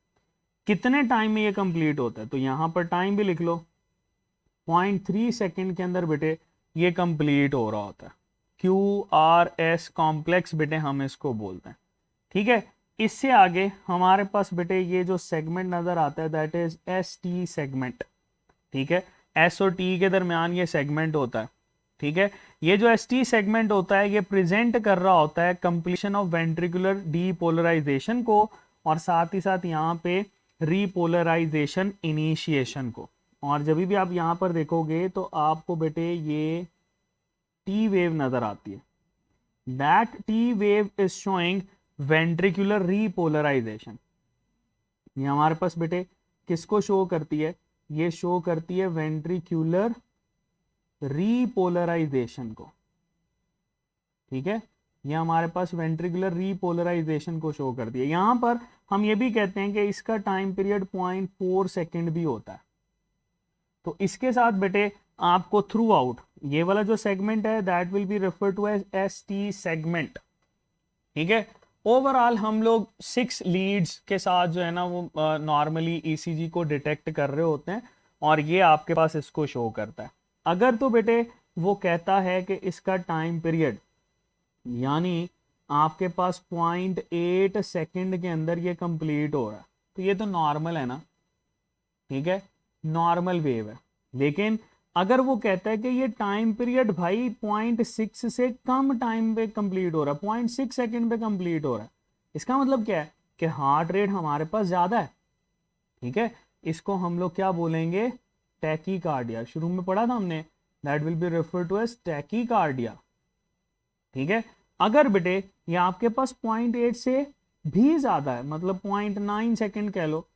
Speaker 1: कितने टाइम में ये कंप्लीट होता है? तो यहां पर टाइम भी लिख लो, 0.3 सेकेंड के अंदर बेटे ये कंप्लीट हो रहा होता है। क्यूआरएस कॉम्प्लेक्स बेटे हम इसको बोलते हैं। ठीक है, इससे आगे हमारे पास बेटे ये जो सेगमेंट नजर आता है that is S T segment. ठीक है, एस और टी के दरमियान ये सेगमेंट होता है। ठीक है, ये जो एस टी सेगमेंट होता है ये प्रेजेंट कर रहा होता है कंप्लीशन ऑफ वेंट्रिकुलर डीपोलराइजेशन को, और साथ ही साथ यहाँ पे रीपोलराइजेशन इनिशिएशन को। और जब भी आप यहाँ पर देखोगे तो आपको बेटे ये टी वेव नजर आती है। That T wave is showing ventricular repolarisation. ये हमारे पास बेटे किसको शो करती है? ये शो करती है वेंट्रिकुलर रीपोलराइजेशन को। ठीक है, ये हमारे पास वेंट्रिकुलर रीपोलराइजेशन को शो करती है। यहां पर हम ये भी कहते हैं कि इसका टाइम पीरियड 0.4 सेकेंड भी होता है। तो इसके साथ बेटे आपको थ्रू आउट ये वाला जो सेगमेंट है that will be refer to as S T segment. ठीक है, ओवरऑल हम लोग 6 लीड्स के साथ जो है ना वो नॉर्मली ईसीजी को डिटेक्ट कर रहे होते हैं, और ये आपके पास इसको शो करता है। अगर तो बेटे वो कहता है कि इसका टाइम पीरियड यानी आपके पास 0.8 सेकेंड के अंदर ये कंप्लीट हो रहा है, तो ये तो नॉर्मल है ना। ठीक है, नॉर्मल वेव है। लेकिन अगर वो कहता है कि ये टाइम पीरियड भाई 0.6 से कम टाइम पे कंप्लीट हो रहा है, 0.6 सेकेंड पे कंप्लीट हो रहा है, इसका मतलब क्या है कि हार्ट रेट हमारे पास ज्यादा है। ठीक है, इसको हम लोग क्या बोलेंगे? टैकीकार्डिया। शुरू में पढ़ा था हमने, that will be refer to as tachycardia. ठीक है, अगर बेटे ये आपके पास 0.8 से भी ज्यादा है, मतलब 0.9 सेकेंड कह लो,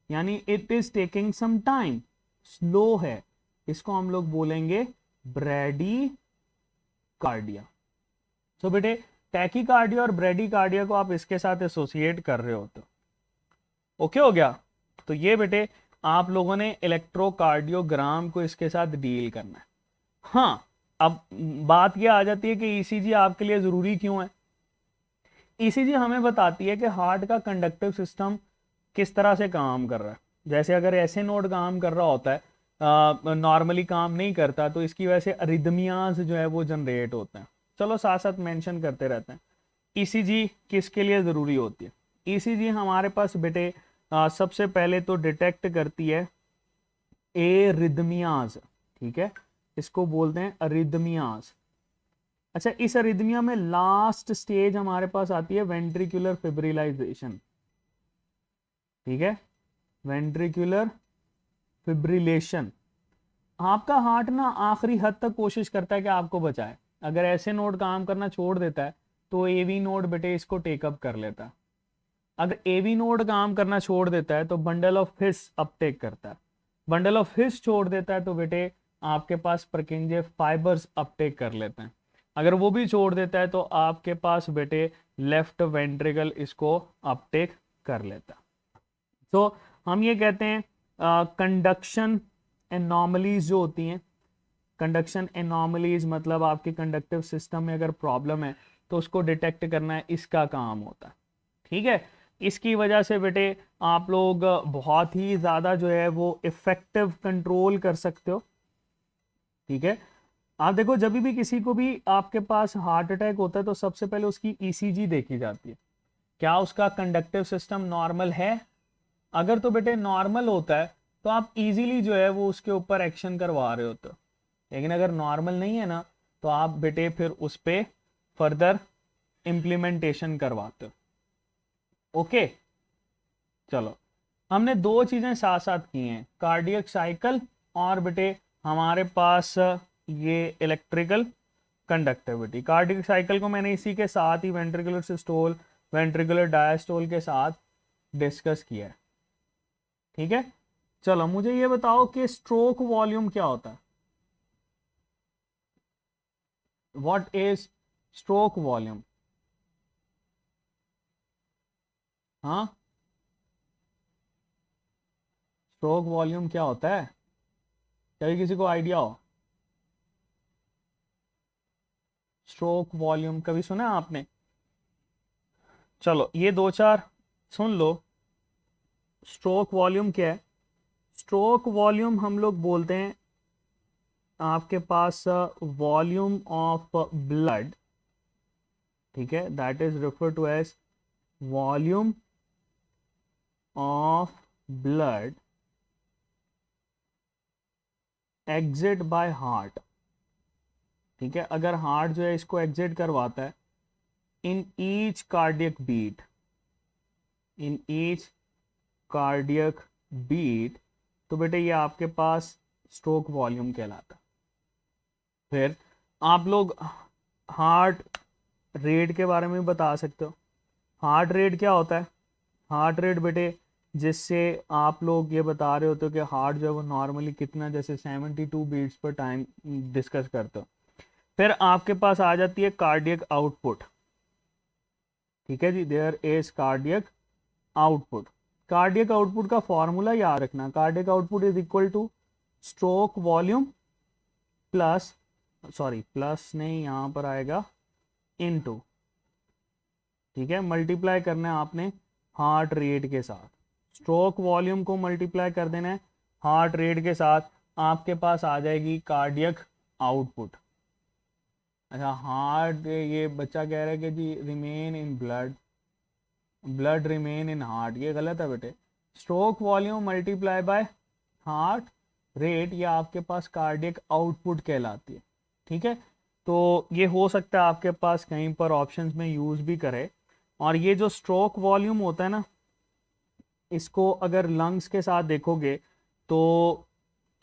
Speaker 1: यानी it is taking some time, slow है, इसको हम लोग बोलेंगे ब्रेडीकार्डिया। तो बेटे टैकीकार्डिया और ब्रेडीकार्डिया को आप इसके साथ एसोसिएट कर रहे हो। तो ओके हो गया। तो ये बेटे आप लोगों ने इलेक्ट्रोकार्डियोग्राम को इसके साथ डील करना है। हाँ, अब बात ये आ जाती है कि ईसीजी आपके लिए जरूरी क्यों है? ईसीजी हमें बताती है कि हार्ट का कंडक्टिव सिस्टम किस तरह से काम कर रहा है। जैसे अगर ऐसे नोड काम कर रहा होता है, नॉर्मली काम नहीं करता, तो इसकी वजह से अरिदमियाज जो है वो जनरेट होते हैं। चलो साथ साथ मेंशन करते रहते हैं। ईसीजी किसके लिए ज़रूरी होती है? ईसीजी हमारे पास बेटे सबसे पहले तो डिटेक्ट करती है एरिदमियाज। ठीक है, इसको बोलते हैं अरिदमियाज। अच्छा, इस अरिदमिया में लास्ट स्टेज हमारे पास आती है वेंट्रिकुलर फिब्रिलाइजेशन। ठीक है, वेंट्रिकुलर फिब्रिलेशन। आपका हार्ट ना आखिरी हद तक कोशिश करता है कि आपको बचाए। अगर ऐसे नोड काम करना छोड़ देता है तो एवी नोड बेटे इसको टेकअप कर लेता है। अगर एवी नोड काम करना छोड़ देता है तो बंडल ऑफ हिस अपटेक करता है। बंडल ऑफ हिस छोड़ देता है तो बेटे आपके पास परकिंजे फाइबर्स अपटेक कर लेते हैं। अगर वो भी छोड़ देता है तो आपके पास बेटे लेफ्ट वेंट्रिकल इसको अपटेक कर लेता है। तो हम ये कहते हैं कंडक्शन एनॉमलीज जो होती हैं, कंडक्शन एनॉमलीज मतलब आपके कंडक्टिव सिस्टम में अगर प्रॉब्लम है तो उसको डिटेक्ट करना है, इसका काम होता है। ठीक है, इसकी वजह से बेटे आप लोग बहुत ही ज़्यादा जो है वो इफेक्टिव कंट्रोल कर सकते हो। ठीक है, आप देखो जब भी किसी को भी आपके पास हार्ट अटैक होता है तो सबसे पहले उसकी ईसीजी देखी जाती है, क्या उसका कंडक्टिव सिस्टम नॉर्मल है। अगर तो बेटे नॉर्मल होता है तो तो आप इजीली जो है वो उसके ऊपर एक्शन करवा रहे होते हो। लेकिन अगर नॉर्मल नहीं है ना, तो आप बेटे फिर उस पे फर्दर इम्प्लीमेंटेशन करवाते हो। ओके, चलो हमने दो चीजें साथ साथ की हैं, कार्डियक साइकिल और बेटे हमारे पास ये इलेक्ट्रिकल कंडक्टिविटी। कार्डियक साइकिल को मैंने इसी के साथ ही वेंट्रिकुलर सिस्टोल, वेंट्रिकुलर डायस्टोल के साथ डिस्कस किया है। ठीक है, चलो मुझे ये बताओ कि स्ट्रोक वॉल्यूम क्या होता है। What is stroke volume? हाँ, स्ट्रोक वॉल्यूम क्या होता है? कभी किसी को आइडिया हो? स्ट्रोक वॉल्यूम कभी सुना है आपने? चलो ये दो चार सुन लो। स्ट्रोक वॉल्यूम क्या है? स्ट्रोक वॉल्यूम हम लोग बोलते हैं आपके पास वॉल्यूम ऑफ ब्लड, ठीक है, that is refer to as volume of blood exit by heart. ठीक है, अगर हार्ट जो है इसको एग्जिट करवाता है in each cardiac beat, in each cardiac beat, तो बेटे ये आपके पास स्ट्रोक वॉल्यूम कहलाता है। फिर आप लोग हार्ट रेट के बारे में बता सकते हो। हार्ट रेट क्या होता है? हार्ट रेट बेटे जिससे आप लोग ये बता रहे होते हो कि हार्ट जो है वो नॉर्मली कितना, जैसे 72 बीट्स पर टाइम डिस्कस करते हो। फिर आपके पास आ जाती है कार्डियक आउटपुट। ठीक है जी, there is cardiac output. Cardiac output का फॉर्मूला याद रखना, cardiac output is equal to stroke volume plus, sorry plus नहीं, यहां पर आएगा इनटू, ठीक है, मल्टीप्लाई करना है आपने हार्ट रेट के साथ। स्ट्रोक वॉल्यूम को मल्टीप्लाई कर देना है हार्ट रेट के साथ, आपके पास आ जाएगी कार्डियक आउटपुट। अच्छा, हार्ट, ये बच्चा कह रहा है कि जी remain in blood, blood remain in heart, ये गलत है बेटे। Stroke volume multiply by heart rate, ये आपके पास कार्डियक आउटपुट कहलाती है। ठीक है, तो ये हो सकता है आपके पास कहीं पर ऑप्शंस में यूज भी करे। और ये जो स्ट्रोक वॉल्यूम होता है ना, इसको अगर लंग्स के साथ देखोगे तो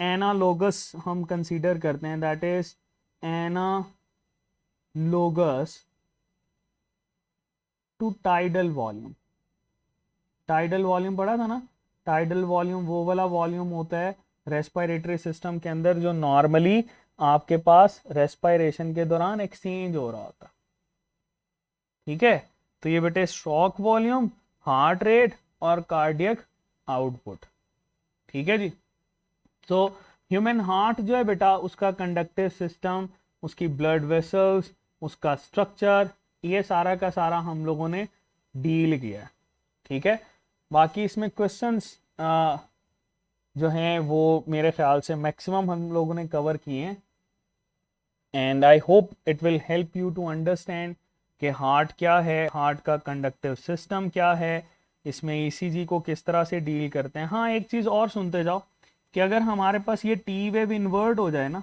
Speaker 1: एनालोगस हम कंसीडर करते हैं, that is analogous to tidal volume. Tidal volume पढ़ा था ना? टाइडल वॉल्यूम वो वाला वॉल्यूम होता है रेस्पिरेटरी सिस्टम के अंदर जो नॉर्मली आपके पास रेस्पिरेशन के दौरान एक्सचेंज हो रहा होता। ठीक है, तो ये बेटे स्ट्रोक वॉल्यूम, हार्ट रेट और कार्डियक आउटपुट। ठीक है जी, तो ह्यूमन हार्ट जो है बेटा, उसका कंडक्टिव सिस्टम, उसकी ब्लड वेसल्स, उसका स्ट्रक्चर, ये सारा का सारा हम लोगों ने डील किया। ठीक है, बाकी इसमें क्वेश्चंस जो हैं वो मेरे ख्याल से मैक्सिमम हम लोगों ने कवर किए हैं। And I hope it will help you to understand कि हार्ट क्या है, हार्ट का कंडक्टिव सिस्टम क्या है, इसमें ईसीजी को किस तरह से डील करते हैं। हाँ, एक चीज़ और सुनते जाओ कि अगर हमारे पास ये टी वेव इन्वर्ट हो जाए ना,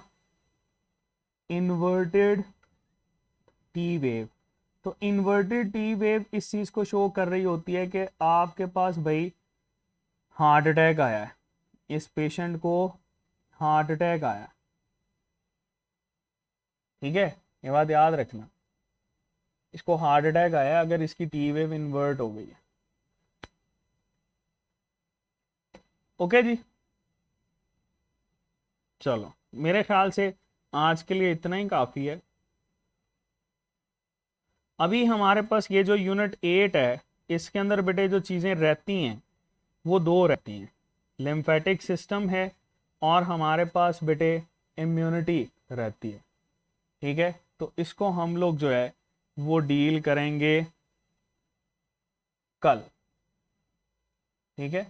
Speaker 1: इन्वर्टेड टी वेव, तो इन्वर्टेड टी वेव इस चीज़ को शो कर रही होती है कि आपके पास भाई हार्ट अटैक आया है, इस पेशेंट को हार्ट अटैक आया। ठीक है, ये बात याद रखना, इसको हार्ट अटैक आया अगर इसकी टी वेव इन्वर्ट हो गई है। ओके जी, चलो मेरे ख्याल से आज के लिए इतना ही काफ़ी है। अभी हमारे पास ये जो यूनिट 8 है, इसके अंदर बेटे जो चीज़ें रहती हैं वो दो रहती हैं, लिम्फेटिक सिस्टम है और हमारे पास बेटे इम्यूनिटी रहती है। ठीक है, तो इसको हम लोग जो है वो डील करेंगे कल। ठीक है,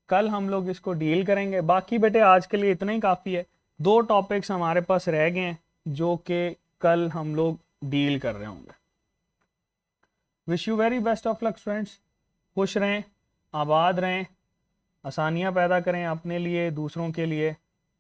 Speaker 1: कल हम लोग इसको डील करेंगे। बाकी बेटे आज के लिए इतना ही काफ़ी है। दो टॉपिक्स हमारे पास रह गए हैं जो कि कल हम लोग डील कर रहे होंगे। Wish you very best of luck students, खुश रहें, आबाद रहें, आसानियाँ पैदा करें अपने लिए, दूसरों के लिए।